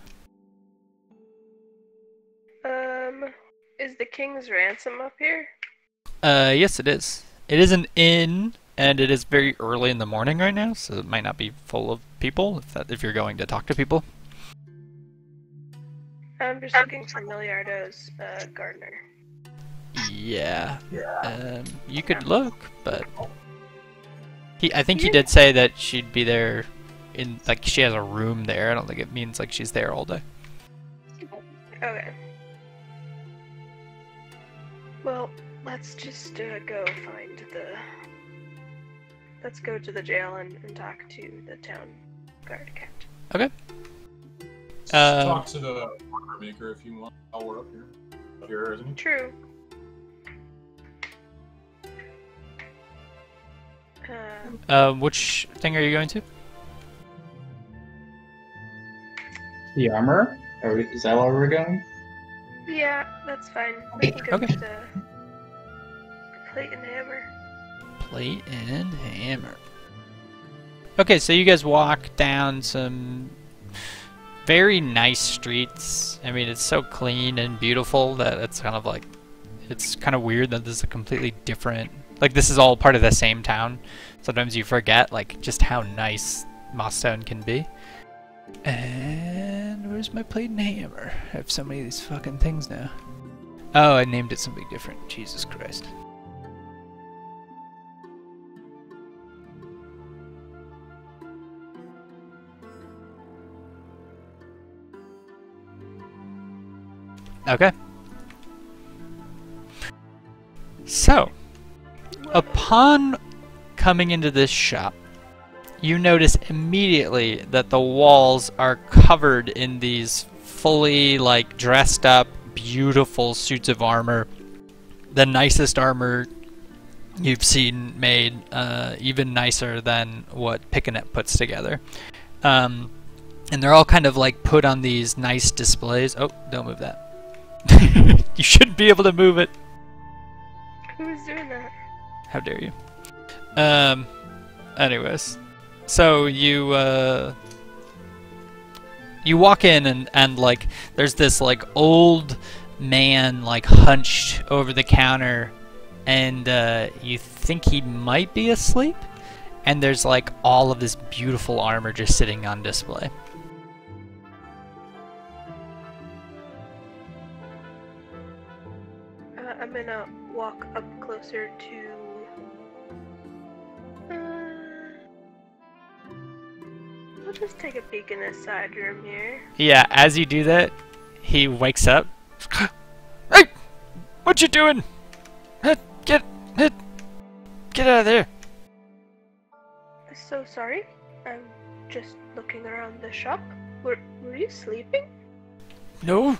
Is the King's Ransom up here? Yes, it is. It is an inn, and it is very early in the morning right now, so it might not be full of people if you're going to talk to people. I'm just looking for Milliardo's gardener. Yeah. You could look, but I think he did say that she'd be there in like she has a room there. I don't think it means like she's there all day. Okay. Well, let's just go find the... Let's go to the jail and talk to the town guard captain. Okay. Talk to the order maker if you want. While we're up here. Up here, isn't he? True. Which thing are you going to? The armor? Is that where we're going? Yeah, that's fine. We can go Okay. to the plate and hammer. Plate and hammer. Okay, so you guys walk down some very nice streets. I mean, it's so clean and beautiful that it's kind of like, it's kind of weird that this is a completely different, like this is all part of the same town. Sometimes you forget like just how nice Mossstown can be. And where's my plate and hammer? I have so many of these fucking things now. Oh, I named it something different. Jesus Christ. Okay. So, upon coming into this shop, you notice immediately that the walls are covered in these fully, like, dressed up, beautiful suits of armor. The nicest armor you've seen made, even nicer than what Pickanet puts together. And they're all kind of, like, put on these nice displays. Oh, don't move that. You shouldn't be able to move it. Who's doing that? How dare you? Anyways. So you walk in and like there's this like old man like hunched over the counter and you think he might be asleep, and there's like all of this beautiful armor just sitting on display. I'm gonna walk up closer to just take a peek in this side room here. Yeah, as you do that, he wakes up. Hey! What you doing? Get out of there. So sorry. I'm just looking around the shop. Were you sleeping? No?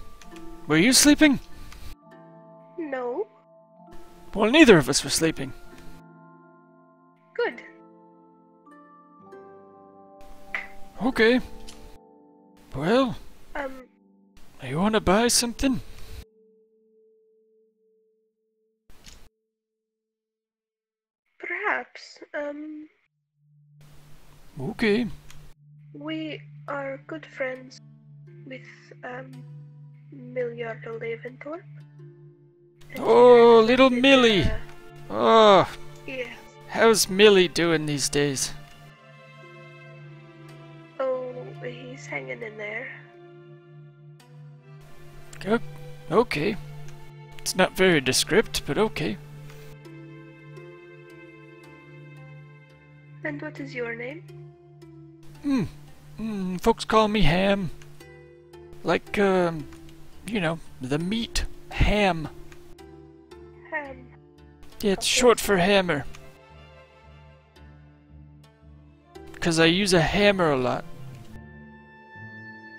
Were you sleeping? No. Well, neither of us were sleeping. Good. Okay. Well, Um, you want to buy something? perhaps. Okay. We are good friends with, Milliardo Leventhorpe. And Oh, he little recommended, Millie. Oh, Yes. how's Millie doing these days? Oh, he's hanging in there. Okay. It's not very descript, but okay. And what is your name? Folks call me Ham. Like, the meat. Ham. Ham. Yeah, it's short for hammer. 'Cause I use a hammer a lot.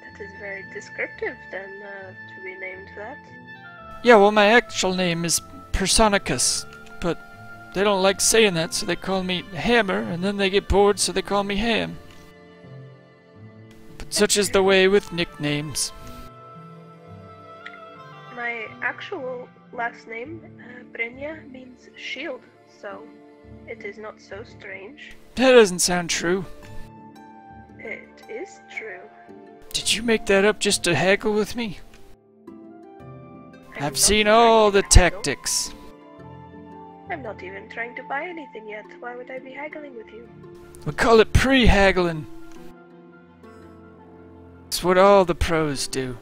That is very descriptive, then, to be named that. Yeah, well, my actual name is Personicus, but they don't like saying that, so they call me Hammer, and then they get bored, so they call me Ham. But such is the way with nicknames. My actual last name, Brynja, means shield, so it is not so strange. That doesn't sound true. It is true. Did you make that up just to haggle with me? I'm I've not seen trying all to the haggle. tactics. I'm not even trying to buy anything yet. Why would I be haggling with you? We call it pre-haggling. It's what all the pros do.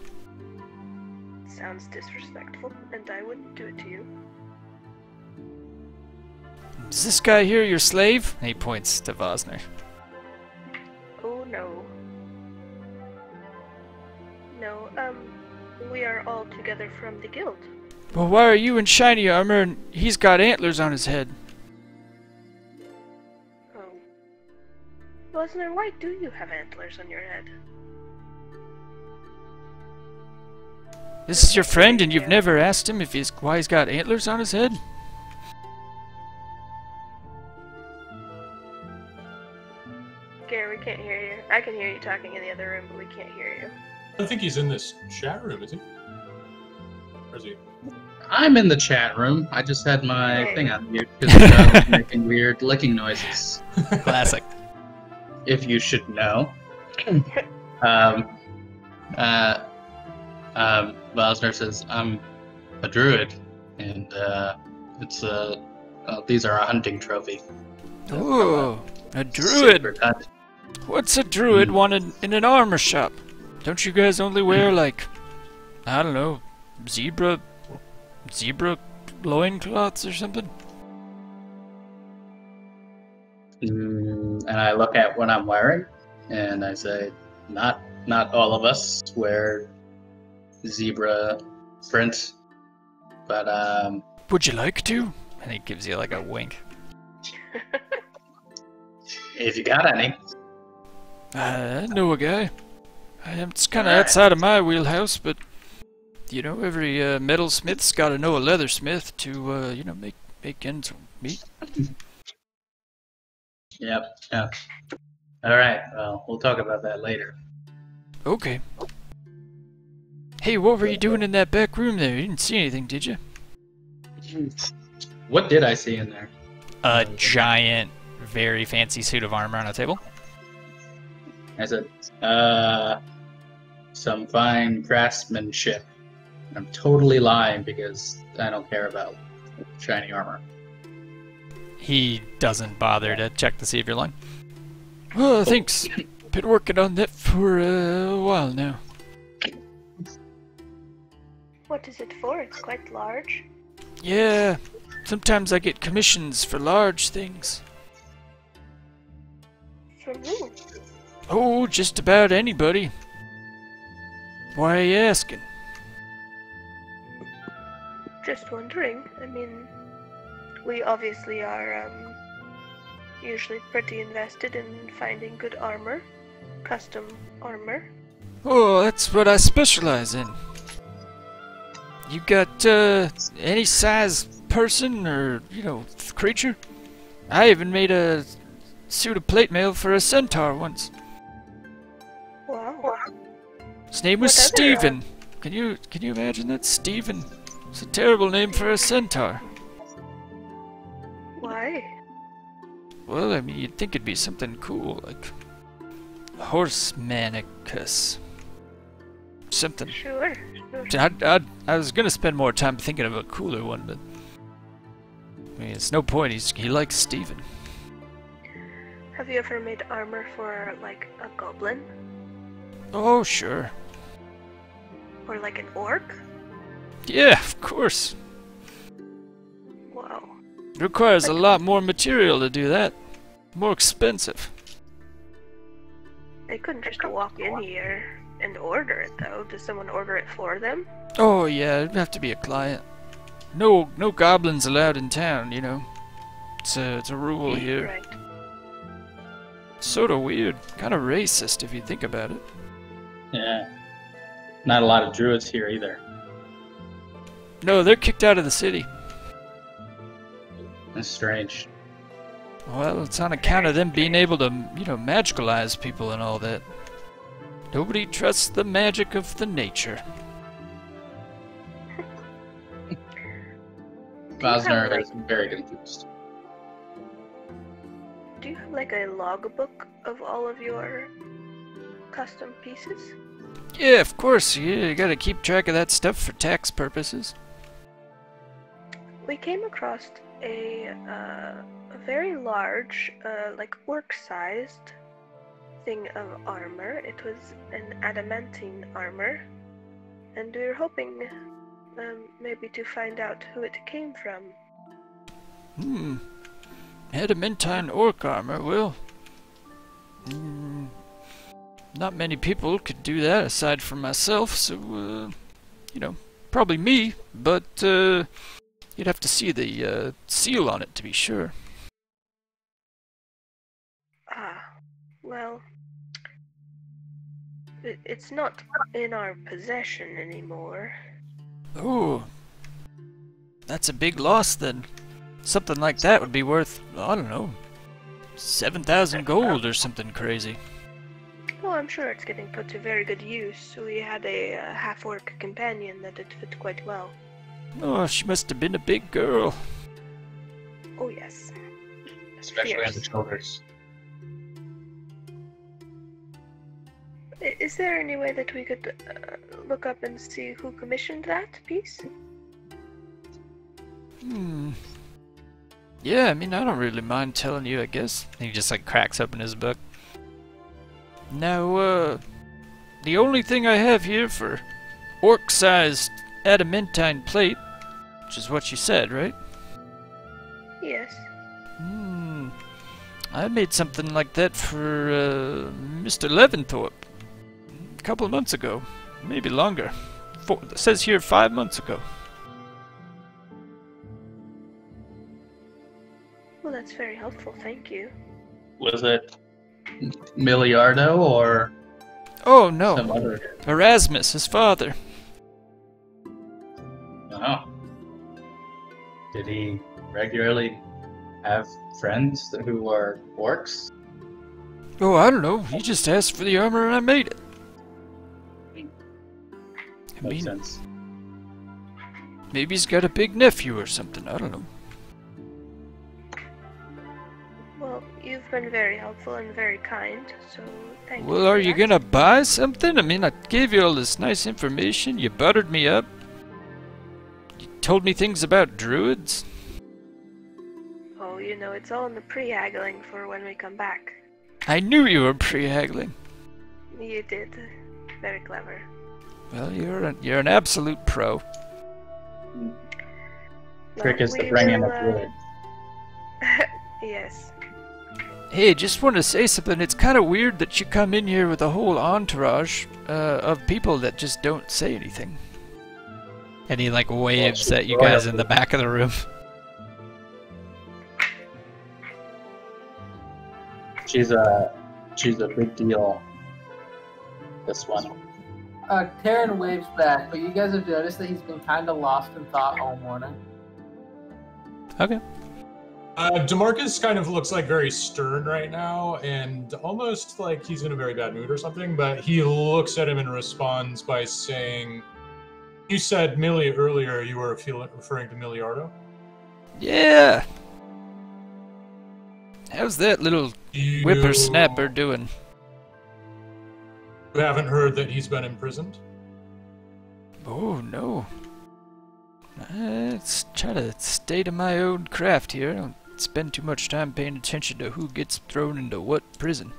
Sounds disrespectful, and I wouldn't do it to you. Is this guy here your slave? He points to Vosner. Oh no. No, we are all together from the guild. Well, why are you in shiny armor and he's got antlers on his head? Oh. Wasner, why do you have antlers on your head? This is your friend and you've never asked him why he's got antlers on his head? Gary, we can't hear you. I can hear you talking in the other room, but we can't hear you. I don't think he's in this chat room, is he? Or is he? I'm in the chat room. I just had my Hey. thing on mute because I was making weird licking noises. Classic. If you should know. Vosner says, I'm a druid, and these are a hunting trophy. Ooh, a druid. Sacred hunt. What's a druid wanted in an armor shop? Don't you guys only wear, like, I don't know, zebra loincloths or something? And I look at what I'm wearing, and I say, not all of us wear zebra print, but Would you like to? And he gives you like a wink. if you got any. I know a guy. It's kind of Alright. outside of my wheelhouse, but you know, every metalsmith's got to know a leathersmith to make ends meet. Yep. Yeah. All right. Well, we'll talk about that later. Okay. Hey, what were you doing in that back room there? You didn't see anything, did you? What did I see in there? A giant, very fancy suit of armor on a table. I said, some fine craftsmanship. I'm totally lying because I don't care about shiny armor. He doesn't bother to check to see if you're lying. Oh, thanks. Been working on that for a while now. What is it for? It's quite large. Yeah, sometimes I get commissions for large things. From who? Oh, just about anybody. Why are you asking? Just wondering. I mean, we obviously are usually pretty invested in finding good armor, custom armor. Oh, that's what I specialize in. You got any size person or, creature? I even made a suit of plate mail for a centaur once. Wow. His name was What other, Steven. Can you imagine that? Steven. It's a terrible name for a centaur. Why? Well, I mean, you'd think it'd be something cool, like Horsemanicus. Something. Sure. I was gonna spend more time thinking of a cooler one, but I mean, it's no point. He likes Steven. Have you ever made armor for, like, a goblin? Oh, sure. Or like an orc? Yeah, of course. Wow. It requires a lot more material to do that. More expensive. They couldn't just walk in here and order it, though. Does someone order it for them? Oh yeah, it'd have to be a client. No goblins allowed in town, It's a rule here. Right. Sorta weird. Kinda racist if you think about it. Yeah. Not a lot of druids here either. No, they're kicked out of the city. That's strange. Well, it's on account of them being able to, magicalize people and all that. Nobody trusts the magic of the nature. Bosner is very confused. Do you have like a logbook of all of your custom pieces? Yeah, of course. You gotta keep track of that stuff for tax purposes. We came across a very large, like orc-sized thing of armor. It was an adamantine armor, and we were hoping maybe to find out who it came from. Adamantine orc armor, well... not many people could do that aside from myself, so, probably me, but, you'd have to see the, seal on it to be sure. Well, it's not in our possession anymore. Oh, that's a big loss then. Something like that would be worth, I don't know, 7,000 gold or something crazy. Well, I'm sure it's getting put to very good use. We had a half-orc companion that it fit quite well. Oh, she must have been a big girl. Oh, yes. Especially on Fierce. the shoulders. Is there any way that we could look up and see who commissioned that piece? Yeah, I mean, I don't really mind telling you, I guess. He just, cracks open his book. Now, the only thing I have here for orc-sized adamantine plate, which is what you said, right? Yes. I made something like that for, Mr. Leventhorpe. A couple of months ago. Maybe longer. It says here 5 months ago. Well, that's very helpful, thank you. Was it Miliardo or Oh, some no. other? Erasmus, his father. Oh. Did he regularly have friends who are orcs? Oh, I don't know. He just asked for the armor and I made it. I Makes mean, sense. maybe he's got a big nephew or something. I don't know. Well, you've been very helpful and very kind, so thank you. Well, for are you that. gonna buy something? I mean, I gave you all this nice information. You buttered me up. You told me things about druids. Oh, it's all in the pre-haggling for when we come back. I knew you were pre-haggling. You did. Very clever. Well, you're an absolute pro. Trick Well, is to we bring in will, a druid. Yes. Hey, just want to say something. It's kind of weird that you come in here with a whole entourage of people that just don't say anything. And he like waves at you guys in the back of the room. She's a big deal. This one. Taryn waves back, but you guys have noticed that he's been kind of lost in thought all morning. Okay. DeMarcus kind of looks like very stern right now, and almost like he's in a very bad mood or something, but he looks at him and responds by saying, "You said Millie earlier, you were referring to Miliardo?" Yeah. How's that little whippersnapper doing? You haven't heard that he's been imprisoned? Oh, no. Let's try to stay to my own craft here. I don't spend too much time paying attention to who gets thrown into what prison.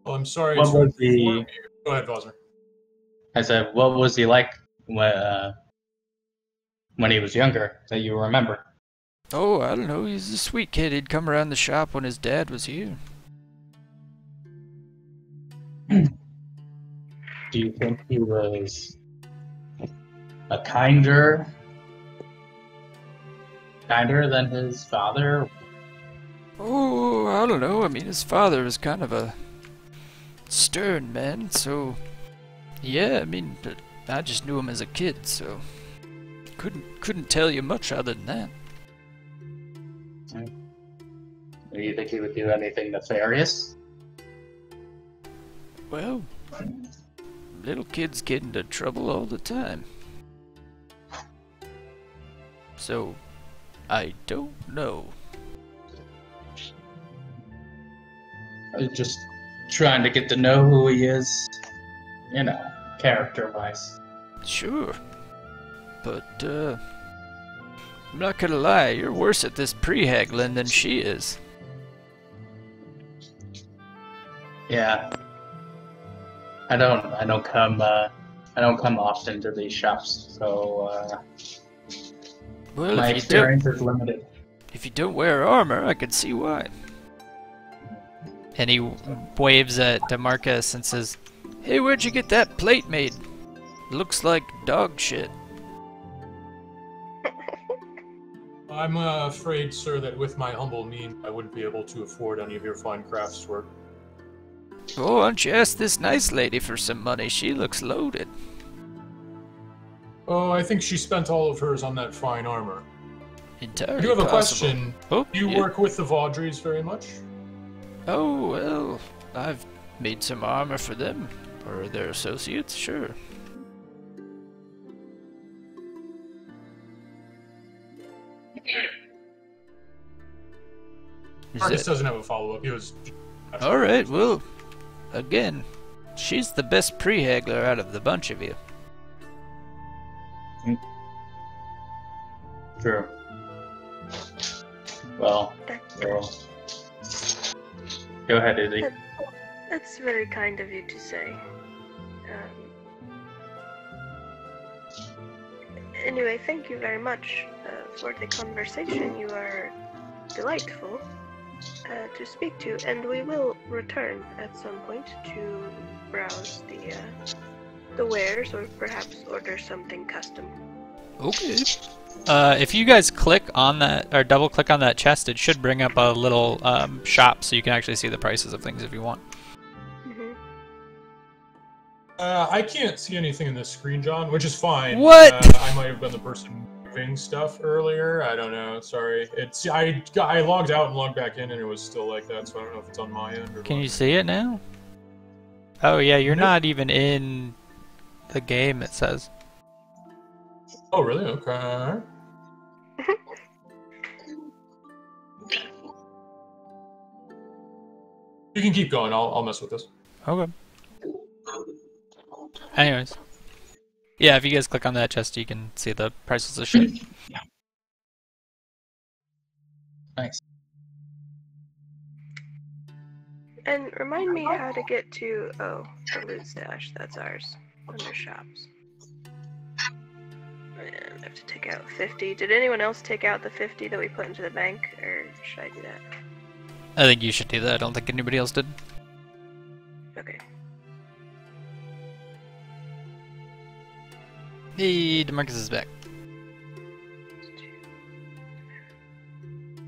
Well, I'm sorry What to was inform the- you. Go ahead, Vosmer. I said, what was he like when he was younger that you remember? Oh, I don't know. He's a sweet kid. He'd come around the shop when his dad was here. Do you think he was a kinder than his father? Oh, I don't know. I mean, his father was kind of a stern man, so yeah. I mean, I just knew him as a kid, so couldn't tell you much other than that. Do you think he would do anything nefarious? Well, little kids get into trouble all the time, so I don't know. I was just trying to get to know who he is, you know, character-wise. Sure, but I'm not gonna lie. You're worse at this pre-haggling than she is. Yeah. I don't come often to these shops, so Well, my if experience is limited. if you don't wear armor, I can see why. And he waves at DeMarcus and says, "Hey, where'd you get that plate made? Looks like dog shit." I'm afraid, sir, that with my humble means, I wouldn't be able to afford any of your fine craftswork. Oh, why don't you ask this nice lady for some money? She looks loaded. Oh, I think she spent all of hers on that fine armor. Entirely I do have a possible. question. Oh, Do you yeah. work with the Vaudrys very much? Oh, well, I've made some armor for them, or their associates, sure. Marcus doesn't have a follow-up. He was... Alright, well, again, she's the best pre-haggler out of the bunch of you. True. Well, go ahead, Izzy. That's very kind of you to say. Anyway, thank you very much for the conversation. You are delightful to speak to, and we will return at some point to browse the wares, or perhaps order something custom. Okay. If you guys click on that, or double click on that chest, it should bring up a little shop so you can actually see the prices of things if you want. Mm-hmm. I can't see anything in this screen, John, which is fine. What? I might have been the person moving stuff earlier. I don't know. Sorry. I logged out and logged back in, and it was still like that. So I don't know if it's on my end or. Can what. you see it now? Oh yeah, you're Nope. not even in the game, it says. Oh really? Okay. You can keep going. I'll mess with this. Okay. Anyways. Yeah, if you guys click on that chest, you can see the prices of shit. Nice. And remind me how to get to the loot stash. That's ours. Under shops. And I have to take out 50. Did anyone else take out the 50 that we put into the bank, or should I do that? I think you should do that. I don't think anybody else did. Okay. Hey, DeMarcus is back.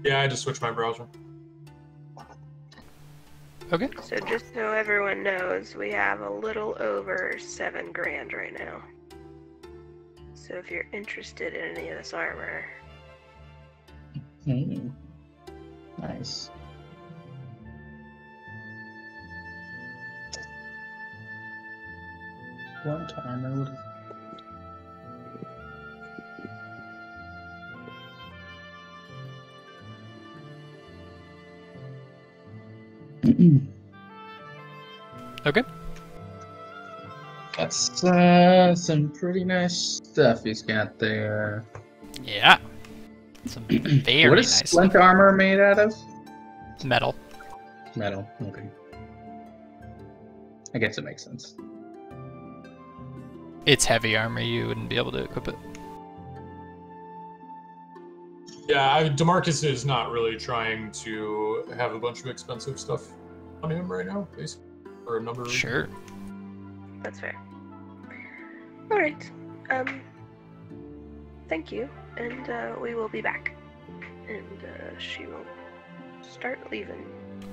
Yeah, I just switched my browser. Okay. So just so everyone knows, we have a little over 7 grand right now. So if you're interested in any of this armor, Nice. What armor would Okay. That's some pretty nice stuff he's got there. Yeah. Some very What is nice splint armor made out of? metal. Metal. Okay. I guess it makes sense. It's heavy armor. You wouldn't be able to equip it. Yeah, DeMarcus is not really trying to have a bunch of expensive stuff on him right now, basically, for a number of reasons. Sure. that's fair. Alright. Thank you, and we will be back. And she will start leaving.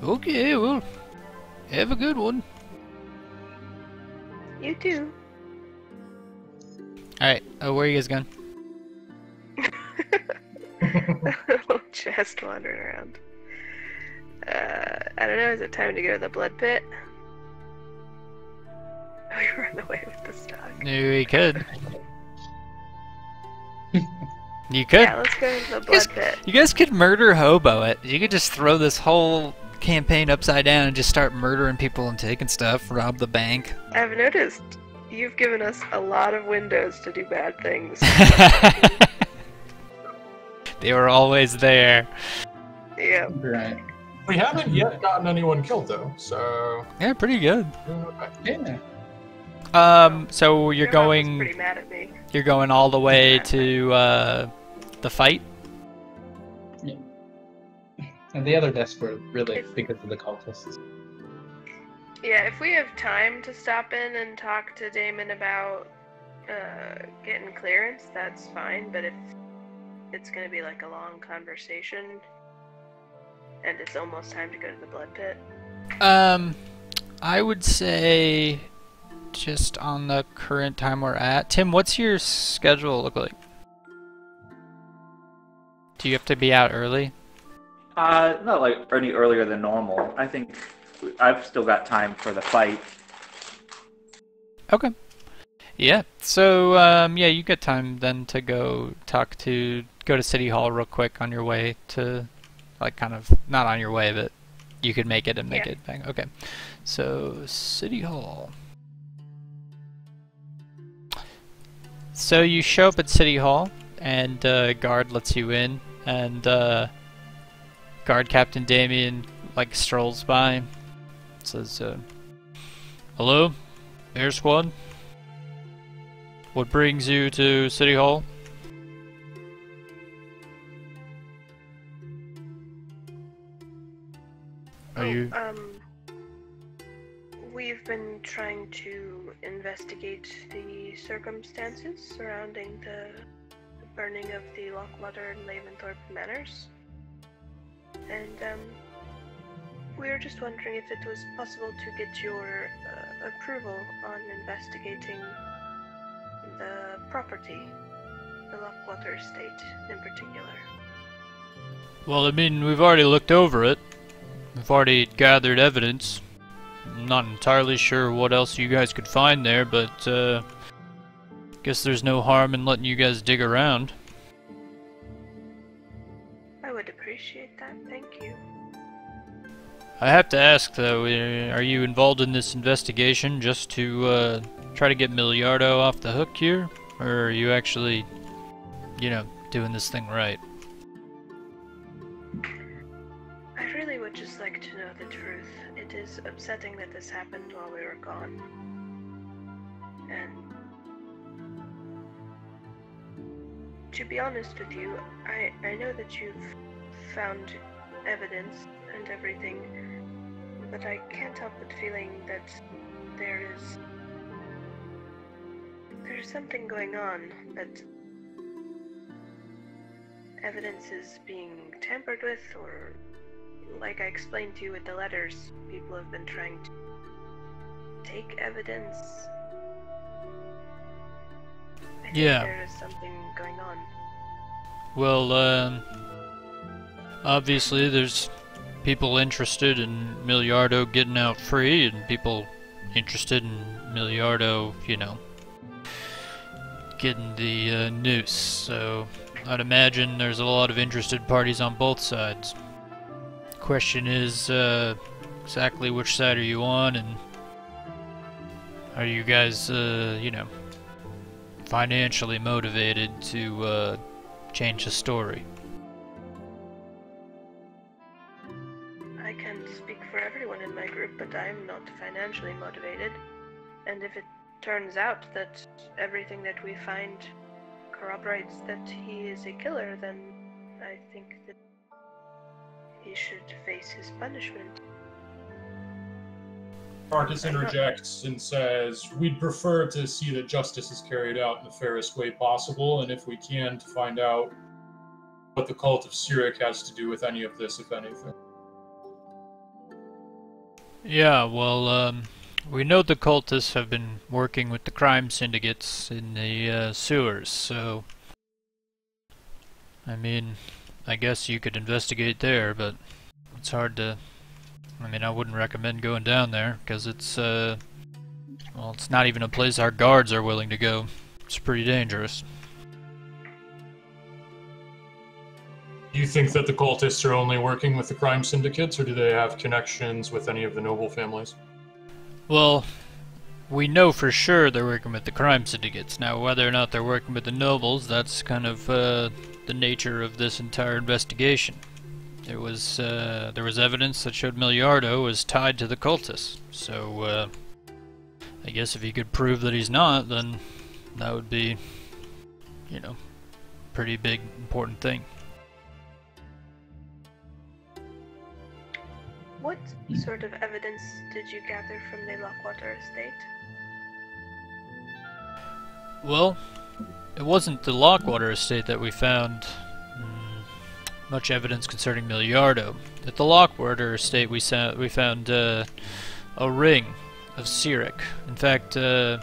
Okay, well, have a good one. You too. Alright, where are you guys going? Little chest wandering around. I don't know, is it time to go to the blood pit? We run away with the stock. We could. You could. Yeah, let's go to the blood pit. You guys could murder hobo it. You could just throw this whole campaign upside down and just start murdering people and taking stuff, rob the bank. I've noticed you've given us a lot of windows to do bad things. They were always there. Yeah. Right. We haven't yet gotten anyone killed, though, so... Yeah, pretty good. Yeah. So you're Your mom was going. pretty mad at me. You're going all the way to the fight. And the other desks were really because of the cultists. Yeah, if we have time to stop in and talk to Damon about getting clearance, that's fine. But if it's gonna be like a long conversation, and it's almost time to go to the blood pit. I would say just on the current time we're at. Tim, what's your schedule look like? Do you have to be out early? Not like any earlier than normal. I think I've still got time for the fight. Okay. Yeah. So, yeah, you get time then to go to City Hall real quick on your way to, like, kind of, not on your way, but you could make it and make it back. Okay. So, City Hall. So you show up at City Hall, and guard lets you in, and guard Captain Damien like strolls by, says, "Hello, Air Squad. What brings you to City Hall?" We've been trying to investigate the circumstances surrounding the burning of the Lockwater and Laventhorpe manors. And, we were just wondering if it was possible to get your approval on investigating the property, the Lockwater estate in particular. Well, I mean, we've already looked over it. We've already gathered evidence. I'm not entirely sure what else you guys could find there, but guess there's no harm in letting you guys dig around. I would appreciate that, thank you. I have to ask, though, are you involved in this investigation just to try to get Miliardo off the hook here? Or are you actually, you know, doing this thing right? I really would just like to know the truth. It is upsetting that this happened while we were gone. And to be honest with you, I know that you've found evidence and everything, but I can't help but feeling that there's something going on, that evidence is being tampered with, or like I explained to you with the letters, people have been trying to take evidence. I think Yeah. there is something going on. Well, obviously there's people interested in Miliardo getting out free, and people interested in Miliardo, you know, getting the noose. So I'd imagine there's a lot of interested parties on both sides. Question is, exactly which side are you on, and are you guys, you know, financially motivated to change the story? I can't speak for everyone in my group, but I'm not financially motivated. And if it turns out that everything that we find corroborates that he is a killer, then I think that he should face his punishment. Marcus interjects and says, "We'd prefer to see that justice is carried out in the fairest way possible, and if we can, to find out what the cult of Cyric has to do with any of this, if anything." Yeah, well, we know the cultists have been working with the crime syndicates in the sewers, so I mean, I guess you could investigate there, but it's hard to... I mean, I wouldn't recommend going down there, because it's, well, it's not even a place our guards are willing to go. It's pretty dangerous. Do you think that the cultists are only working with the crime syndicates, or do they have connections with any of the noble families? Well, we know for sure they're working with the crime syndicates. Now, whether or not they're working with the nobles, that's kind of, the nature of this entire investigation. There was evidence that showed Miliardo was tied to the cultists, so I guess if he could prove that he's not, then that would be, you know, pretty big, important thing. What sort of evidence did you gather from the Lockwater estate? Well, it wasn't the Lockwater estate that we found much evidence concerning Miliardo. At the Lockwater estate we found a ring of Cyric. In fact, I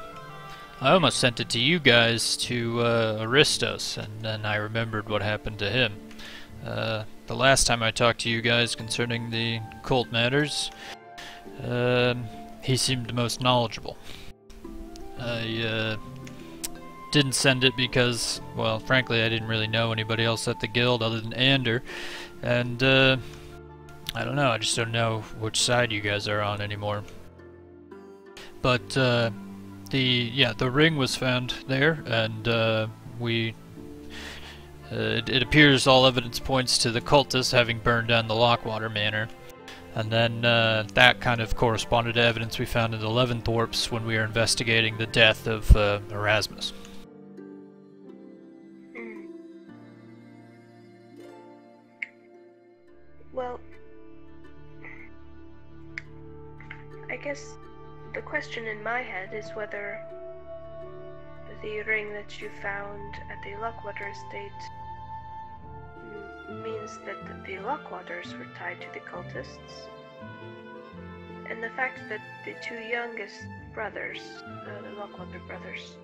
almost sent it to you guys to Aristos, and then I remembered what happened to him. The last time I talked to you guys concerning the cult matters, he seemed the most knowledgeable. I didn't send it because, well, frankly, I didn't really know anybody else at the guild other than Ander, and I don't know, I just don't know which side you guys are on anymore. But the ring was found there, and it appears all evidence points to the cultists having burned down the Lockwater Manor. And then that kind of corresponded to evidence we found in the Leventhorpes when we were investigating the death of Erasmus. Well, I guess the question in my head is whether the ring that you found at the Lockwater estate means that the Lockwaters were tied to the cultists, and the fact that the two youngest brothers, the Lockwater brothers,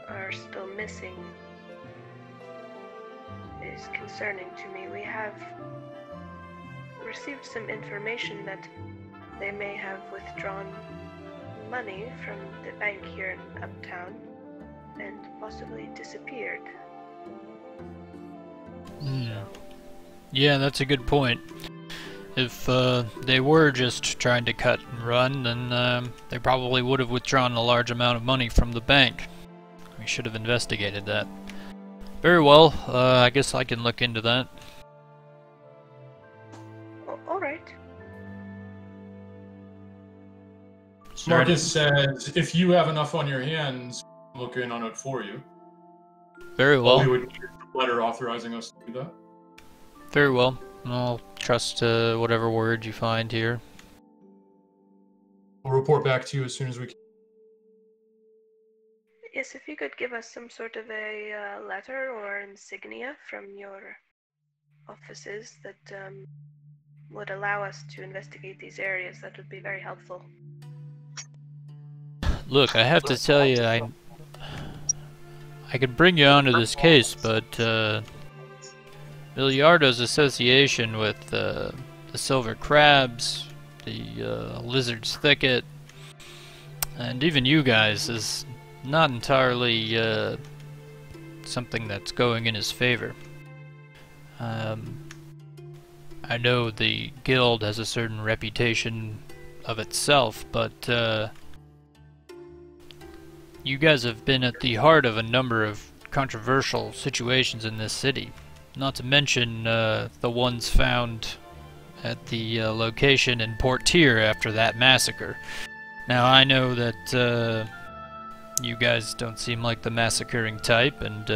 are still missing is concerning to me. We have received some information that they may have withdrawn money from the bank here in Uptown and possibly disappeared. Yeah, that's a good point. If they were just trying to cut and run, then they probably would have withdrawn a large amount of money from the bank. We should have investigated that. Very well, I guess I can look into that. Alright. Marcus says, "If you have enough on your hands, I'll look in on it for you." Very All we well. would need is a letter authorizing us to do that. Very well. I'll trust whatever word you find here. We'll report back to you as soon as we can. Yes, if you could give us some sort of a letter or insignia from your offices that would allow us to investigate these areas, that would be very helpful. Look, I have to tell you, I could bring you onto this case, but Miliardo's association with the Silver Crabs, the Lizard's Thicket, and even you guys is not entirely something that's going in his favor. I know the guild has a certain reputation of itself, but you guys have been at the heart of a number of controversial situations in this city. Not to mention the ones found at the location in Port Tier after that massacre. Now, I know that you guys don't seem like the massacring type, and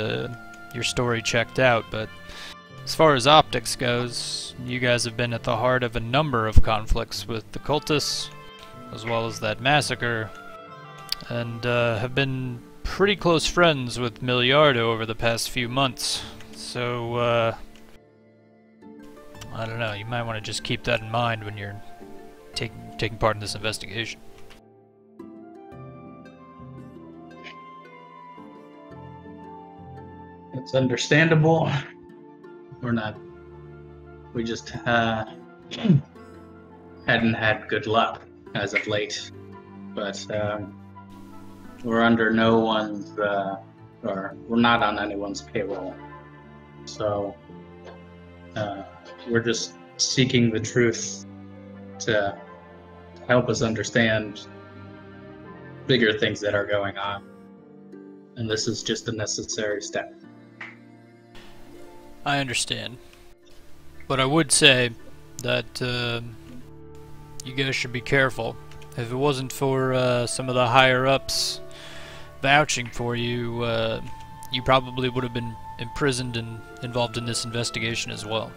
your story checked out, but as far as optics goes, you guys have been at the heart of a number of conflicts with the cultists, as well as that massacre, and have been pretty close friends with Miliardo over the past few months. So, I don't know, you might want to just keep that in mind when you're taking part in this investigation. It's understandable. We just hadn't had good luck as of late. But we're under no one's, or we're not on anyone's payroll. So we're just seeking the truth to help us understand bigger things that are going on. And this is just a necessary step. I understand. But I would say that you guys should be careful. If it wasn't for some of the higher-ups vouching for you, you probably would have been imprisoned and involved in this investigation as well.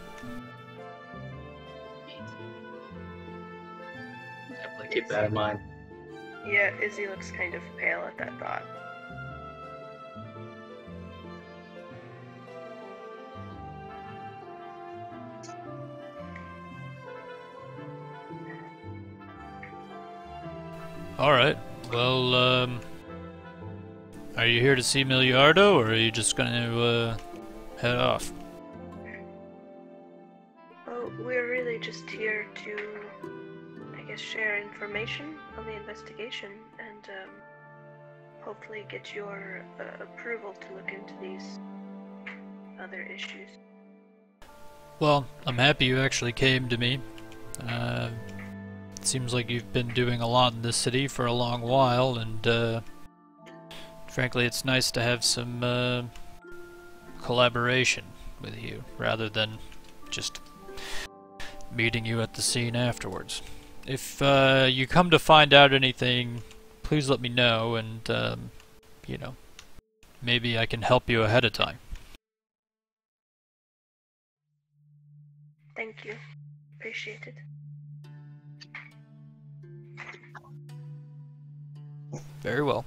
Definitely keep that in mind. Yeah, Izzy looks kind of pale at that thought. Alright, well, are you here to see Miliardo, or are you just gonna head off? Oh, we're really just here to, I guess, share information on the investigation and hopefully get your approval to look into these other issues. Well, I'm happy you actually came to me. It seems like you've been doing a lot in this city for a long while, and frankly, it's nice to have some collaboration with you, rather than just meeting you at the scene afterwards. If you come to find out anything, please let me know, and, you know, maybe I can help you ahead of time. Thank you. Appreciate it. Very well.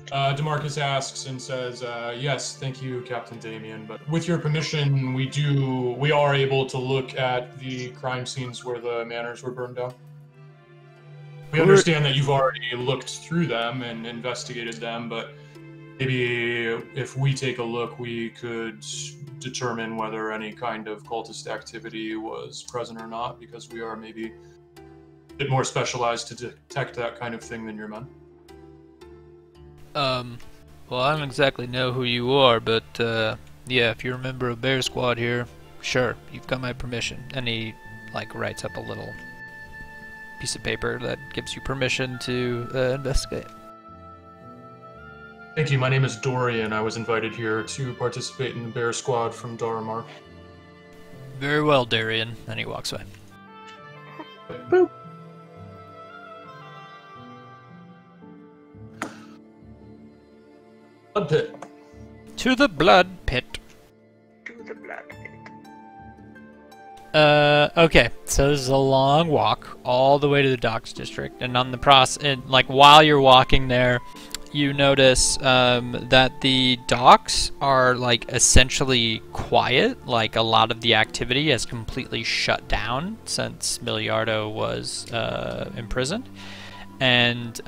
DeMarcus asks and says, yes, thank you, Captain Damien, but with your permission, we are able to look at the crime scenes where the manors were burned down. We understand that you've already looked through them and investigated them, but maybe if we take a look, we could determine whether any kind of cultist activity was present or not, because we are maybe a bit more specialized to detect that kind of thing than your men. Well, I don't exactly know who you are, but, yeah, if you're a member of Bear Squad here, sure, you've got my permission. And he, like, writes up a little piece of paper that gives you permission to investigate. Thank you. My name is Dorian. I was invited here to participate in the Bear Squad from Daramar. Very well, Darian. And he walks away. Boop. Blood pit. To the blood pit. To the blood pit. Okay, so this is a long walk all the way to the docks district, and on the like while you're walking there, you notice that the docks are like essentially quiet. Like a lot of the activity has completely shut down since Miliardo was imprisoned, and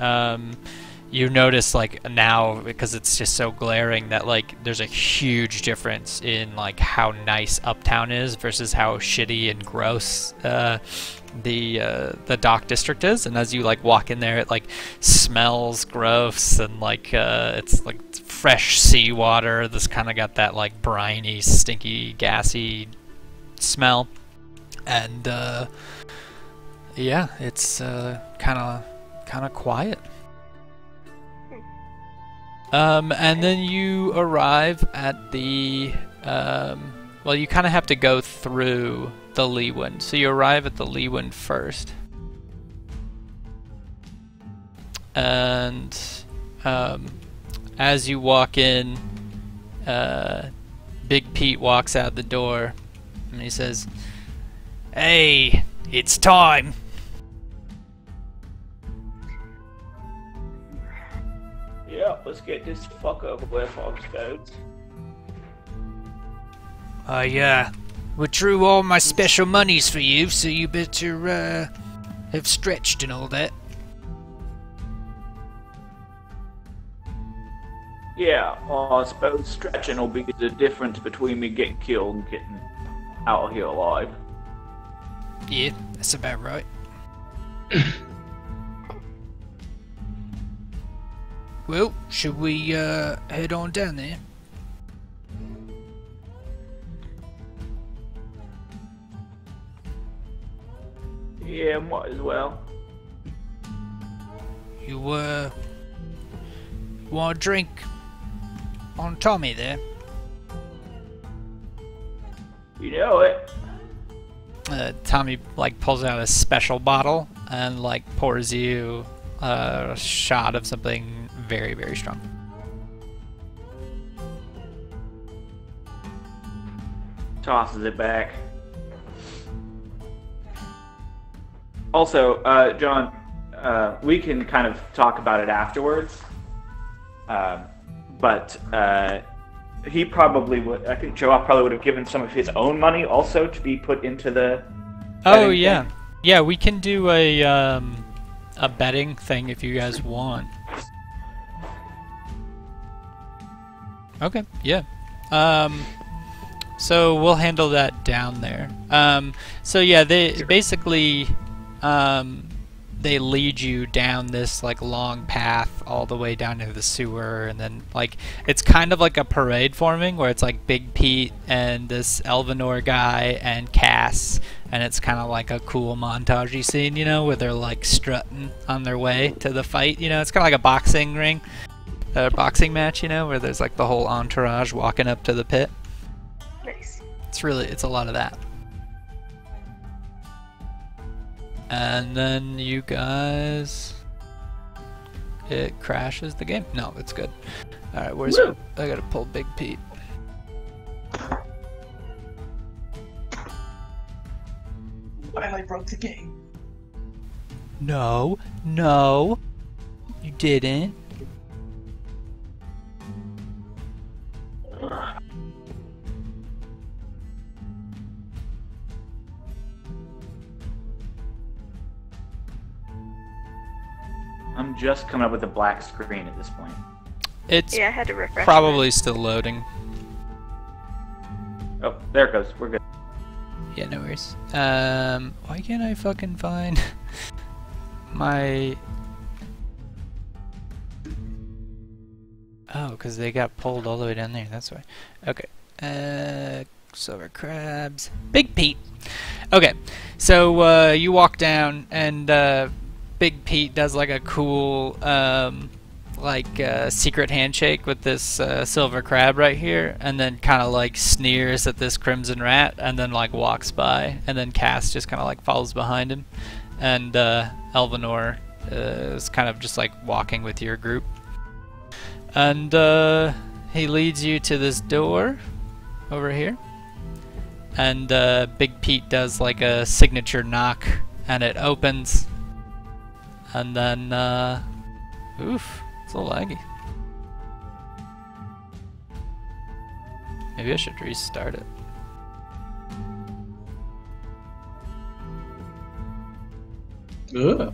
you notice like now, because it's just so glaring, that like there's a huge difference in like how nice Uptown is versus how shitty and gross the dock district is. And as you like walk in there, it like smells gross, and like it's like fresh seawater. This kind of got that like briny, stinky, gassy smell, and yeah, it's kind of quiet. And then you arrive at the, well, you kind of have to go through the Leewind. So you arrive at the Leewind first. And, as you walk in, Big Pete walks out the door, and he says, "Hey, it's time." Yeah, let's get this fuck over with, Foxcoats. I withdrew all my special monies for you, so you better have stretched and all that. Yeah, I suppose stretching will be the difference between me getting killed and getting out of here alive. Yeah, that's about right. Well, should we head on down there? Yeah, might as well. You want a drink on Tommy there? You know it. Tommy like pulls out a special bottle and like pours you a shot of something very, very strong. Tosses it back. Also, John, we can kind of talk about it afterwards. But he probably would. I think Joel probably would have given some of his own money also to be put into the. Oh yeah, thing. Yeah. We can do a betting thing if you guys want. Okay. Yeah. So we'll handle that down there. So yeah, they basically they lead you down this like long path all the way down into the sewer, and then like it's kind of like a parade forming where it's like Big Pete and this Elvenor guy and Cass, and it's kind of like a cool montagey scene, you know, where they're like strutting on their way to the fight. You know, it's kind of like a boxing ring, a boxing match, you know, where there's like the whole entourage walking up to the pit. Nice. It's a lot of that. And then you guys, it crashes the game. No, it's good. All right, where's I gotta pull Big Pete. I broke the game. No, you didn't. I'm just coming up with a black screen at this point. It's Yeah, I had to refresh. probably still loading. Oh, there it goes. We're good. Yeah, no worries. Why can't I fucking find my... Oh, because they got pulled all the way down there, that's why. Okay. Silver crabs. Big Pete. Okay, so you walk down, and Big Pete does like a cool secret handshake with this silver crab right here, and then kind of like sneers at this crimson rat, and then like walks by, and then Cass just kind of like follows behind him, and Elvenor is kind of just like walking with your group. And he leads you to this door over here. And Big Pete does like a signature knock, and it opens. And then, oof, it's a little laggy. Maybe I should restart it. Ugh.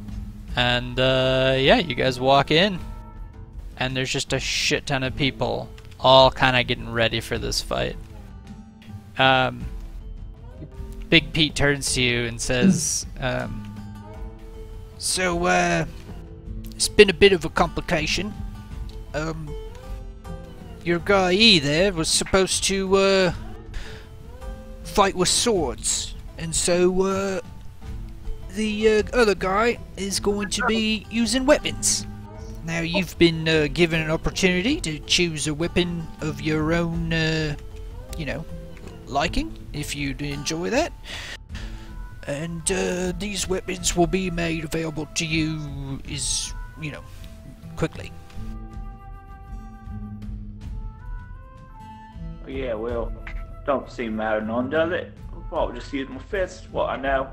And yeah, you guys walk in, and there's just a shit ton of people, all kind of getting ready for this fight. Big Pete turns to you and says, "So, it's been a bit of a complication. Your guy E there was supposed to fight with swords, and so the other guy is going to be using weapons. Now you've been given an opportunity to choose a weapon of your own, you know, liking, if you'd enjoy that. And these weapons will be made available to you, quickly." Oh, yeah, well, don't seem matter none, does it? I'll just use my fists, what I know.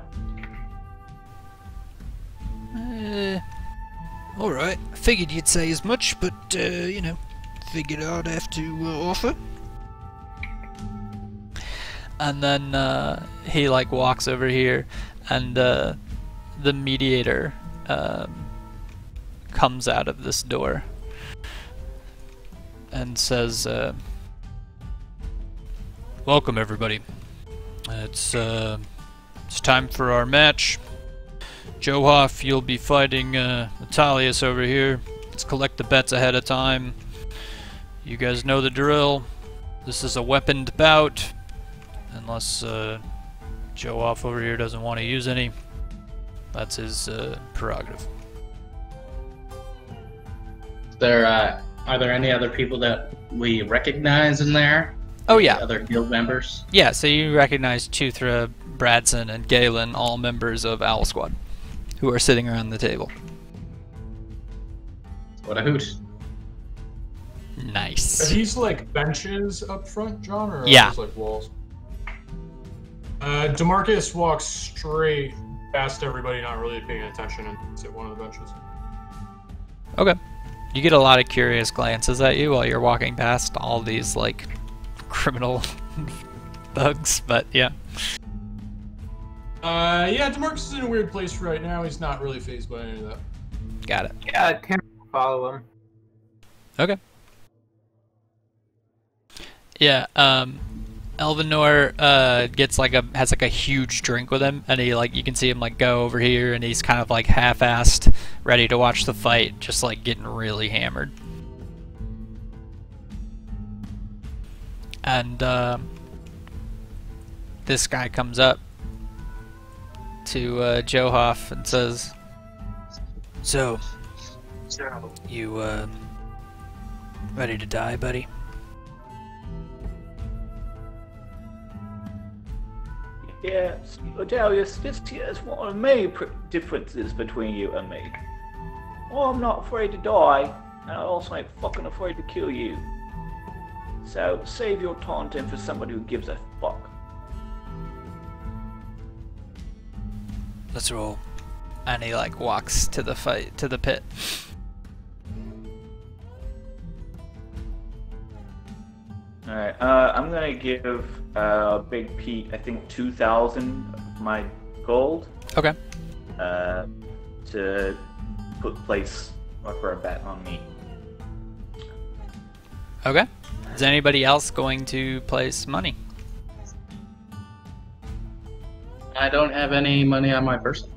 Alright. I figured you'd say as much, but, figured I'd have to offer. And then, he, walks over here, and, the mediator, comes out of this door. And says, "Welcome, everybody. It's time for our match. Johoff, you'll be fighting Natalius over here. Let's collect the bets ahead of time. You guys know the drill. This is a weaponed bout, unless Johoff over here doesn't want to use any. That's his prerogative." Are there any other people that we recognize in there? Oh yeah. Other guild members? Yeah, so you recognize Tuthra, Bradson, and Galen, all members of Owl Squad, who are sitting around the table. What a hoot. Nice. Are these benches up front, John, or are Yeah. these walls? DeMarcus walks straight past everybody, not really paying attention, and sits at one of the benches. Okay. You get a lot of curious glances at you while you're walking past all these, criminal thugs, but yeah. Yeah, DeMarcus is in a weird place right now. He's not really fazed by any of that. Got it. Yeah, Tim will follow him. Okay. Yeah, Elvinor has a huge drink with him, and he you can see him go over here, and he's kind of half-assed, ready to watch the fight, just getting really hammered. And this guy comes up to Johoff and says, "So, you ready to die, buddy?" Yeah, Darius, this here's one of the main differences between you and me. I'm not afraid to die, and I also ain't fucking afraid to kill you. So save your taunting for somebody who gives a fuck. Let's roll. And he walks to the pit. Alright, I'm gonna give Big Pete, I think 2,000 of my gold. Okay. To place for a bet on me. Okay. Is anybody else going to place money? I don't have any money on my person.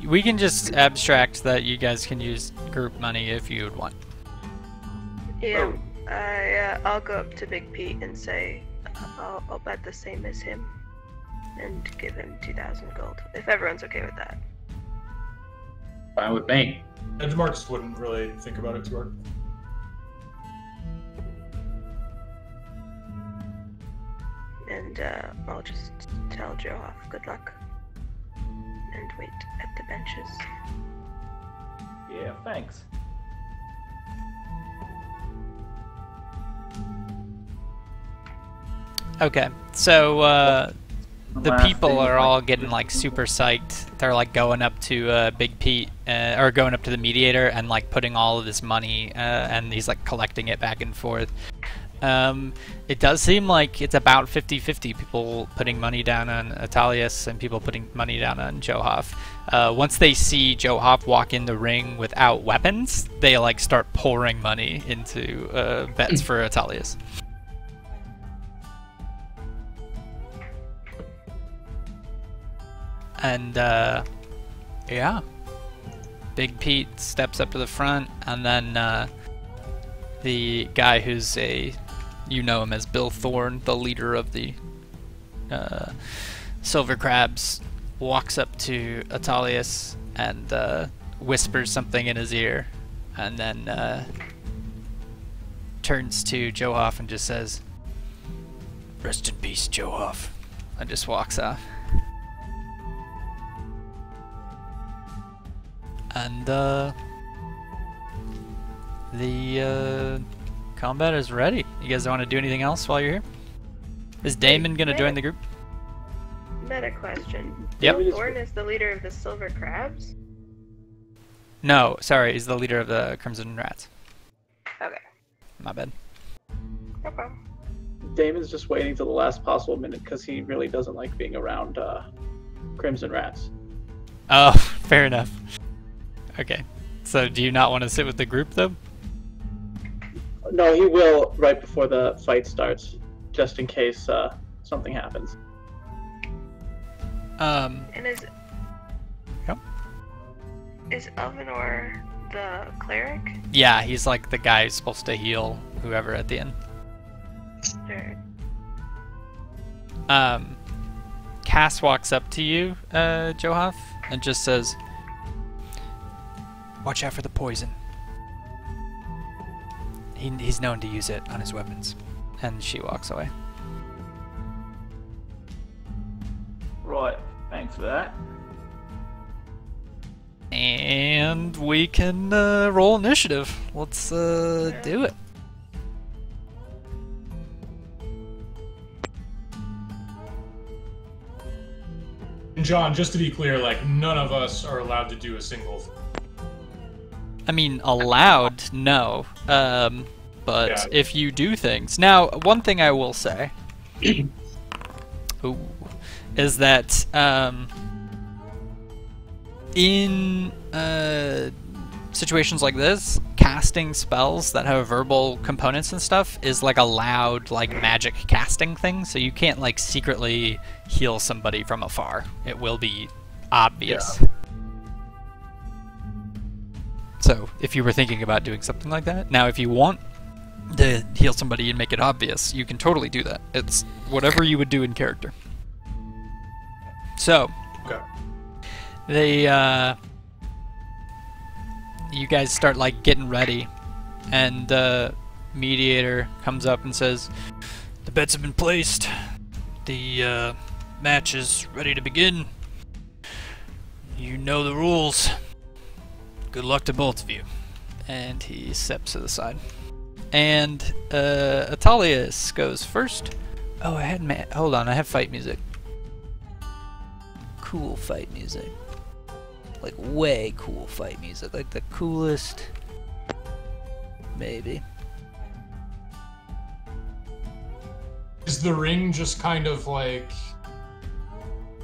We can just abstract that you guys can use group money if you would want. Yeah, I'll go up to Big Pete and say, I'll bet the same as him, and give him 2,000 gold, if everyone's okay with that. Fine with me. And DeMarcus wouldn't really think about it too hard. And I'll just tell Johoff good luck, and wait at the benches. Yeah, thanks. Okay, so the last people thing are was, all getting like super psyched. They're like going up to Big Pete, or going up to the mediator and like putting all of this money, and he's like collecting it back and forth. It does seem like it's about 50-50, people putting money down on Atalius and people putting money down on Johaf. Once they see Johaf walk in the ring without weapons, they like start pouring money into bets for Atalius. And yeah, Big Pete steps up to the front, and then the guy who's you know him as Bill Thorne, the leader of the Silver Crabs, walks up to Atalius and whispers something in his ear, and then turns to Johaf and just says, "Rest in peace, Johaf," and just walks off. And the combat is ready. You guys want to do anything else while you're here? Is Damon gonna join the group? Meta question. Yep. Thorn is the leader of the Silver Crabs? No, sorry, he's the leader of the Crimson Rats. Okay. My bad. No problem. Damon's just waiting till the last possible minute because he really doesn't like being around Crimson Rats. Oh, fair enough. Okay. So do you not want to sit with the group though? No, he will right before the fight starts, just in case something happens. And is Yep. Is Elvinor the cleric? Yeah, he's like the guy who's supposed to heal whoever at the end. Sure. Cass walks up to you, Johaf, and just says, "Watch out for the poison. He's known to use it on his weapons." And she walks away. Right, thanks for that. And we can roll initiative. Let's do it. And John, just to be clear, like none of us are allowed to do a single thing. I mean, allowed, no. But Yeah. if you do things... Now, one thing I will say ooh, is that in situations like this, casting spells that have verbal components and stuff is like a loud, like, magic casting thing, so you can't, like, secretly heal somebody from afar. It will be obvious. Yeah. So, if you were thinking about doing something like that, now if you want to heal somebody and make it obvious, you can totally do that. It's whatever you would do in character. So, Okay. you guys start like getting ready, and mediator comes up and says, "The bets have been placed. The match is ready to begin. You know the rules. Good luck to both of you." And he steps to the side. And Atalius goes first. Oh, hold on, I have fight music. Cool fight music. Like way cool fight music. Like the coolest, maybe. Is the ring just kind of like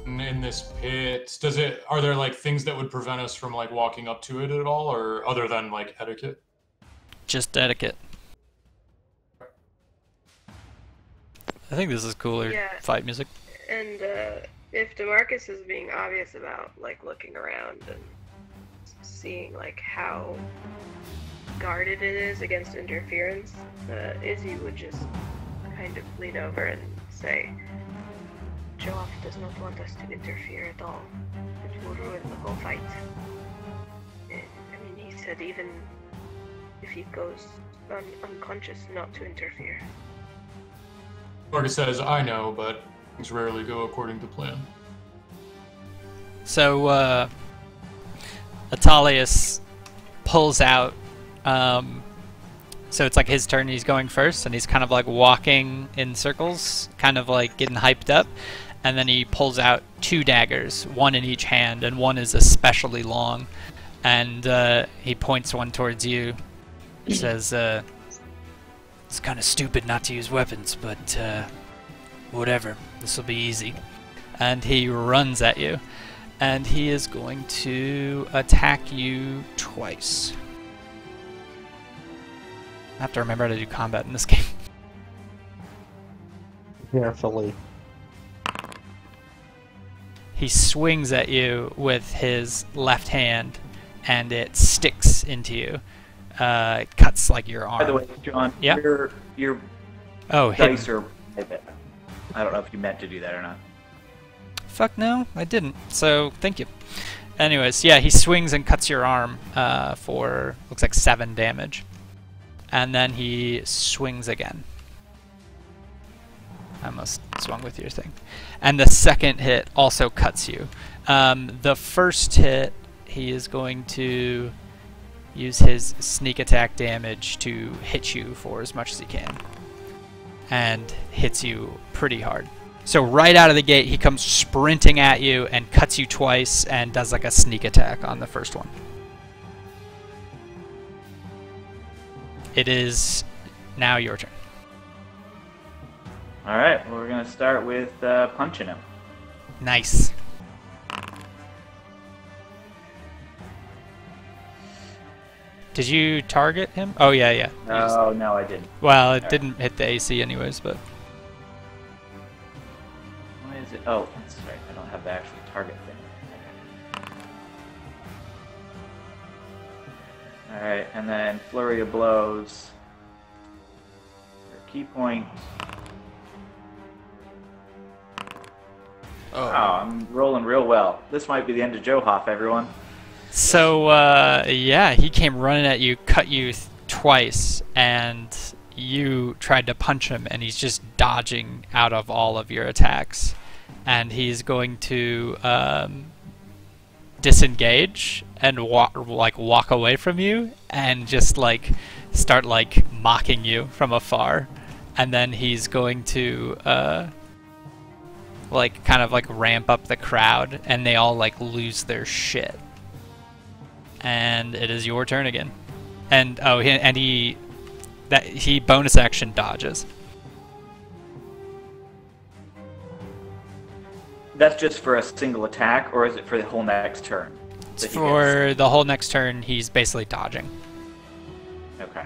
in this pit? Are there like things that would prevent us from like walking up to it at all, or other than like etiquette? Just etiquette. I think this is cooler Yeah. fight music. And if DeMarcus is being obvious about like looking around and seeing like how guarded it is against interference, Izzy would just kind of lean over and say, "Joaf does not want us to interfere at all. It will ruin the whole fight." I mean, he said even if he goes unconscious, not to interfere. Marcus says, "I know, but things rarely go according to plan." So, Atalius pulls out So it's like his turn, he's going first, and he's kind of like walking in circles, kind of like getting hyped up. And then he pulls out 2 daggers, one in each hand, and one is especially long. And he points one towards you. He says, it's kind of stupid not to use weapons, but whatever. This will be easy. And he runs at you. And he is going to attack you twice. I have to remember how to do combat in this game. Carefully. He swings at you with his left hand, and it sticks into you. It cuts like your arm. By the way, John, Yeah? your Oh, dice hidden. are... I don't know if you meant to do that or not. Fuck no, I didn't. So, thank you. Anyways, yeah, he swings and cuts your arm for, looks like 7 damage. And then he swings again. I almost swung with your thing. And the second hit also cuts you. The first hit, he is going to use his sneak attack damage to hit you for as much as he can. And hits you pretty hard. So right out of the gate, he comes sprinting at you and cuts you twice and does like a sneak attack on the first one. It is now your turn. All right, well, we're going to start with punching him. Nice. Did you target him? Oh, yeah, yeah. Oh, no, I didn't. Well, it didn't hit the AC anyways, but... Why is it? Oh, that's right. I don't have the actual target thing. Okay. All right, and then flurry of blows. Your key point. Oh. Wow, I'm rolling real well. This might be the end of Johoff, everyone. So, yeah, he came running at you, cut you twice, and you tried to punch him, and he's just dodging out of all of your attacks. And he's going to disengage and walk away from you, and just start mocking you from afar. And then he's going to kind of ramp up the crowd, and they all lose their shit. And it is your turn again. And he bonus action dodges. That's just for a single attack, or is it for the whole next turn? For the whole next turn, he's basically dodging. Okay.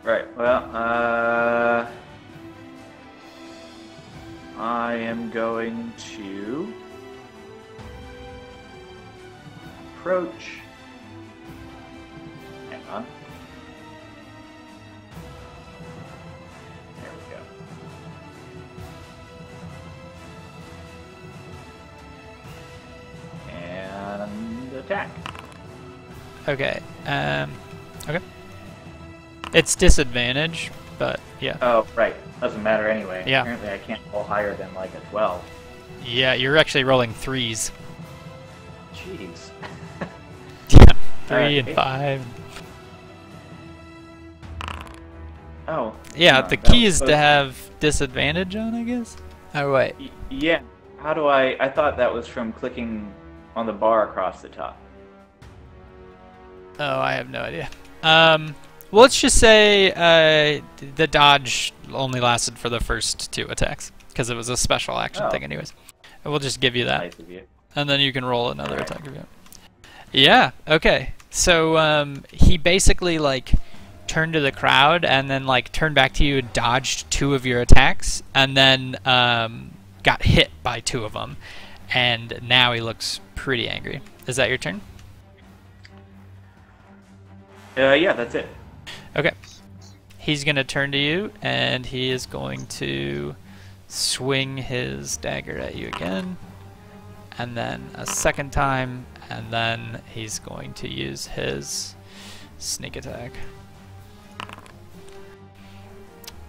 Right, well, I am going to approach. Hang on. There we go. And attack. Okay. Okay. It's disadvantage, but yeah. Oh, right. Doesn't matter anyway. Yeah. Apparently I can't roll higher than a 12. Yeah, you're actually rolling 3s. Jeez. Yeah, 3 and 5. Oh. Yeah, no, the that key was is to supposed have disadvantage on, I guess? Oh, wait. Yeah. How do I thought that was from clicking on the bar across the top. Oh, I have no idea. Well, let's just say the dodge only lasted for the first 2 attacks, because it was a special action thing anyways. We'll just give you that. Nice of you. And then you can roll another attack if you want. Yeah, okay. So he basically turned to the crowd and then turned back to you and dodged 2 of your attacks, and then got hit by 2 of them. And now he looks pretty angry. Is that your turn? Yeah, that's it. Okay. He's going to turn to you, and he is going to swing his dagger at you again. And then a second time, and then he's going to use his sneak attack.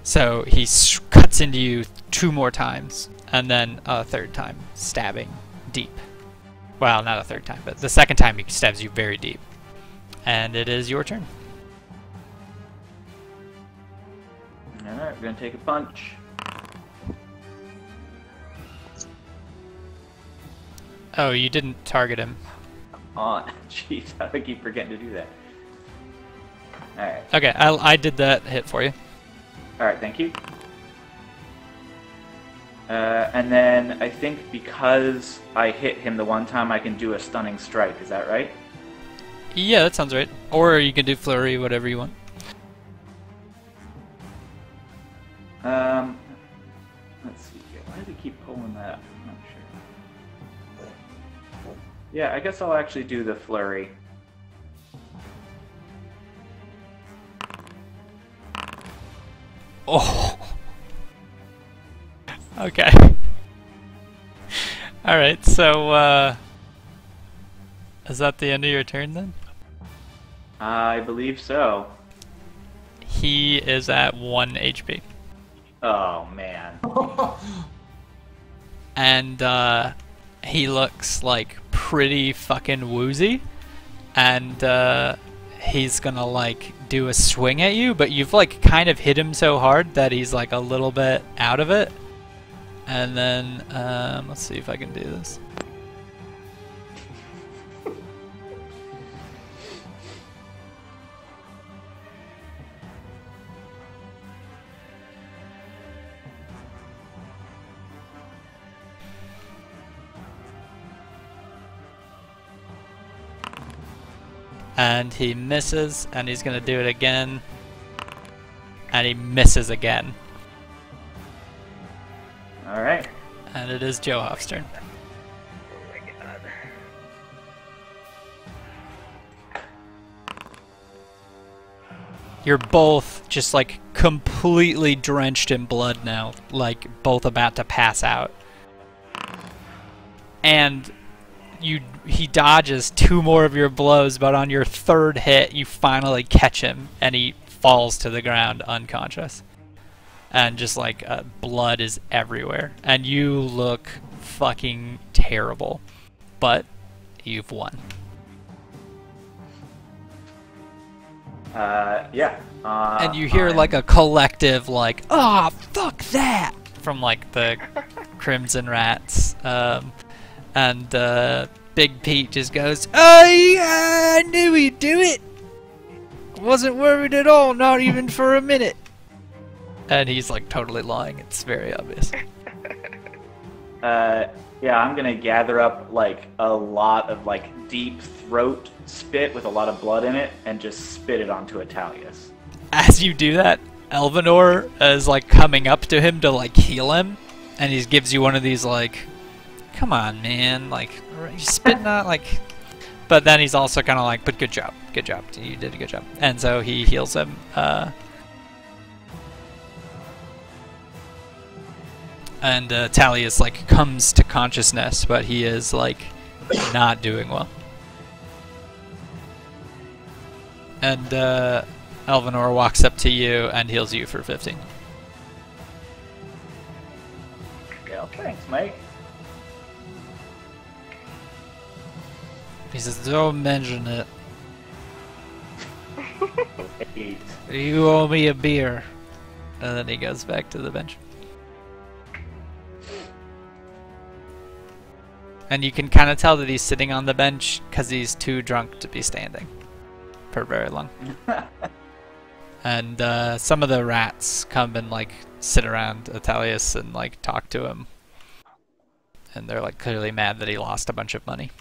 So he cuts into you 2 more times, and then a 3rd time, stabbing deep. Well, not a third time, but the second time he stabs you very deep. And it is your turn. Alright, we're gonna take a punch. Oh, you didn't target him. Oh, jeez, I keep forgetting to do that. Alright. Okay, I did that hit for you. Alright, thank you. And then I think because I hit him the one time, I can do a stunning strike. Is that right? Yeah, that sounds right. Or you can do flurry, whatever you want. Let's see here. Why does he keep pulling that up? I'm not sure. Yeah, I guess I'll actually do the flurry. Oh. Okay. Alright, so, is that the end of your turn then? I believe so. He is at 1 HP. Oh, man. And, he looks, like, pretty fucking woozy. And, he's gonna, like, do a swing at you, but you've, like, kind of hit him so hard that he's, like, a little bit out of it. And then, let's see if I can do this. And he misses, and he's gonna do it again. And he misses again. Alright. And it is Johoff's turn. Oh my god. You're both just like completely drenched in blood now, like both about to pass out. And he dodges 2 more of your blows, but on your 3rd hit you finally catch him and he falls to the ground unconscious. And just like blood is everywhere. And you look fucking terrible. But you've won. Yeah. And you hear like a collective like, "Ah, oh, fuck that!" from like the Crimson Rats. And Big Pete just goes, "Oh yeah, I knew he'd do it. Wasn't worried at all, not even for a minute." And he's like totally lying. It's very obvious. Yeah, I'm gonna gather up like a lot of like deep throat spit with a lot of blood in it and just spit it onto Atalius. As you do that, Elvanor is like coming up to him to like heal him, and he gives you one of these like, "Come on, man, like you're spitting out like." But then he's also kind of like, "But good job, you did a good job," and so he heals him. And Talius like comes to consciousness, but he is like not doing well. And Elvanor walks up to you and heals you for 15. Yeah, thanks, mate. He says, "Don't mention it. You owe me a beer." And then he goes back to the bench. And you can kind of tell that he's sitting on the bench because he's too drunk to be standing for very long. And some of the rats come and like sit around Atalius and like talk to him. And they're like clearly mad that he lost a bunch of money.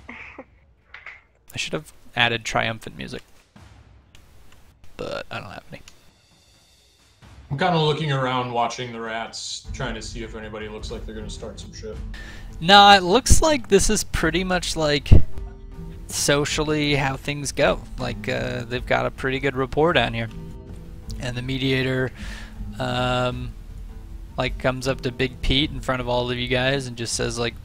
I should have added triumphant music, but I don't have any. I'm kind of looking around, watching the rats, trying to see if anybody looks like they're going to start some shit. No, it looks like this is pretty much like socially how things go. Like they've got a pretty good rapport down here, and the mediator like comes up to Big Pete in front of all of you guys and just says like,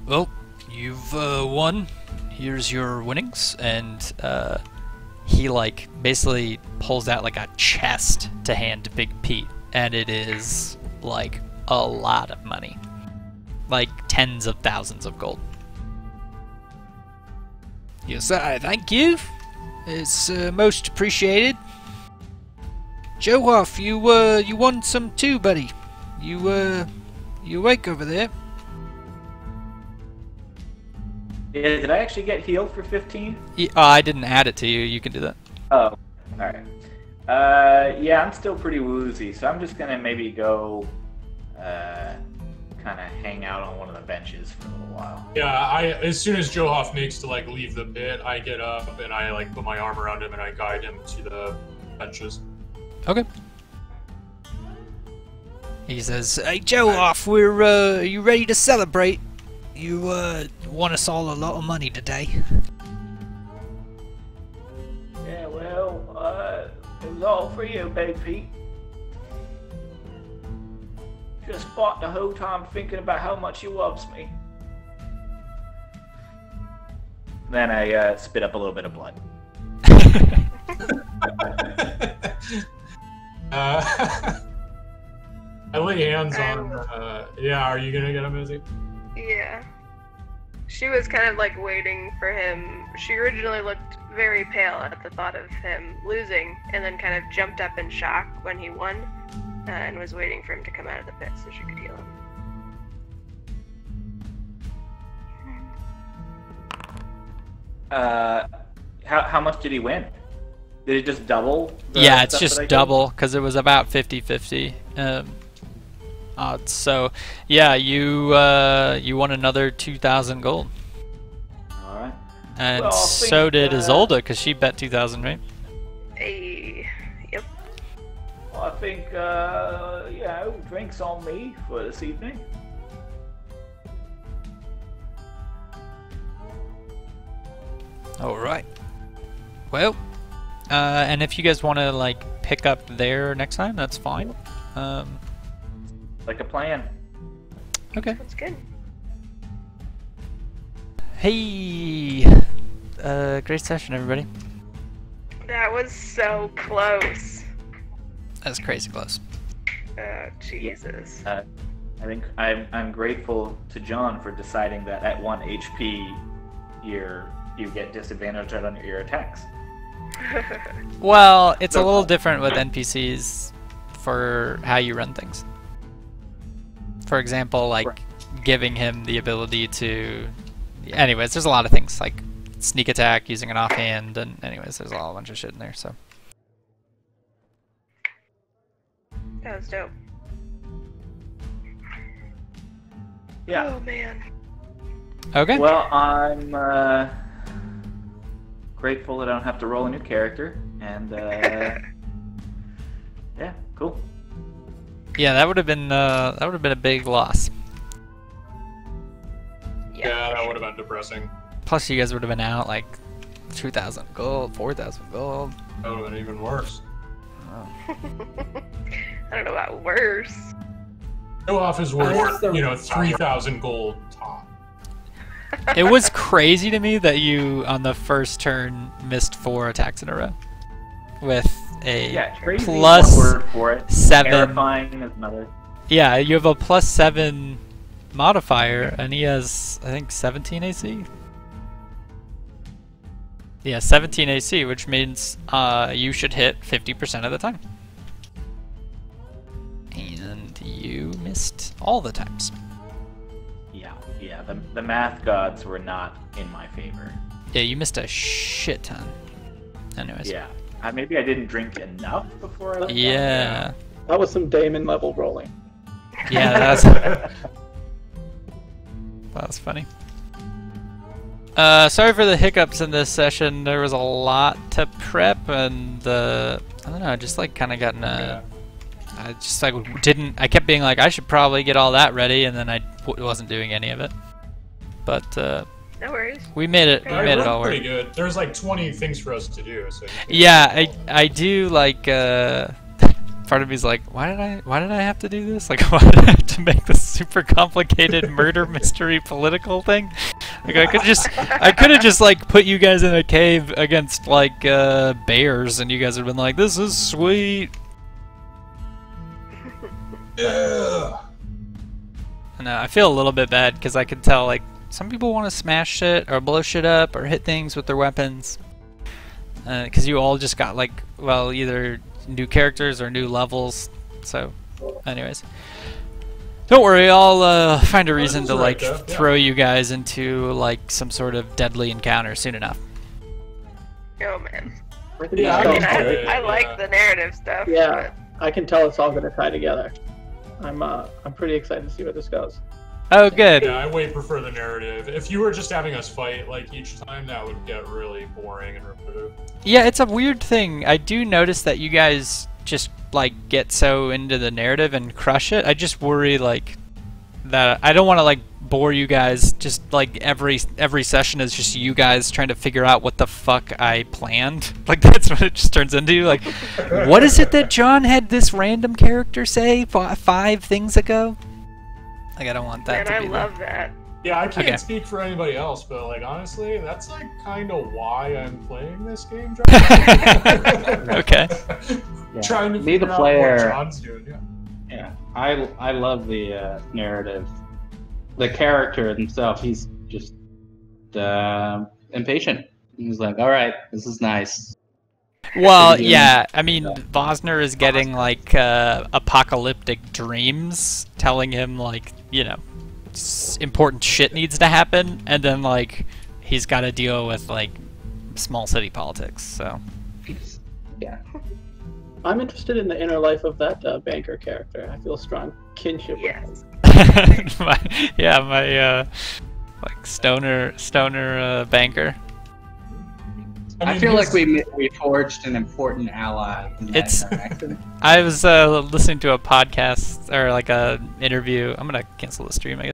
"Well, you've won. Here's your winnings." And he like basically pulls out like a chest to hand to Big Pete, and it is like a lot of money. like tens of thousands of gold. Yes, thank you. It's most appreciated. Joe, you want some too, buddy? You awake over there? Yeah, did I actually get healed for 15? Yeah, I didn't add it to you. You can do that. Oh, alright. Yeah, I'm still pretty woozy, so I'm just gonna maybe go kind of hang out on one of the benches for a little while. Yeah, as soon as Johoff makes to like leave the pit, I get up and I like put my arm around him and I guide him to the benches. Okay. He says, "Hey, Joe-off, are you ready to celebrate? You won us all a lot of money today." Yeah, well, it was all for you, Big Pete. Just fought the whole time thinking about how much you loves me. Then I spit up a little bit of blood. I lay hands on. Yeah, are you gonna get him, Izzy? Yeah. She was kind of like waiting for him. She originally looked very pale at the thought of him losing, and then kind of jumped up in shock when he won, and was waiting for him to come out of the pit so she could heal him. How much did he win? Did it just double? Yeah, it's just double because it was about 50-50 odds. So yeah, you won another 2,000 gold. All right. And Well, I so think, did Isolde because she bet 2,000, right? Hey, yep. Well, I think drinks on me for this evening. All right. Well, and if you guys want to like pick up there next time, that's fine. Like a plan. Okay. That's good. Hey, great session, everybody. That was so close. That's crazy close. Jesus. I think I'm grateful to John for deciding that at 1 HP, you get disadvantage on your attacks. Well, it's a little different with NPCs for how you run things. For example, like giving him the ability to... Anyways, there's a lot of things, like sneak attack, using an offhand, and anyways, there's a whole bunch of shit in there, so... That was dope. Yeah. Oh man. Okay. Well, I'm grateful that I don't have to roll a new character, and yeah, cool. Yeah, that would have been a big loss. Yeah, that would have been depressing. Plus, you guys would have been out like 2,000 gold, 4,000 gold. That would have been even worse. I don't know about worse. Johoff is worth, the- 3,000 gold top. It was crazy to me that you, on the first turn, missed 4 attacks in a row. With a crazy plus is one word for it. 7. Terrifying is another. Yeah, you have a plus 7 modifier, and he has, I think, 17 AC? Yeah, 17 AC, which means you should hit 50% of the time. And you missed all the times. Yeah, the math gods were not in my favor. Yeah, you missed a shit ton. Anyways. Yeah, maybe I didn't drink enough before I left. Yeah. That was some Damon level rolling. Yeah, that's that's funny. Sorry for the hiccups in this session. There was a lot to prep, and I don't know, I just like kind of gotten a. I just like didn't. I kept being like, I should probably get all that ready, and then I wasn't doing any of it. But No worries. we made it. We Yeah, made it all work. Pretty good. There's like 20 things for us to do. So Yeah, I do like. Part of me's like, why did I have to do this? Like, why did I have to make this super complicated murder mystery political thing? Like, I could have just like put you guys in a cave against like bears, and you guys would have been like, this is sweet. yeah. No, I feel a little bit bad because I could tell like some people want to smash shit or blow shit up or hit things with their weapons. Because you all just got like, well, either new characters or new levels. So, anyways, don't worry. I'll find a reason to like throw you guys into like some sort of deadly encounter soon enough. Oh man. Yeah, I mean, good, I like the narrative stuff. Yeah, I can tell it's all going to tie together. I'm pretty excited to see where this goes. Oh, good. Yeah, I way prefer the narrative. If you were just having us fight like each time, that would get really boring and repetitive. Yeah, it's a weird thing. I do notice that you guys just like get so into the narrative and crush it. I just worry like that I don't want to like bore you guys. Just like every session is just you guys trying to figure out what the fuck I planned. Like that's what it just turns into. Like, what is it that John had this random character say 5 things ago? Like I don't want that. And to I be love that. Yeah, I can't Okay. speak for anybody else, but like honestly, that's like kind of why I'm playing this game. Okay. Yeah. Trying to Me, the figure out player. what John's doing. Yeah. Yeah, I love the narrative. The character himself, he's just impatient. He's like, all right, this is nice. Well, yeah, I mean, Vosner is getting, like, apocalyptic dreams telling him, like, you know, important shit needs to happen, and then, like, he's got to deal with, like, small city politics, so. Yeah. I'm interested in the inner life of that banker character. I feel a strong kinship with him. Yes. my like, stoner banker. I feel like we forged an important ally in that It's- interaction. I was listening to a podcast, or, like, a interview. I'm gonna cancel the stream, I guess.